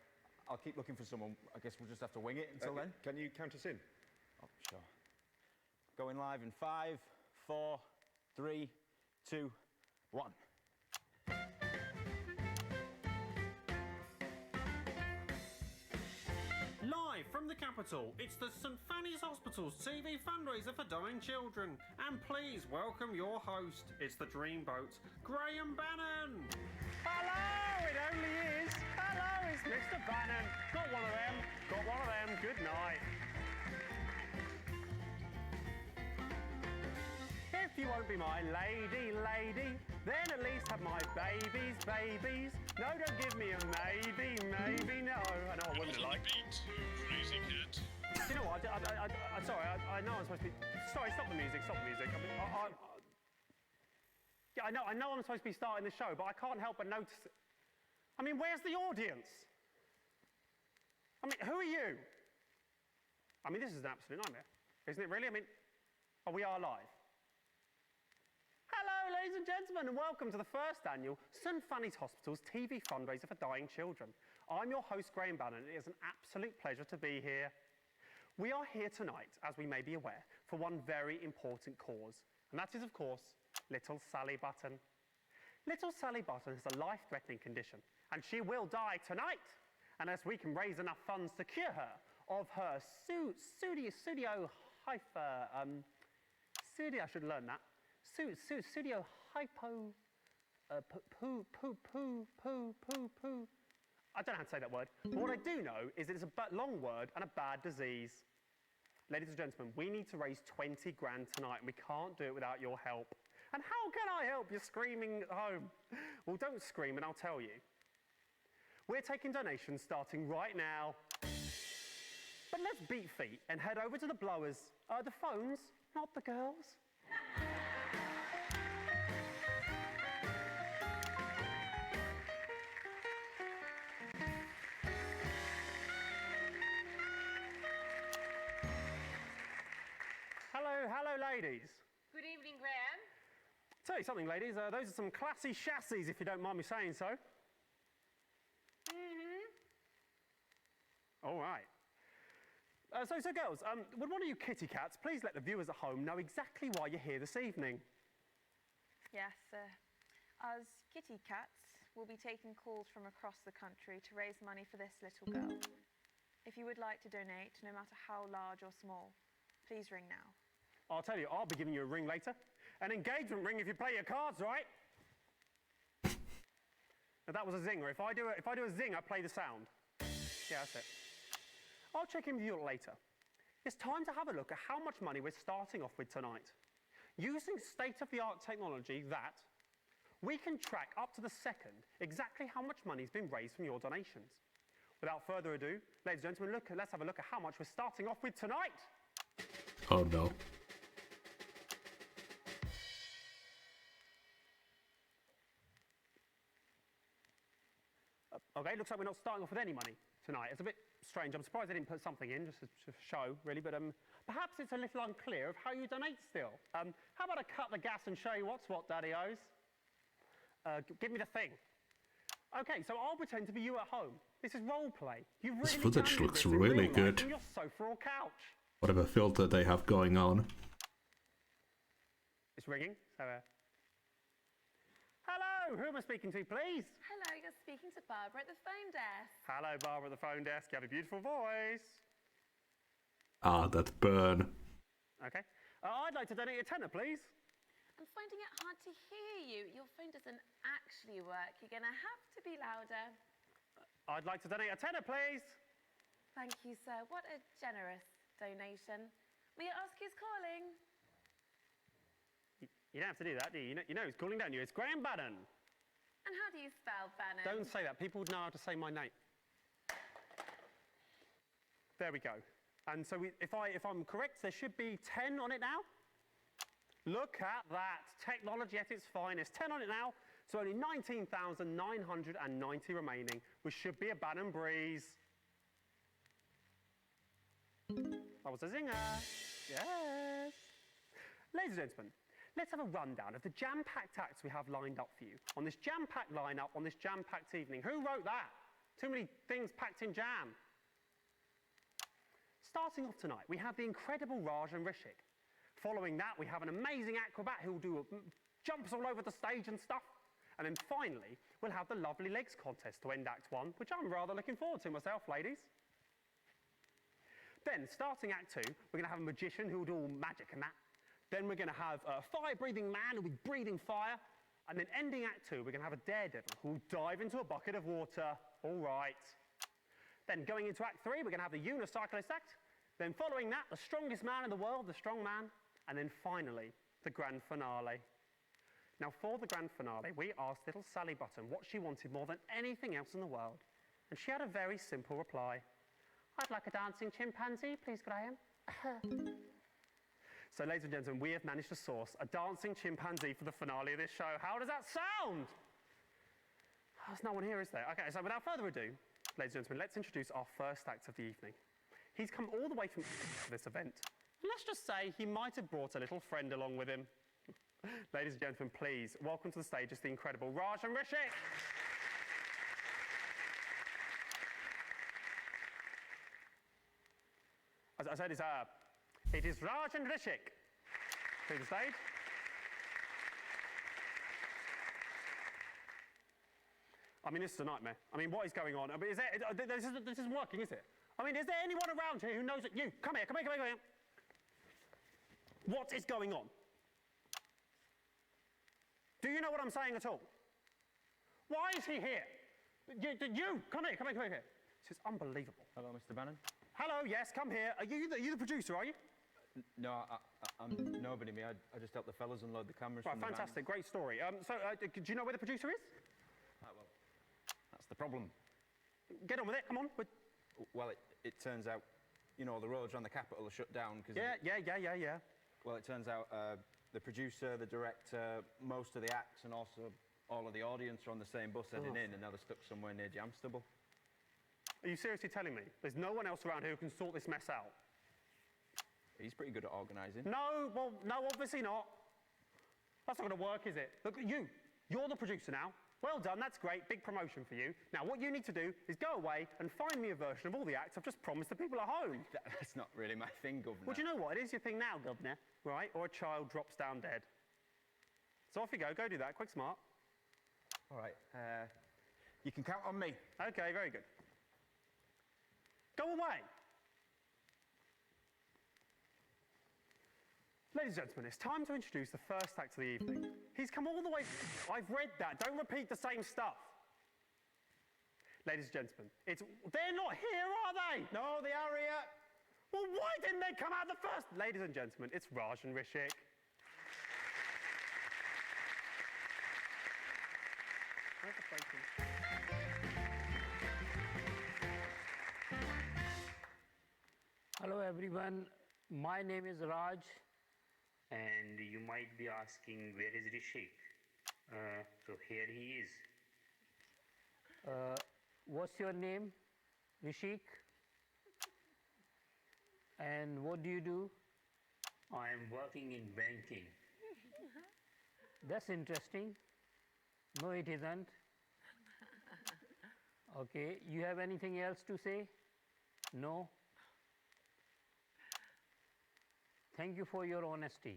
Speaker 10: I'll keep looking for someone. I guess we'll just have to wing it until then.
Speaker 21: Can you count us in?
Speaker 10: Oh, sure. Going live in 5, 4, 3, 2, 1.
Speaker 7: Live from the capital, it's the St Fanny's Hospital's TV fundraiser for dying children. And please welcome your host. It's the Dreamboat, Graham Bannon.
Speaker 17: Hello, it only is. Hello, it's Mr. Bannon. Got one of them. Got one of them. Good night. If you won't be my lady, then at least have my babies. No, don't give me a maybe, no. I know I wouldn't like.
Speaker 2: Crazy kid.
Speaker 17: Do you know what? I'm sorry. I know I'm supposed to be. Sorry, stop the music. I mean, yeah, I know I'm supposed to be starting the show, but I can't help but notice it. I mean, where's the audience? I mean, who are you? I mean, this is an absolute nightmare, isn't it? Really? I mean, we are live. Hello, ladies and gentlemen, and welcome to the first annual St Fanny's Hospital's TV fundraiser for dying children. I'm your host, Graham Bannon, and it is an absolute pleasure to be here. We are here tonight, as we may be aware, for one very important cause, and that is, of course, little Sally Button. Little Sally Button has a life-threatening condition, and she will die tonight, unless we can raise enough funds to cure her of her I should learn that. Studio hypo poo. I don't know how to say that word. But what I do know is it's a long word and a bad disease. Ladies and gentlemen, we need to raise 20 grand tonight, and we can't do it without your help. And how can I help? You're screaming at home. Well, don't scream, and I'll tell you. We're taking donations starting right now. But let's beat feet and head over to the blowers. The phones, not the girls. Hello, ladies.
Speaker 22: Good evening, Graham.
Speaker 17: Tell you something, ladies. Those are some classy chassis, if you don't mind me saying so. All right. So, girls, would one of you kitty cats please let the viewers at home know exactly why you're here this evening?
Speaker 24: Yes, us kitty cats will be taking calls from across the country to raise money for this little girl. If you would like to donate, no matter how large or small, please ring now.
Speaker 17: I'll tell you, I'll be giving you a ring later. An engagement ring if you play your cards right. Now, that was a zinger. If I do a zing, I play the sound. Yeah, that's it. I'll check in with you later. It's time to have a look at how much money we're starting off with tonight. Using state-of-the-art technology we can track up to the second exactly how much money's been raised from your donations. Without further ado, ladies and gentlemen, let's have a look at how much we're starting off with tonight.
Speaker 1: Oh no.
Speaker 17: Okay, looks like we're not starting off with any money tonight. It's a bit strange. I'm surprised they didn't put something in just to show, really, but perhaps it's a little unclear of how you donate still. How about I cut the gas and show you what's what, Daddy-O's? Give me the thing. Okay, so I'll pretend to be you at home. This is role play. You've really
Speaker 1: This footage looks
Speaker 17: in
Speaker 1: really
Speaker 17: real life
Speaker 1: good.
Speaker 17: on your sofa or couch.
Speaker 1: Whatever filter they have going on.
Speaker 17: It's ringing, so Hello, who am I speaking to, please?
Speaker 24: Hello, you're speaking to Barbara at the phone desk.
Speaker 17: Hello, Barbara at the phone desk. You have a beautiful voice.
Speaker 1: Ah, that burn.
Speaker 17: Okay. I'd like to donate a tenner, please.
Speaker 24: I'm finding it hard to hear you. Your phone doesn't actually work. You're going to have to be louder.
Speaker 17: I'd like to donate a tenner, please.
Speaker 24: Thank you, sir. What a generous donation. May I ask who's calling?
Speaker 17: You don't have to do that, do you? You know who's calling down you. It's Graham Bannon.
Speaker 24: And how do you spell Bannon?
Speaker 17: Don't say that. People would know how to say my name. There we go. And so if I'm correct, there should be 10 on it now. Look at that. Technology at its finest. 10 on it now. So only 19,990 remaining, which should be a Bannon breeze. That was a zinger. Yes. Ladies and gentlemen, let's have a rundown of the jam-packed acts we have lined up for you on this jam-packed lineup on this jam-packed evening. Who wrote that? Too many things packed in jam. Starting off tonight, we have the incredible Raj and Rishik. Following that, we have an amazing acrobat who will do jumps all over the stage and stuff. And then finally, we'll have the Lovely Legs contest to end Act 1, which I'm rather looking forward to myself, ladies. Then, starting Act 2, we're going to have a magician who will do all magic and that. Then we're going to have a fire-breathing man who'll be breathing fire. And then ending Act 2, we're going to have a daredevil who'll dive into a bucket of water. All right. Then going into Act 3, we're going to have the unicyclist act. Then following that, the strongest man in the world, the strong man. And then finally, the grand finale. Now, for the grand finale, we asked little Sally Button what she wanted more than anything else in the world. And she had a very simple reply. I'd like a dancing chimpanzee, please, Graham. So, ladies and gentlemen, we have managed to source a dancing chimpanzee for the finale of this show. How does that sound? There's no one here, is there? Okay, so without further ado, ladies and gentlemen, let's introduce our first act of the evening. He's come all the way from this event. And let's just say he might have brought a little friend along with him. Ladies and gentlemen, please, welcome to the stage is the incredible Rajan Rishik. As I said, it is Rajan Rishik. To the stage. I mean, this is a nightmare. I mean, what is going on? I mean, this isn't working, is it? I mean, is there anyone around here who knows that you? Come here. What is going on? Do you know what I'm saying at all? Why is he here? You, come here. This is unbelievable.
Speaker 13: Hello, Mr. Bannon.
Speaker 17: Hello, yes, come here. Are you the producer, are you?
Speaker 13: No, I'm nobody, me. I just help the fellas unload the cameras
Speaker 17: Right,
Speaker 13: from the
Speaker 17: fantastic, great story. Do you know where the producer is?
Speaker 13: Well, that's the problem.
Speaker 17: Get on with it, come on.
Speaker 13: Well, it turns out, you know, the roads around the capital are shut down because...
Speaker 17: Yeah.
Speaker 13: Well, it turns out the producer, the director, most of the acts and also all of the audience are on the same bus heading in, and now they're stuck somewhere near Jamstable.
Speaker 17: Are you seriously telling me there's no one else around here who can sort this mess out?
Speaker 13: He's pretty good at organising.
Speaker 17: No, well, no, obviously not. That's not going to work, is it? Look, you're the producer now. Well done, that's great, big promotion for you. Now, what you need to do is go away and find me a version of all the acts I've just promised the people at home.
Speaker 13: That's not really my thing, Governor.
Speaker 17: Well, do you know what? It is your thing now, Governor, right? Or a child drops down dead. So off you go do that, quick, smart.
Speaker 13: All right, you can count on me.
Speaker 17: Okay, very good. Go away. Ladies and gentlemen, it's time to introduce the first act of the evening. He's come all the way... I've read that. Don't repeat the same stuff. Ladies and gentlemen, they're not here, are they?
Speaker 13: No, they are here.
Speaker 17: Well, why didn't they come out the first? Ladies and gentlemen, it's Rajan Rishik. Where's the bacon?
Speaker 15: Hello everyone, my name is Raj.
Speaker 16: And you might be asking, where is Rishik? So here he is.
Speaker 15: What's your name? Rishik? And what do you do?
Speaker 16: I am working in banking.
Speaker 15: That's interesting. No, it isn't. Okay, you have anything else to say? No? Thank you for your honesty.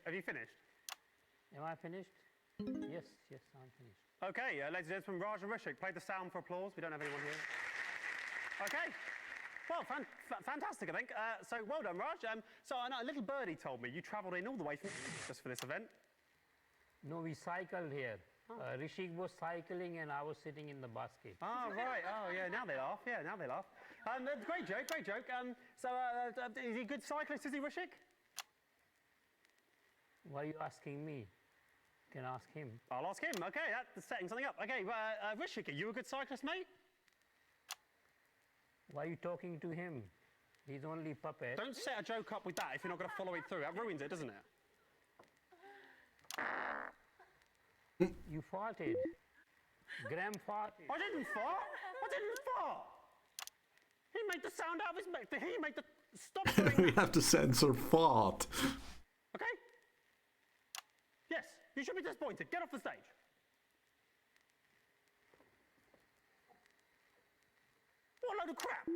Speaker 17: Have you finished?
Speaker 15: Am I finished? Yes, I'm finished.
Speaker 17: Okay, ladies and gentlemen, Rajan Rishik, play the sound for applause. We don't have anyone here. Okay. Well, fantastic, I think. So well done, Raj. So I know a little birdie told me you travelled in all the way from just for this event.
Speaker 15: No, we cycled here. Rishik was cycling and I was sitting in the basket.
Speaker 17: Oh, right. Oh, yeah, now they laugh. Great joke. Is he a good cyclist, is he, Rishik?
Speaker 15: Why are you asking me? You can ask him.
Speaker 17: I'll ask him. Okay, that's setting something up. Okay, Rishik, are you a good cyclist, mate?
Speaker 15: Why are you talking to him? He's only puppet.
Speaker 17: Don't set a joke up with that if you're not going to follow it through. That ruins it, doesn't it?
Speaker 15: You farted. Graham farted.
Speaker 17: I didn't fart. He made the sound out of his mouth. He made the... Stop doing
Speaker 1: We have to censor fart.
Speaker 17: Okay? Yes, you should be disappointed. Get off the stage. What a load of crap.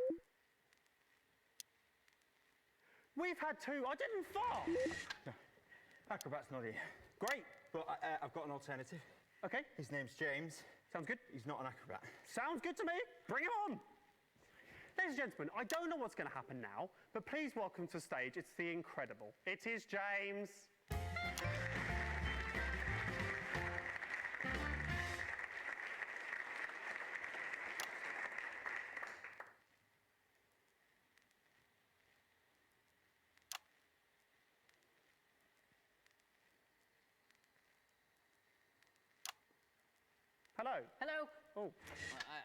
Speaker 17: We've had two. I didn't fart.
Speaker 13: No. Acrobat's not here.
Speaker 17: Great.
Speaker 13: But I've got an alternative.
Speaker 17: Okay.
Speaker 13: His name's James.
Speaker 17: Sounds good.
Speaker 13: He's not an acrobat.
Speaker 17: Sounds good to me. Bring him on. Ladies and gentlemen, I don't know what's going to happen now, but please welcome to the stage, it's the incredible. It is James. Hello.
Speaker 5: Hello.
Speaker 17: Oh.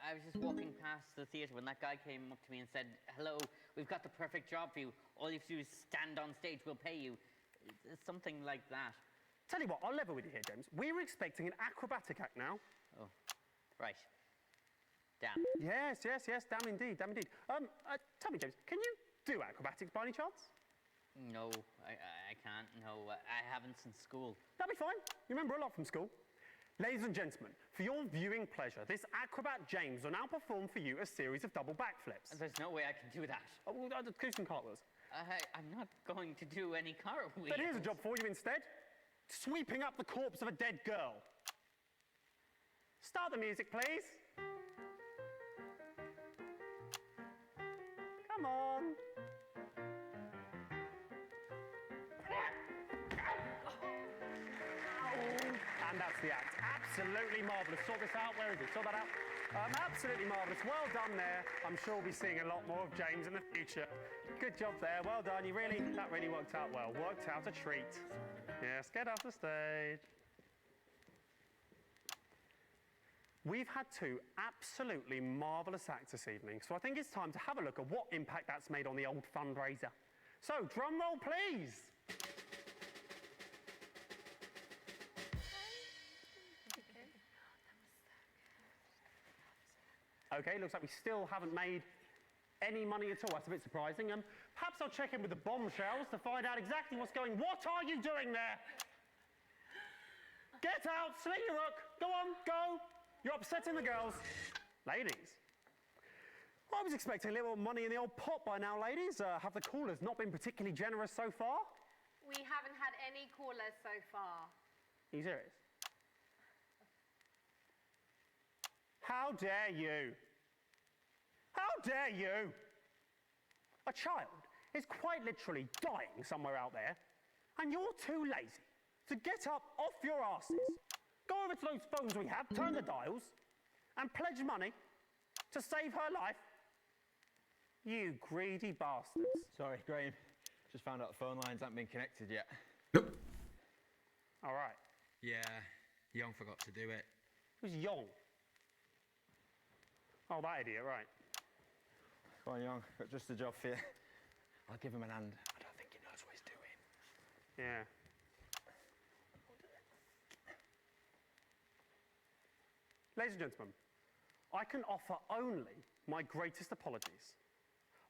Speaker 5: I was just walking past the theatre when that guy came up to me and said, hello, we've got the perfect job for you. All you have to do is stand on stage, we'll pay you. Something like that.
Speaker 17: Tell you what, I'll level with you here, James. We were expecting an acrobatic act now.
Speaker 5: Oh, right. Damn.
Speaker 17: Yes, damn indeed, damn indeed. Tell me, James, can you do acrobatics by any chance?
Speaker 5: No, I can't. No, I haven't since school.
Speaker 17: That'll be fine. You remember a lot from school. Ladies and gentlemen, for your viewing pleasure, this acrobat James will now perform for you a series of double backflips.
Speaker 5: There's no way I can do that.
Speaker 17: Oh, well, do some cartwheels.
Speaker 5: I'm not going to do any cartwheels.
Speaker 17: But here's a job for you instead. Sweeping up the corpse of a dead girl. Start the music, please. Come on. And that's the act. Absolutely marvellous. Sort this out. Where is it? Sort that out. Absolutely marvellous. Well done there. I'm sure we'll be seeing a lot more of James in the future. Good job there. Well done. That really worked out well. Worked out a treat. Yes, get off the stage. We've had two absolutely marvellous acts this evening, so I think it's time to have a look at what impact that's made on the old fundraiser. So, drum roll, please. Okay, looks like we still haven't made any money at all. That's a bit surprising. Perhaps I'll check in with the bombshells to find out exactly what's going on. What are you doing there? Get out, sling your hook. Go on, go. You're upsetting the girls. Ladies. Well, I was expecting a little money in the old pot by now, ladies. Have the callers not been particularly generous so far?
Speaker 14: We haven't had any callers so far.
Speaker 17: Are you serious? How dare you? How dare you? A child is quite literally dying somewhere out there, and you're too lazy to get up off your asses, go over to those phones we have, turn the dials, and pledge money to save her life. You greedy bastards.
Speaker 13: Sorry, Graham. Just found out the phone lines haven't been connected yet.
Speaker 17: All right.
Speaker 8: Yeah, Young forgot to do it.
Speaker 17: Who's Young? Oh, that idiot, right.
Speaker 13: Go on, Young. Got just a job for you. I'll give him an hand. I don't think he knows what he's doing.
Speaker 17: Yeah. Ladies and gentlemen, I can offer only my greatest apologies.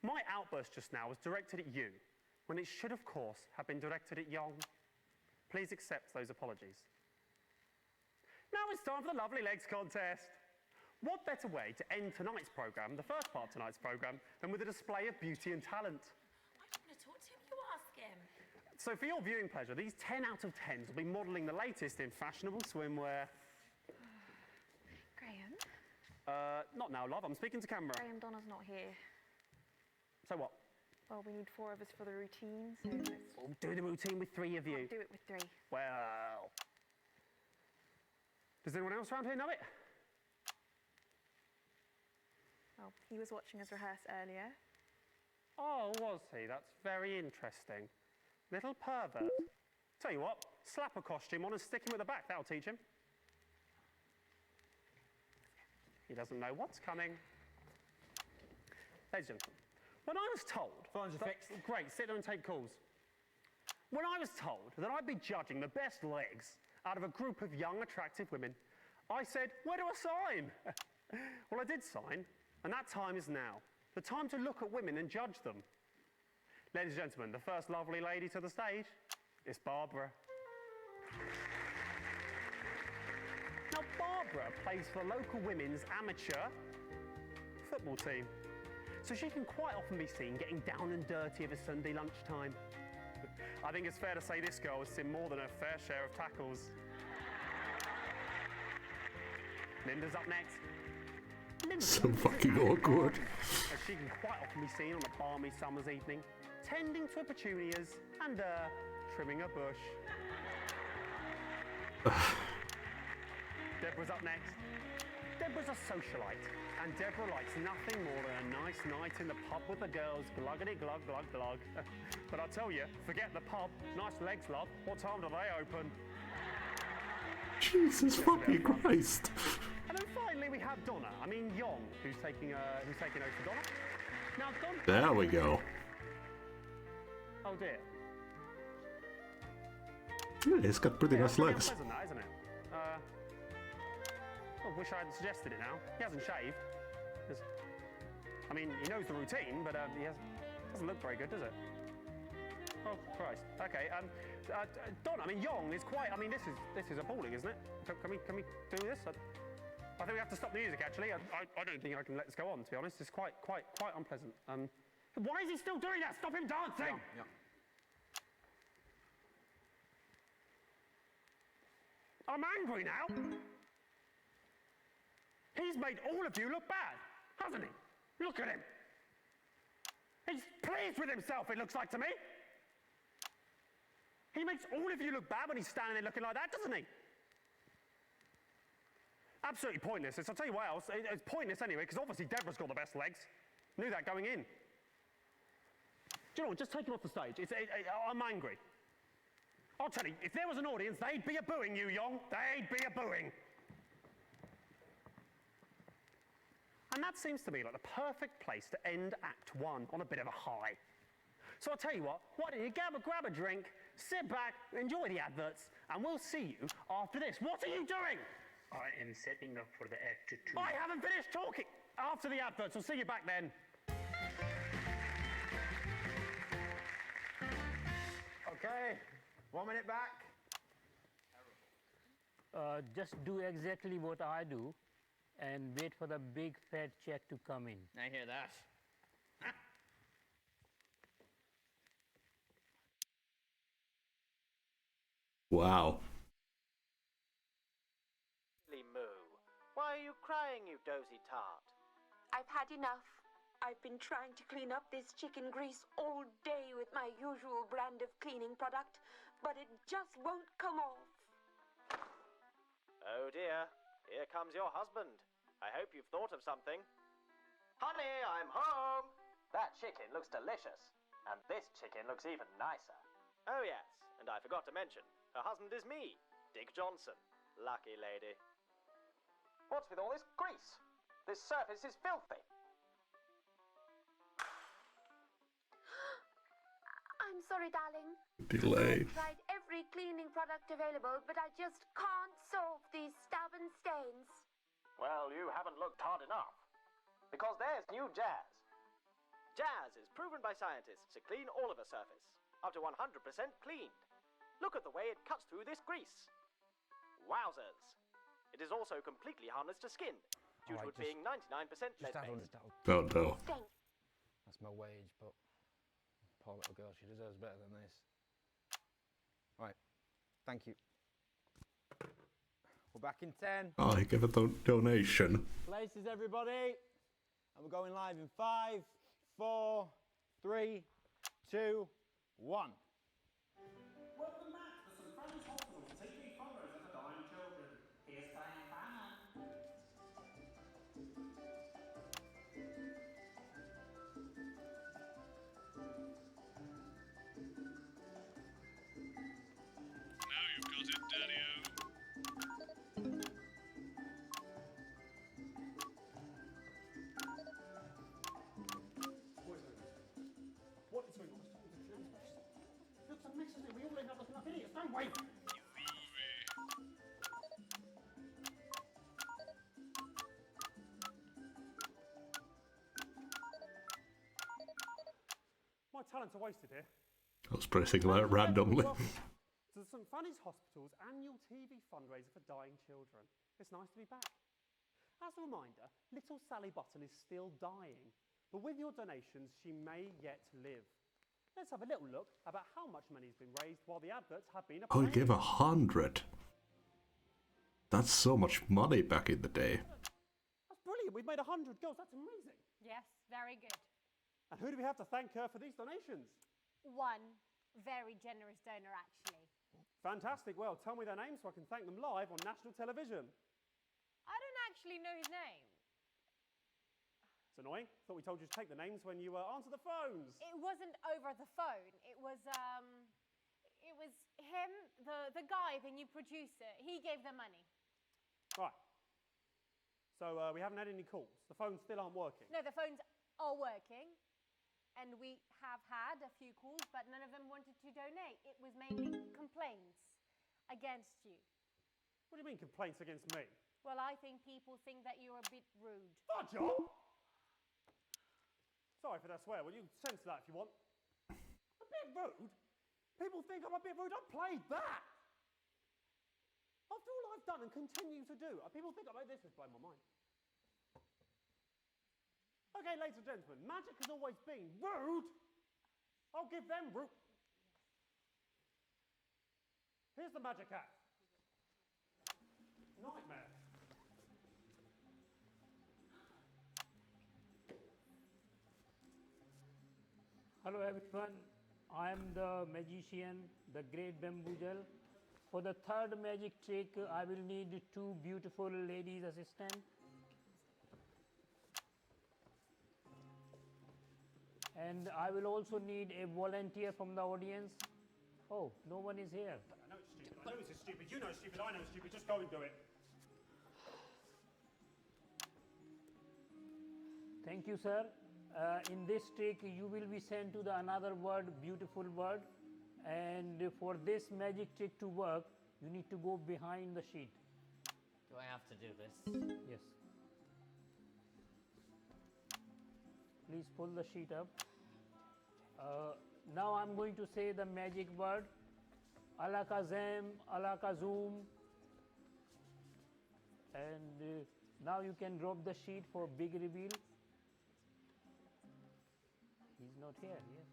Speaker 17: My outburst just now was directed at you, when it should, of course, have been directed at Young. Please accept those apologies. Now it's time for the Lovely Legs contest. What better way to end tonight's programme, the first part of tonight's programme, than with a display of beauty and talent?
Speaker 14: I don't want to talk to him, you ask him.
Speaker 17: So for your viewing pleasure, these 10 out of 10s will be modelling the latest in fashionable swimwear.
Speaker 24: Graham?
Speaker 17: Not now, love. I'm speaking to camera.
Speaker 24: Graham, Donna's not here.
Speaker 17: So what?
Speaker 24: Well, we need 4 of us for the routine, so
Speaker 17: We'll do the routine with 3 of you.
Speaker 24: I'll do it with 3.
Speaker 17: Well... Does anyone else around here know it?
Speaker 24: Well, he was watching us rehearse earlier.
Speaker 17: Oh, was he? That's very interesting. Little pervert. Tell you what, slap a costume on and stick him at the back. That'll teach him. He doesn't know what's coming. Ladies and gentlemen, when I was told...
Speaker 13: Phones are fixed.
Speaker 17: Great, sit there and take calls. When I was told that I'd be judging the best legs out of a group of young, attractive women, I said, where do I sign? Well, I did sign, and that time is now. The time to look at women and judge them. Ladies and gentlemen, the first lovely lady to the stage is Barbara. Now, Barbara plays for the local women's amateur football team, so she can quite often be seen getting down and dirty of a Sunday lunchtime. I think it's fair to say this girl has seen more than her fair share of tackles. Linda's up next. standing
Speaker 1: So fucking awkward.
Speaker 17: as she can quite often be seen on a balmy summer's evening, tending to her petunias and trimming a bush. Deborah's up next. Deborah's a socialite, and Deborah likes nothing more than a nice night in the pub with the girls, gluggity glug glug glug. But I'll tell you, forget the pub. Nice legs, love. What time do they open?
Speaker 1: Jesus fucking Christ.
Speaker 17: And then finally we have Donna. I mean Yong, who's taking over for Donna. Now Donna.
Speaker 1: There we go.
Speaker 17: Oh dear.
Speaker 1: Yeah, he's got pretty nice legs.
Speaker 17: Unpleasant, that, isn't it? I wish I had suggested it now. He hasn't shaved. I mean, he knows the routine, but doesn't look very good, does it? Oh Christ. Okay. Don, I mean, Yong is quite. I mean, this is appalling, isn't it? Can we do this? I think we have to stop the music. Actually, I don't think I can let this go on. To be honest, it's quite unpleasant. Why is he still doing that? Stop him dancing!
Speaker 13: Yeah.
Speaker 17: I'm angry now. He's made all of you look bad, hasn't he? Look at him. He's pleased with himself, it looks like to me. He makes all of you look bad when he's standing there looking like that, doesn't he? Absolutely pointless. I'll tell you what else. It's pointless anyway, because obviously Deborah's got the best legs. Knew that going in. Do you know what? Just take him off the stage. I'm angry. I'll tell you, if there was an audience, they'd be a-booing you, Yong. They'd be a-booing. And that seems to me like the perfect place to end Act 1 on a bit of a high. So I'll tell you what, why don't you grab a drink, sit back, enjoy the adverts, and we'll see you after this. What are you doing?
Speaker 16: I am setting up for the Act 2.
Speaker 17: I haven't finished talking. After the adverts, we'll see you back then.
Speaker 13: Okay, 1 minute back.
Speaker 15: Just do exactly what I do and wait for the big fat check to come in.
Speaker 5: I hear that.
Speaker 1: Wow.
Speaker 6: Moo, why are you crying, you dozy tart?
Speaker 11: I've had enough. I've been trying to clean up this chicken grease all day with my usual brand of cleaning product, but it just won't come off.
Speaker 6: Oh dear, here comes your husband. I hope you've thought of something. Honey, I'm home! That chicken looks delicious, and this chicken looks even nicer. Oh yes, and I forgot to mention, her husband is me, Dick Johnson. Lucky lady. What's with all this grease? This surface is filthy.
Speaker 11: I'm sorry, darling.
Speaker 1: Delay.
Speaker 11: I've tried every cleaning product available, but I just can't solve these stubborn stains.
Speaker 6: Well, you haven't looked hard enough. Because there's new Jazz. Jazz is proven by scientists to clean all of a surface, up to 100% cleaned. Look at the way it cuts through this grease. Wowzers. It is also completely harmless to skin, due to it being 99% lead-based.
Speaker 1: Oh no.
Speaker 13: That's my wage, but poor little girl, she deserves better than this. Right, thank you. We're back in 10.
Speaker 1: Oh, he gave a donation.
Speaker 13: Places, everybody. And we're going live in 5, 4, 3, 2, 1.
Speaker 7: Welcome back to St. Francis Hospital TV fundraiser for dying children. Here's Graham Banner.
Speaker 2: Now you've got it, Daddy-o.
Speaker 17: What is going on? Looks a mess, isn't it? We all end up looking like idiots, don't we? My talents are wasted here.
Speaker 1: I was pressing that randomly.
Speaker 17: To the St. Fanny's Hospital's annual TV fundraiser for dying children. It's nice to be back. As a reminder, little Sally Button is still dying, but with your donations, she may yet live. Let's have a little look about how much money has been raised while the adverts have been
Speaker 1: Oh, he
Speaker 17: playing.
Speaker 1: gave 100. That's so much money back in the day.
Speaker 17: That's brilliant. brilliant. We've made 100 goals. That's amazing.
Speaker 12: Yes, very good.
Speaker 17: And who do we have to thank for these donations?
Speaker 12: One very generous donor, actually.
Speaker 17: Fantastic. Well, tell me their names so I can thank them live on national television.
Speaker 12: I don't actually know his name.
Speaker 17: It's annoying. Thought we told you to take the names when you answer the phones.
Speaker 12: It wasn't over the phone. It was him, the guy, the new producer. He gave the money.
Speaker 17: Right. So we haven't had any calls. The phones still aren't working.
Speaker 12: No, the phones are working. And we have had a few calls, but none of them wanted to donate. It was mainly complaints against you.
Speaker 17: What do you mean complaints against me?
Speaker 12: Well, I think people think that you're a bit rude.
Speaker 17: Fudge up! Sorry for that swear. Well, you can censor that if you want. A bit rude? People think I'm a bit rude. I played that! After all I've done and continue to do, people think this has blown my mind. Okay, ladies and gentlemen, magic has always been rude. I'll give them rude. Here's the magic hat. Nightmare.
Speaker 15: Hello everyone, I am the magician, the great Bamboozle. For the third magic trick, I will need 2 beautiful ladies assistant. And I will also need a volunteer from the audience. Oh, no one is here.
Speaker 17: I know it's stupid. I know this is stupid. You know it's stupid. I know it's stupid. Just go and do it.
Speaker 15: Thank you, sir. In this trick, you will be sent to the another word, beautiful word. And for this magic trick to work, you need to go behind the sheet.
Speaker 5: Do I have to do this?
Speaker 15: Yes. Please pull the sheet up. Now I'm going to say the magic word. Alakazam, Alakazum. And now you can drop the sheet for big reveal. He's not here, yes.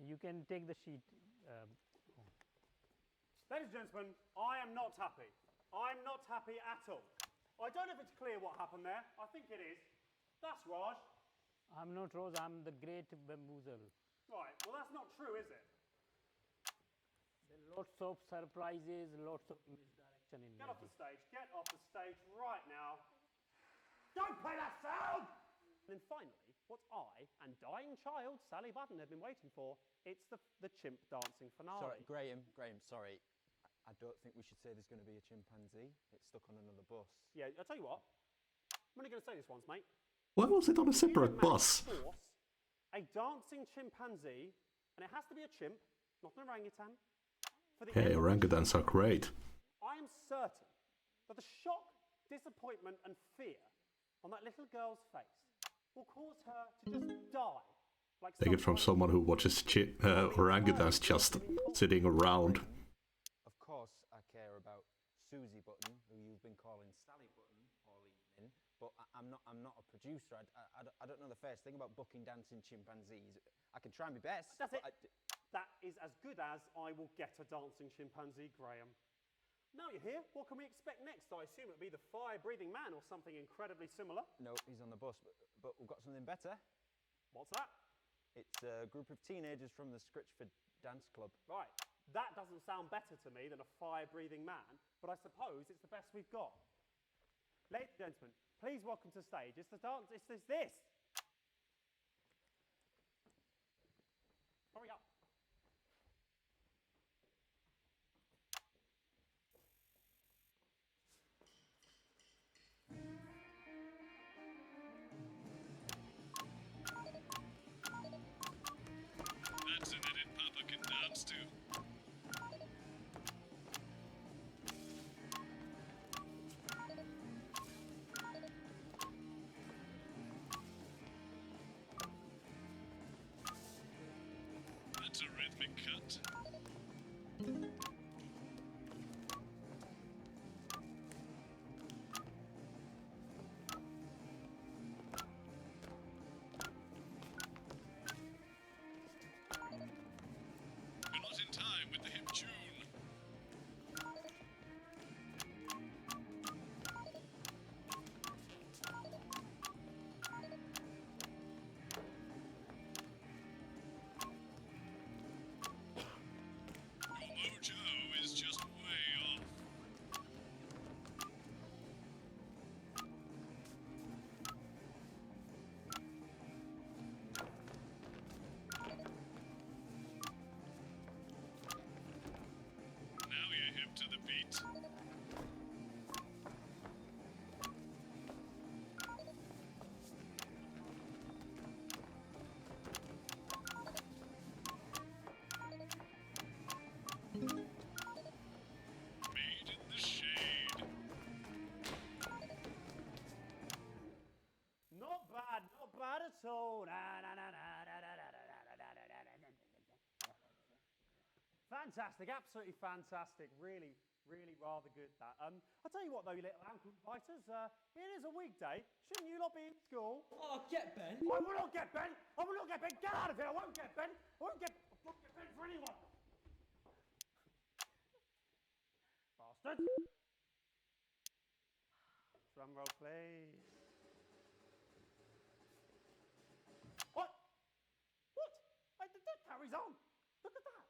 Speaker 15: You can take the sheet.
Speaker 17: Ladies and gentlemen, I am not happy. I'm not happy at all. I don't know if it's clear what happened there. I think it is. That's Raj.
Speaker 15: I'm not Rose, I'm the great Bamboozle.
Speaker 17: Right, well that's not true, is it?
Speaker 15: There are lots of surprises, lots of misdirection in
Speaker 17: Get off the
Speaker 15: magic.
Speaker 17: stage. Get off the stage right now. Don't play that sound! And then finally, what I and dying child Sally Button have been waiting for, it's the chimp dancing finale.
Speaker 13: Sorry, Graham, sorry. I don't think we should say there's going to be a chimpanzee. It's stuck on another bus.
Speaker 17: Yeah, I'll tell you what. I'm only going to say this once, mate.
Speaker 1: Why was it on a separate bus?
Speaker 17: Force a dancing chimpanzee, and it has to be a chimp, not an orangutan. For the
Speaker 1: Hey, orangutans are great.
Speaker 17: I am certain that the shock, disappointment, and fear on that little girl's face will cause her to just die. Like
Speaker 1: Take it from someone who watches orangutans just sitting around.
Speaker 13: Of course, I care about Susie Button, who you've been calling Sally Button all evening, but I'm not a producer. I don't know the first thing about booking dancing chimpanzees. I can try my best.
Speaker 17: That's it. That is as good as I will get a dancing chimpanzee, Graham. Now you're here, what can we expect next? I assume it'll be the fire-breathing man or something incredibly similar.
Speaker 13: No, he's on the bus, but we've got something better.
Speaker 17: What's that?
Speaker 13: It's a group of teenagers from the Scritchford Dance Club.
Speaker 17: Right. That doesn't sound better to me than a fire-breathing man, but I suppose it's the best we've got. Ladies and gentlemen, please welcome to the stage. It's the dance. It's this. Hurry up.
Speaker 2: That's an edit Papa can dance to. That's a rhythmic cut. We're not in time with the hip tune.
Speaker 17: Fantastic, absolutely fantastic. Really, really rather good, that. I'll tell you what, though, you little ankle biters, it is a weekday. Shouldn't you not be in school?
Speaker 9: Oh, get Ben.
Speaker 17: I will not get Ben. I will not get Ben. Get out of here. I won't get Ben. I won't get Ben for anyone. Bastard. Drum roll, please. What? What? That carries on. Look at that.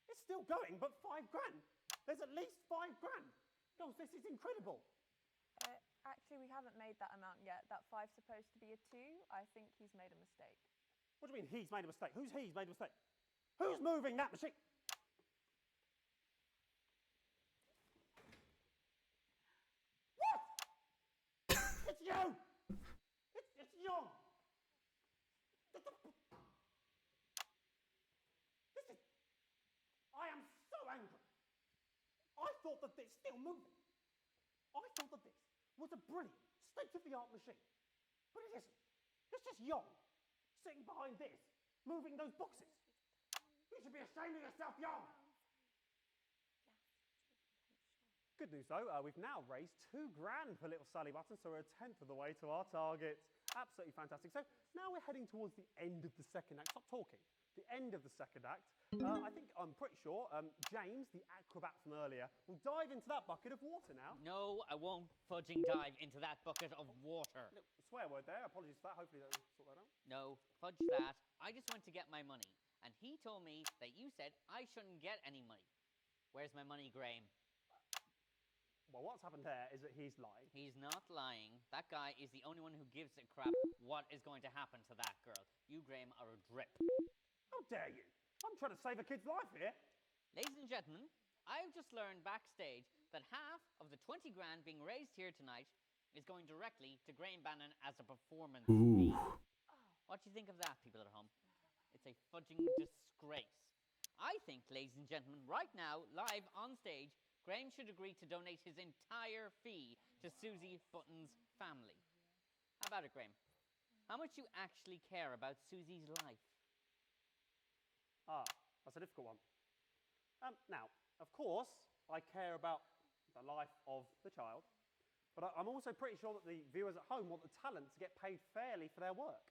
Speaker 17: It's still going, but £5 grand. There's at least £5 grand. Girls, this is incredible.
Speaker 24: Actually, we haven't made that amount yet. That 5's supposed to be a 2. I think he's made a mistake.
Speaker 17: What do you mean he's made a mistake? Who's he's made a mistake? Who's moving that machine? What? It's you! It's Young! This is... I am so angry. I thought that this still moving. I thought that this was a brilliant, state-of-the-art machine. But it isn't. It's just Young, sitting behind this, moving those boxes. You should be ashamed of yourself, Young. Good news, though. We've now raised £2 grand for little Sally Button, so we're a tenth of the way to our target. Absolutely fantastic. So now we're heading towards the end of the second act. Stop talking. The end of the second act. I'm pretty sure, James, the acrobat from earlier, will dive into that bucket of water now.
Speaker 5: No, I won't fudging dive into that bucket of water.
Speaker 17: No, swear word there. Apologies for that. Hopefully that'll sort that out.
Speaker 5: No, fudge that. I just went to get my money, and he told me that you said I shouldn't get any money. Where's my money, Graham?
Speaker 17: Well, what's happened there is that he's lying.
Speaker 5: He's not lying. That guy is the only one who gives a crap what is going to happen to that girl. You, Graham, are a drip.
Speaker 17: How dare you? I'm trying to save a kid's life here.
Speaker 5: Ladies and gentlemen, I've just learned backstage that half of the 20 grand being raised here tonight is going directly to Graham Bannon as a performance fee. What do you think of that, people at home? It's a fudging disgrace. I think, ladies and gentlemen, right now, live on stage, Graham should agree to donate his entire fee to Susie Button's family. How about it, Graham? How much you actually care about Susie's life?
Speaker 17: Ah, that's a difficult one. Now, of course, I care about the life of the child, but I'm also pretty sure that the viewers at home want the talent to get paid fairly for their work.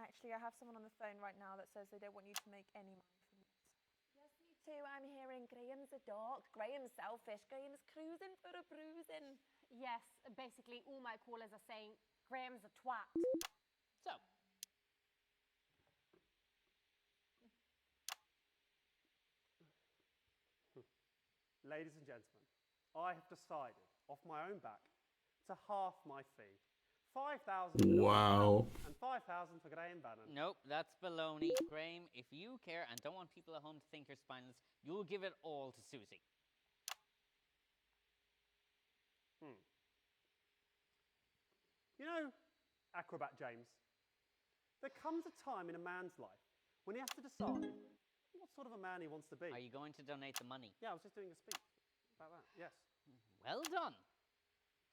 Speaker 24: Actually, I have someone on the phone right now that says they don't want you to make any money from this.
Speaker 11: Yes, me too. I'm hearing Graham's a dork, Graham's selfish, Graham's cruising for a bruising.
Speaker 12: Yes, basically all my callers are saying Graham's a twat.
Speaker 5: So,
Speaker 17: ladies and gentlemen, I have decided, off my own back, to half my fee. 5,000
Speaker 1: Wow.
Speaker 17: and 5,000 for Graham Bannon.
Speaker 5: nope, that's baloney. Graham, if you care and don't want people at home to think you're spineless, you'll give it all to Susie.
Speaker 17: You know, Acrobat James, there comes a time in a man's life when he has to decide what sort of a man he wants to be.
Speaker 5: Are you going to donate the money?
Speaker 17: Yeah, I was just doing a speech about that, yes.
Speaker 5: Well done.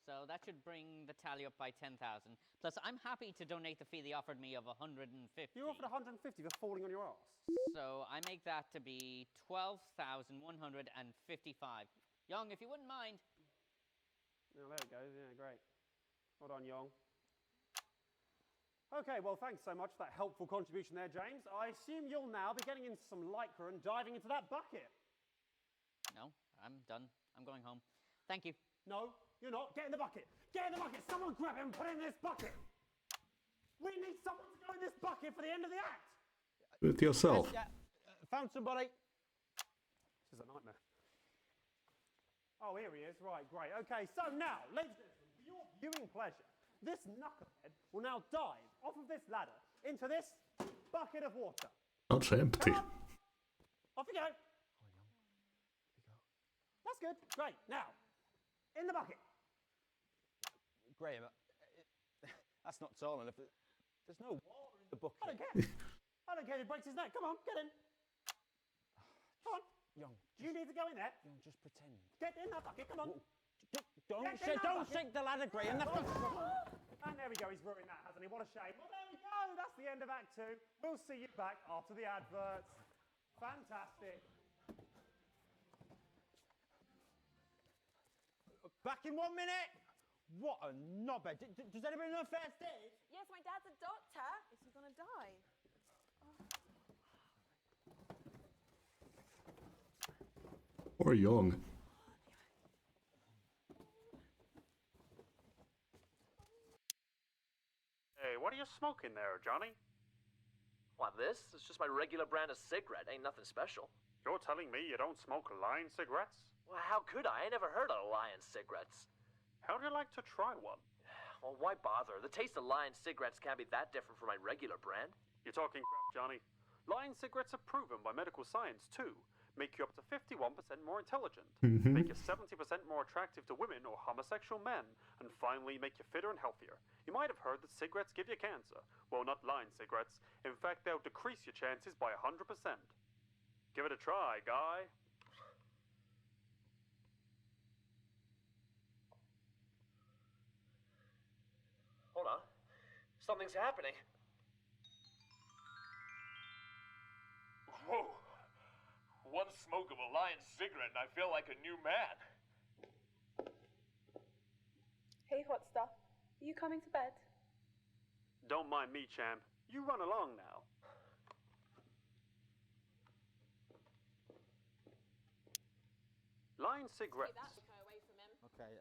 Speaker 5: So that should bring the tally up by 10,000. Plus, I'm happy to donate the fee they offered me of 150.
Speaker 17: You offered 150 for falling on your arse.
Speaker 5: So I make that to be 12,155. Young, if you wouldn't mind.
Speaker 17: Oh, there it goes. Yeah, great. Well done, Young. Okay, well, thanks so much for that helpful contribution there, James. I assume you'll now be getting into some lycra and diving into that bucket.
Speaker 5: No, I'm done. I'm going home. Thank you.
Speaker 17: No, you're not. Get in the bucket. Get in the bucket. Someone grab him and put him in this bucket. We need someone to go in this bucket for the end of the act.
Speaker 1: Do it yourself.
Speaker 13: Yes, found somebody.
Speaker 17: This is a nightmare. Oh, here he is. Right, great. Okay, so now, ladies and gentlemen, for your viewing pleasure, this knucklehead will now dive off of this ladder into this bucket of water.
Speaker 1: That's empty.
Speaker 17: Off you go. That's good. Great. Now, in the bucket.
Speaker 13: Graham, that's not tall enough. There's no water in the bucket.
Speaker 17: I don't care. I don't care if he breaks his neck. Come on, get in. Come on.
Speaker 13: Young,
Speaker 17: You need to go in there.
Speaker 13: Young, just pretend.
Speaker 17: Get in that bucket. Come on.
Speaker 13: Don't
Speaker 17: Get in that
Speaker 13: don't
Speaker 17: bucket.
Speaker 13: shake the ladder, Graham. That's not...
Speaker 17: And there we go. He's ruined that, hasn't he? What a shame. Well, there we go. that's the end of Act 2. We'll see you back after the adverts. Fantastic.
Speaker 13: Back in 1 minute. What a knobhead. Does anybody know first aid?
Speaker 12: Yes, my dad's a doctor. Is he gonna die?
Speaker 1: Or young.
Speaker 2: Hey, what are you smoking there, Johnny?
Speaker 6: What, this? It's just my regular brand of cigarette. Ain't nothing special.
Speaker 2: You're telling me you don't smoke Lion cigarettes?
Speaker 6: Well, how could I? I never heard of Lion cigarettes.
Speaker 2: How'd you like to try one?
Speaker 6: Well, why bother? The taste of Lion cigarettes can't be that different from my regular brand.
Speaker 2: You're talking crap, Johnny. Lion cigarettes are proven by medical science, too. Make you up to 51% more intelligent. Make you 70% more attractive to women or homosexual men. And finally, make you fitter and healthier. You might have heard that cigarettes give you cancer. Well, not Lion cigarettes. In fact, they'll decrease your chances by 100%. Give it a try, guy.
Speaker 6: Hold on. Something's happening.
Speaker 2: Whoa. One smoke of a Lion cigarette and I feel like a new man.
Speaker 24: Hey, hot stuff. Are you coming to bed?
Speaker 2: Don't mind me, champ. You run along now. Lion cigarettes.
Speaker 13: Okay,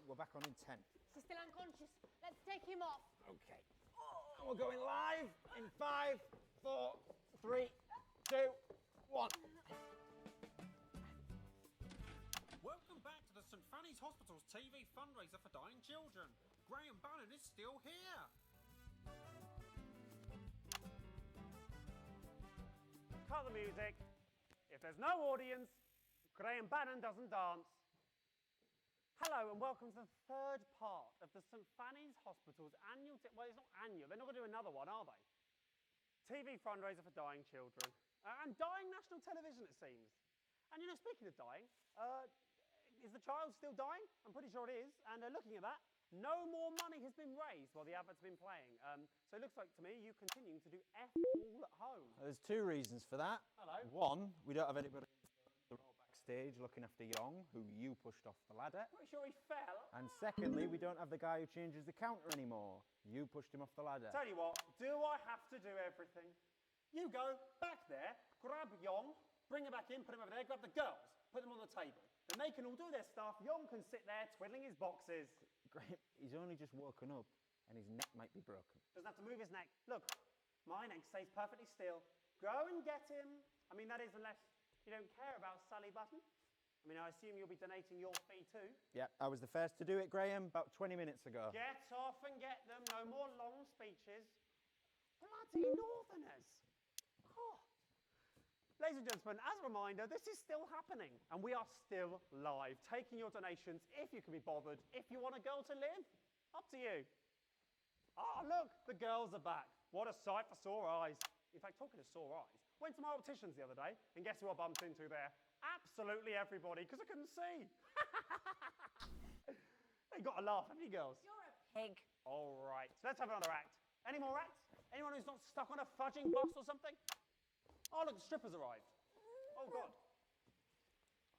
Speaker 13: we're back on in 10.
Speaker 12: He's still unconscious. Let's take him off.
Speaker 13: Okay. And we're going live in 5, 4, 3, 2, 1.
Speaker 7: Welcome back to the St Fanny's Hospital's TV fundraiser for dying children. Graham Bannon is still here.
Speaker 17: Cut the music. If there's no audience, Graham Bannon doesn't dance. Hello and welcome to the third part of the St Fanny's Hospital's annual... well, it's not annual. They're not going to do another one, are they? TV fundraiser for dying children. And dying national television, it seems. And, you know, speaking of dying, is the child still dying? I'm pretty sure it is. And looking at that, no more money has been raised while the advert's been playing. So it looks like to me you continuing to do F all at home.
Speaker 13: There's 2 reasons for that.
Speaker 17: Hello.
Speaker 13: 1, we don't have anybody in the role backstage looking after Young, who you pushed off the ladder.
Speaker 17: Pretty sure he fell.
Speaker 13: And secondly, we don't have the guy who changes the counter anymore. You pushed him off the ladder.
Speaker 17: Tell you what, do I have to do everything? You go back there, grab Young, bring him back in, put him over there, grab the girls, put them on the table. Then they can all do their stuff. Young can sit there twiddling his boxes.
Speaker 13: Graham, he's only just woken up and his neck might be broken.
Speaker 17: Doesn't have to move his neck. Look, my neck stays perfectly still. Go and get him. I mean, that is unless you don't care about Sally Button. I mean, I assume you'll be donating your fee too.
Speaker 13: Yeah, I was the first to do it, Graham, about 20 minutes ago.
Speaker 17: Get off and get them. No more long speeches. Bloody Northerners. Oh. Ladies and gentlemen, as a reminder, this is still happening. And we are still live, taking your donations if you can be bothered. If you want a girl to live, up to you. Oh, look, the girls are back. What a sight for sore eyes. In fact, talking of sore eyes, went to my opticians the other day, and guess who I bumped into there? Absolutely everybody, because I couldn't see. They got a laugh, haven't you, girls?
Speaker 12: You're a pig.
Speaker 17: All right, so let's have another act. Any more acts? Anyone who's not stuck on a fudging bus or something? Oh, look, the strippers arrived. Oh, God.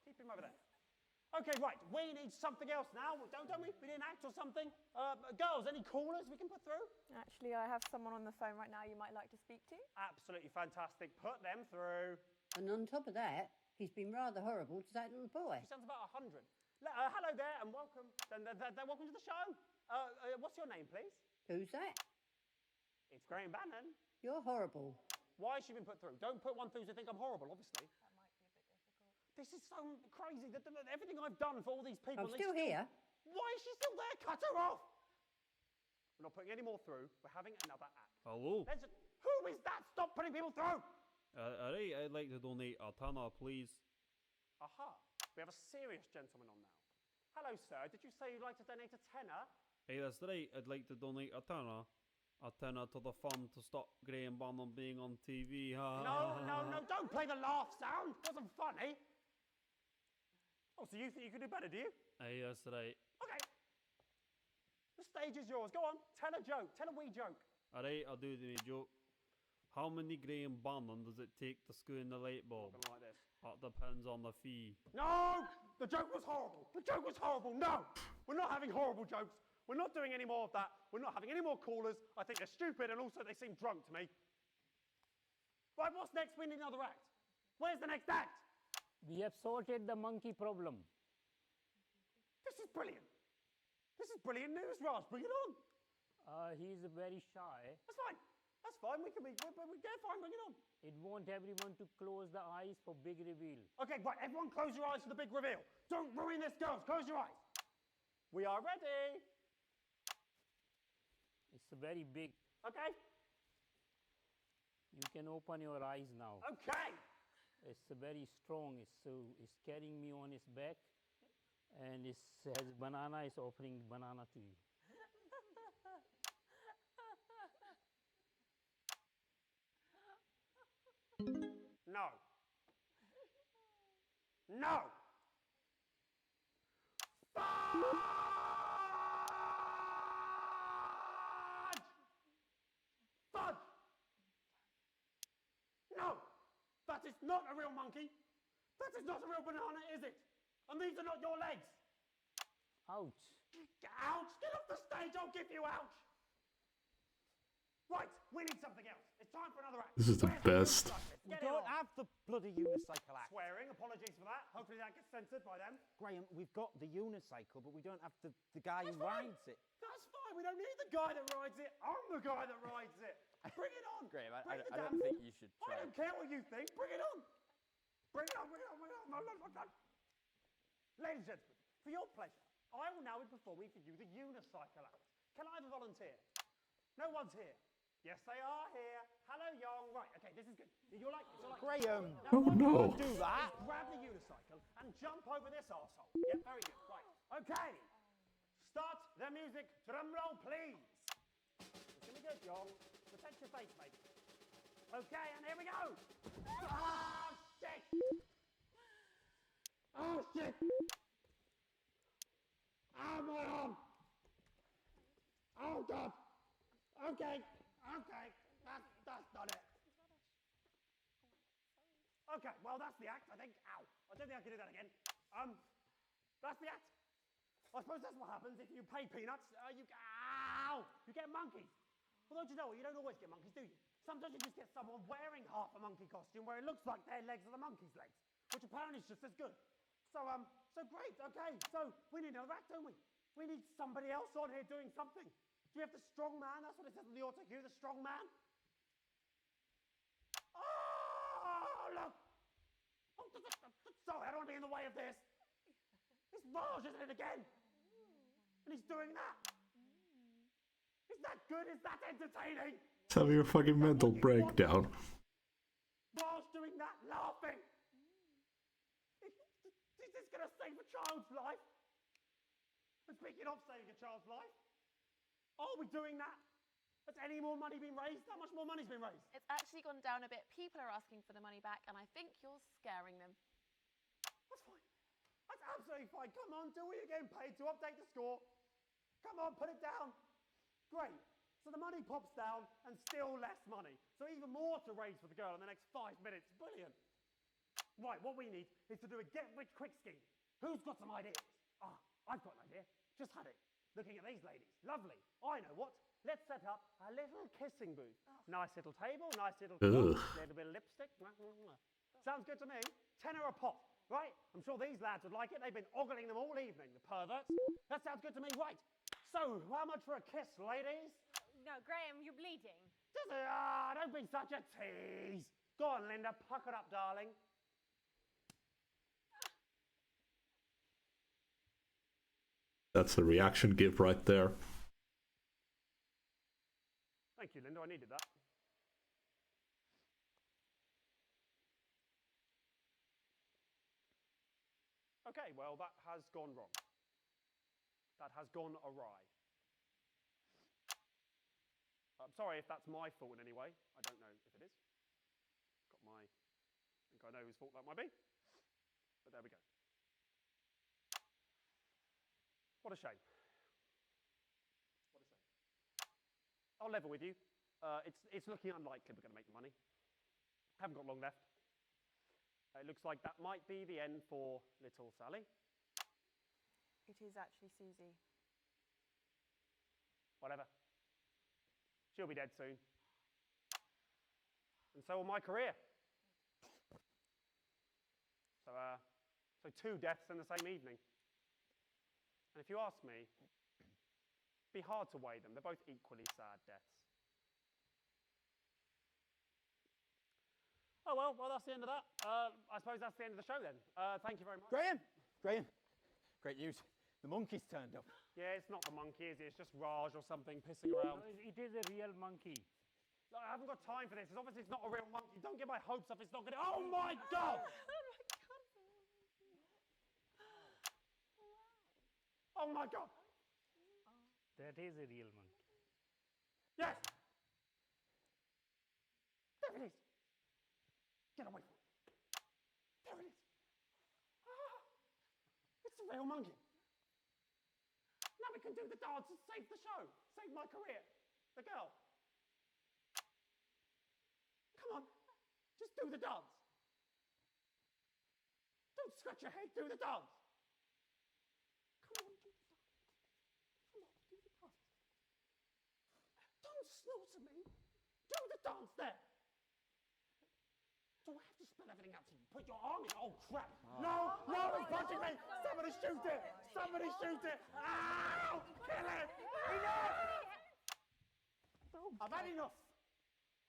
Speaker 17: Keep him over there. Okay, right, we need something else now, don't we? We need an act or something. Girls, any callers we can put through?
Speaker 24: Actually, I have someone on the phone right now you might like to speak to.
Speaker 17: Absolutely fantastic. Put them through.
Speaker 9: And on top of that, he's been rather horrible to that little boy.
Speaker 17: She sounds about 100. Hello there and welcome. Welcome to the show. What's your name, please?
Speaker 9: Who's that?
Speaker 17: It's Graham Bannon.
Speaker 9: You're horrible.
Speaker 17: Why has she been put through? Don't put one through to think I'm horrible, obviously. That might be a bit difficult. This is so crazy. Everything I've done for all these people.
Speaker 9: I'm still here.
Speaker 17: Why is she still there? Cut her off! We're not putting any more through. We're having another act.
Speaker 19: Hello?
Speaker 17: Who is that? Stop putting people through!
Speaker 19: Alright, I'd like to donate a tenner, please.
Speaker 17: Aha. We have a serious gentleman on now. Hello, sir. Did you say you'd like to donate a tenner?
Speaker 19: Hey, that's right. I'd like to donate a tenner. A tenner to the fund to stop Graham Bannon being on TV.
Speaker 17: No, don't play the laugh sound. It wasn't funny. Oh, so you think you can do better, do you?
Speaker 19: Hey, that's right.
Speaker 17: Okay. The stage is yours. Go on. Tell a joke. Tell a wee joke.
Speaker 19: Alright, I'll do the joke. How many Graham Bannon does it take to screw in the light bulb?
Speaker 17: Something like this.
Speaker 19: That depends on the fee.
Speaker 17: No! The joke was horrible. The joke was horrible. No! We're not having horrible jokes. We're not doing any more of that. We're not having any more callers. I think they're stupid and also they seem drunk to me. Right, what's next? We need another act. Where's the next act?
Speaker 15: We have sorted the monkey problem.
Speaker 17: This is brilliant. This is brilliant news, Raj. Bring it on.
Speaker 15: He's very shy.
Speaker 17: That's fine. That's fine. We can be. We're fine. Bring it on.
Speaker 15: It won't everyone to close the eyes for big reveal.
Speaker 17: Okay, right. Everyone, close your eyes for the big reveal. Don't ruin this, girls. Close your eyes. We are ready.
Speaker 15: It's very big.
Speaker 17: Okay.
Speaker 15: You can open your eyes now.
Speaker 17: Okay.
Speaker 15: It's very strong. It's carrying me on its back, and it has banana. It's offering banana to you.
Speaker 17: No. No. Fudge! No! That is not a real monkey. That is not a real banana, is it? And these are not your legs.
Speaker 15: Ouch.
Speaker 17: Ouch! Get off the stage, I'll give you ouch! Right, we need something else. It's time for another act.
Speaker 1: This is the best.
Speaker 13: We don't have the bloody unicycle act.
Speaker 17: Swearing, apologies for that. Hopefully that gets censored by them.
Speaker 13: Graham, we've got the unicycle, but we don't have the guy who rides it.
Speaker 17: That's fine, we don't need the guy that rides it. I'm the guy that rides it. Bring it on.
Speaker 3: Graham,
Speaker 17: Bring
Speaker 3: I
Speaker 17: the
Speaker 3: don't
Speaker 17: damn
Speaker 3: think
Speaker 17: thing.
Speaker 3: you should
Speaker 17: I
Speaker 3: try.
Speaker 17: don't care what you think. Bring it on. Bring it on, bring it on, bring it on. No. Ladies and gentlemen, for your pleasure, I will now be performing for you the unicycle act. Can I have a volunteer? No one's here. Yes, they are here. Hello, Young. Right, okay, this is good. You'll like this.
Speaker 13: Graham.
Speaker 17: Now,
Speaker 1: Oh, no.
Speaker 17: do that. Grab the unicycle and jump over this arsehole. Yeah, very good. Right. Okay. Start the music. Drum roll, please. It's gonna be good, Young. Protect your face, mate. Okay, and here we go. Oh, shit. Oh, shit. Oh, my arm. Oh, God. Okay. That's not it. Okay, well, that's the act, I think. Ow. I don't think I can do that again. That's the act. I suppose that's what happens if you pay peanuts. You get monkeys. Well, don't you know what? You don't always get monkeys, do you? Sometimes you just get someone wearing half a monkey costume where it looks like their legs are the monkey's legs, which apparently is just as good. So great. Okay, so we need another act, don't we? We need somebody else on here doing something. Do we have the strong man? That's what it says on the auto cue, the strong man. Oh, look! Oh, sorry, I don't want to be in the way of this. It's Raj, isn't it, again? And he's doing that. Is that good? Is that entertaining?
Speaker 1: It's having a fucking mental breakdown.
Speaker 17: Raj doing that, laughing. Is this going to save a child's life? And speaking of saving a child's life, are we doing that? Has any more money been raised? How much more money's been raised?
Speaker 24: It's actually gone down a bit. People are asking for the money back, and I think you're scaring them.
Speaker 17: That's fine. That's absolutely fine. Come on, do what you're getting paid to update the score. Come on, put it down. Great. So the money pops down and still less money. So even more to raise for the girl in the next 5 minutes. Brilliant. Right, what we need is to do a get-rich-quick scheme. Who's got some ideas? I've got an idea. Just had it. Looking at these ladies. Lovely. I know what. Let's set up a little kissing booth. Nice little table, nice little cloth, little bit of lipstick. Sounds good to me. £10 a pop, right? I'm sure these lads would like it. They've been ogling them all evening, the perverts. That sounds good to me. Right. So, how much for a kiss, ladies?
Speaker 12: No, Graham, you're bleeding.
Speaker 17: Just, don't be such a tease. Go on, Linda. Pucker up, darling.
Speaker 1: That's a reaction give right there.
Speaker 17: Thank you, Linda. I needed that. Okay, well, that has gone wrong. That has gone awry. I'm sorry if that's my fault in any way. I don't know if it is. I think I know whose fault that might be. But there we go. What a shame. What a shame. I'll level with you. it's looking unlikely we're going to make the money. Haven't got long left. It looks like that might be the end for little Sally.
Speaker 24: It is actually Susie.
Speaker 17: Whatever. She'll be dead soon. And so will my career. So 2 deaths in the same evening. And if you ask me, it'd be hard to weigh them. They're both equally sad deaths. Oh, well, that's the end of that. I suppose that's the end of the show then. Thank you very much.
Speaker 13: Graham, great news. The monkey's turned up.
Speaker 17: Yeah, it's not the monkey, is it? It's just Raj or something pissing around.
Speaker 15: No, it is a real monkey.
Speaker 17: Look, I haven't got time for this. It's obviously it's not a real monkey. Don't get my hopes up. It's not going to... Oh, my God! Oh, my God!
Speaker 15: That is a real monkey.
Speaker 17: Yes! There it is! Get away from it. There it is. Ah, it's a real monkey. Now we can do the dance and save the show. Save my career. The girl. Come on. Just do the dance. Don't scratch your head. Do the dance. Come on, do the dance. Come on, do the dance. Don't snooze at me. Do the dance there. Do I have to spell everything out to you? Put your arm in. Oh, crap. No, he's punching me. Somebody shoot it. Somebody shoot it. Ow! Kill it. Enough!
Speaker 13: I've had enough.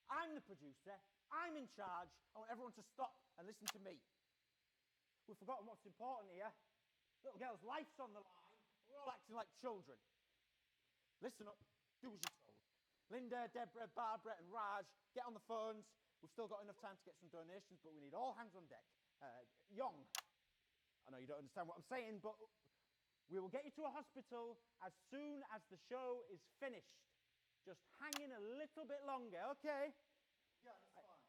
Speaker 13: I'm the producer. I'm in charge. I want everyone to stop and listen to me. We've forgotten what's important here. Little girl's life's on the line. We're all acting like children. Listen up. Do as you're told. Linda, Deborah, Barbara and Raj, get on the phones. We've still got enough time to get some donations, but we need all hands on deck. Young, I know you don't understand what I'm saying, but we will get you to a hospital as soon as the show is finished. Just hang in a little bit longer, okay? Yeah, that's fine.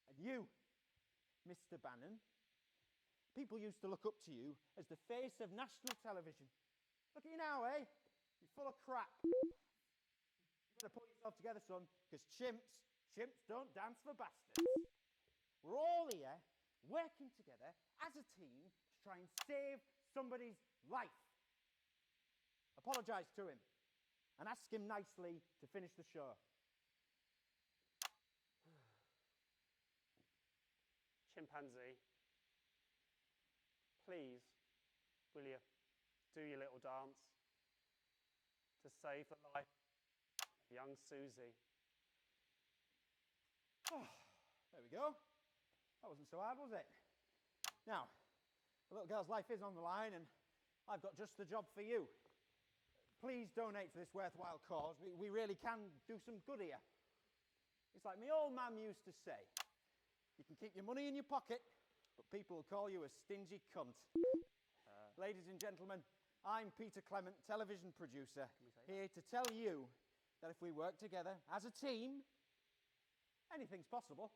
Speaker 13: And you, Mr. Bannon, people used to look up to you as the face of national television. Look at you now, eh? You're full of crap. You better pull yourself together, son, because chimps don't dance for bastards. We're all here working together as a team to try and save somebody's life. Apologise to him and ask him nicely to finish the show.
Speaker 17: Chimpanzee, please, will you do your little dance to save the life of young Susie?
Speaker 13: Oh, there we go. That wasn't so hard, was it? Now, the little girl's life is on the line, and I've got just the job for you. Please donate to this worthwhile cause. We really can do some good here. It's like my old man used to say, you can keep your money in your pocket, but people will call you a stingy cunt. Ladies and gentlemen, I'm Peter Clement, television producer, here to tell you that if we work together as a team, anything's possible.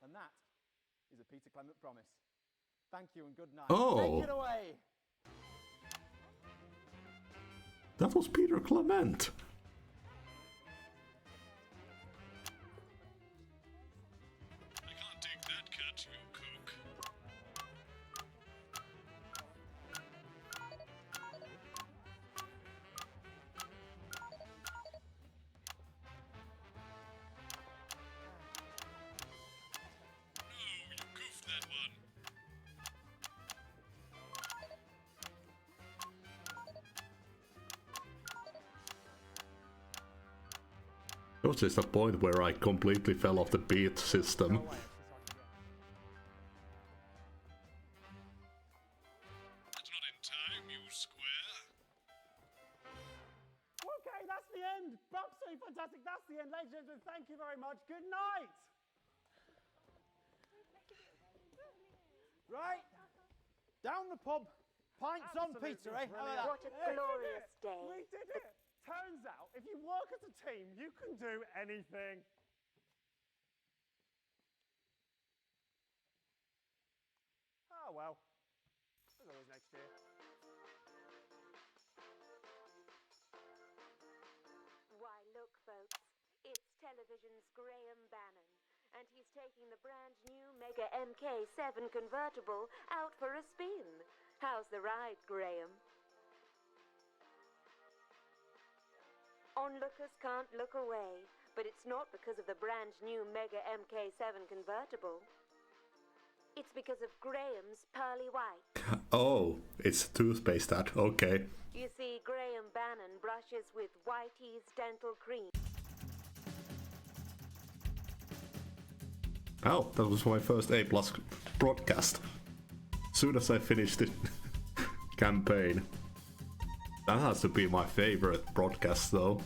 Speaker 13: And that is a Peter Clement promise. Thank you and good night.
Speaker 1: Oh.
Speaker 13: Take it away.
Speaker 1: That was Peter Clement.
Speaker 2: I can't take that cat, you cook. No, you goofed that one.
Speaker 1: That was just a point where I completely fell off the beat system.
Speaker 2: That's not in time, you square.
Speaker 17: Okay, that's the end. Absolutely fantastic. That's the end. Ladies and gentlemen, thank you very much. Good night.
Speaker 13: Right. Down the pub. Pints on, Peter, eh? How about that?
Speaker 11: What a glorious day.
Speaker 17: We did it. Turns out, if you work as a team, you can do anything. Oh, well. There's always next year.
Speaker 11: Television's Graham Bannon, and he's taking the brand new Mega MK7 convertible out for a spin. How's the ride, Graham? Onlookers can't look away, but it's not because of the brand new Mega MK7 convertible. It's because of Graham's pearly white.
Speaker 1: Oh, it's toothpaste ad. Okay.
Speaker 11: You see, Graham Bannon brushes with Whitey's dental cream.
Speaker 1: Oh, that was my first A+ broadcast. Soon as I finished the campaign. That has to be my favorite broadcast though.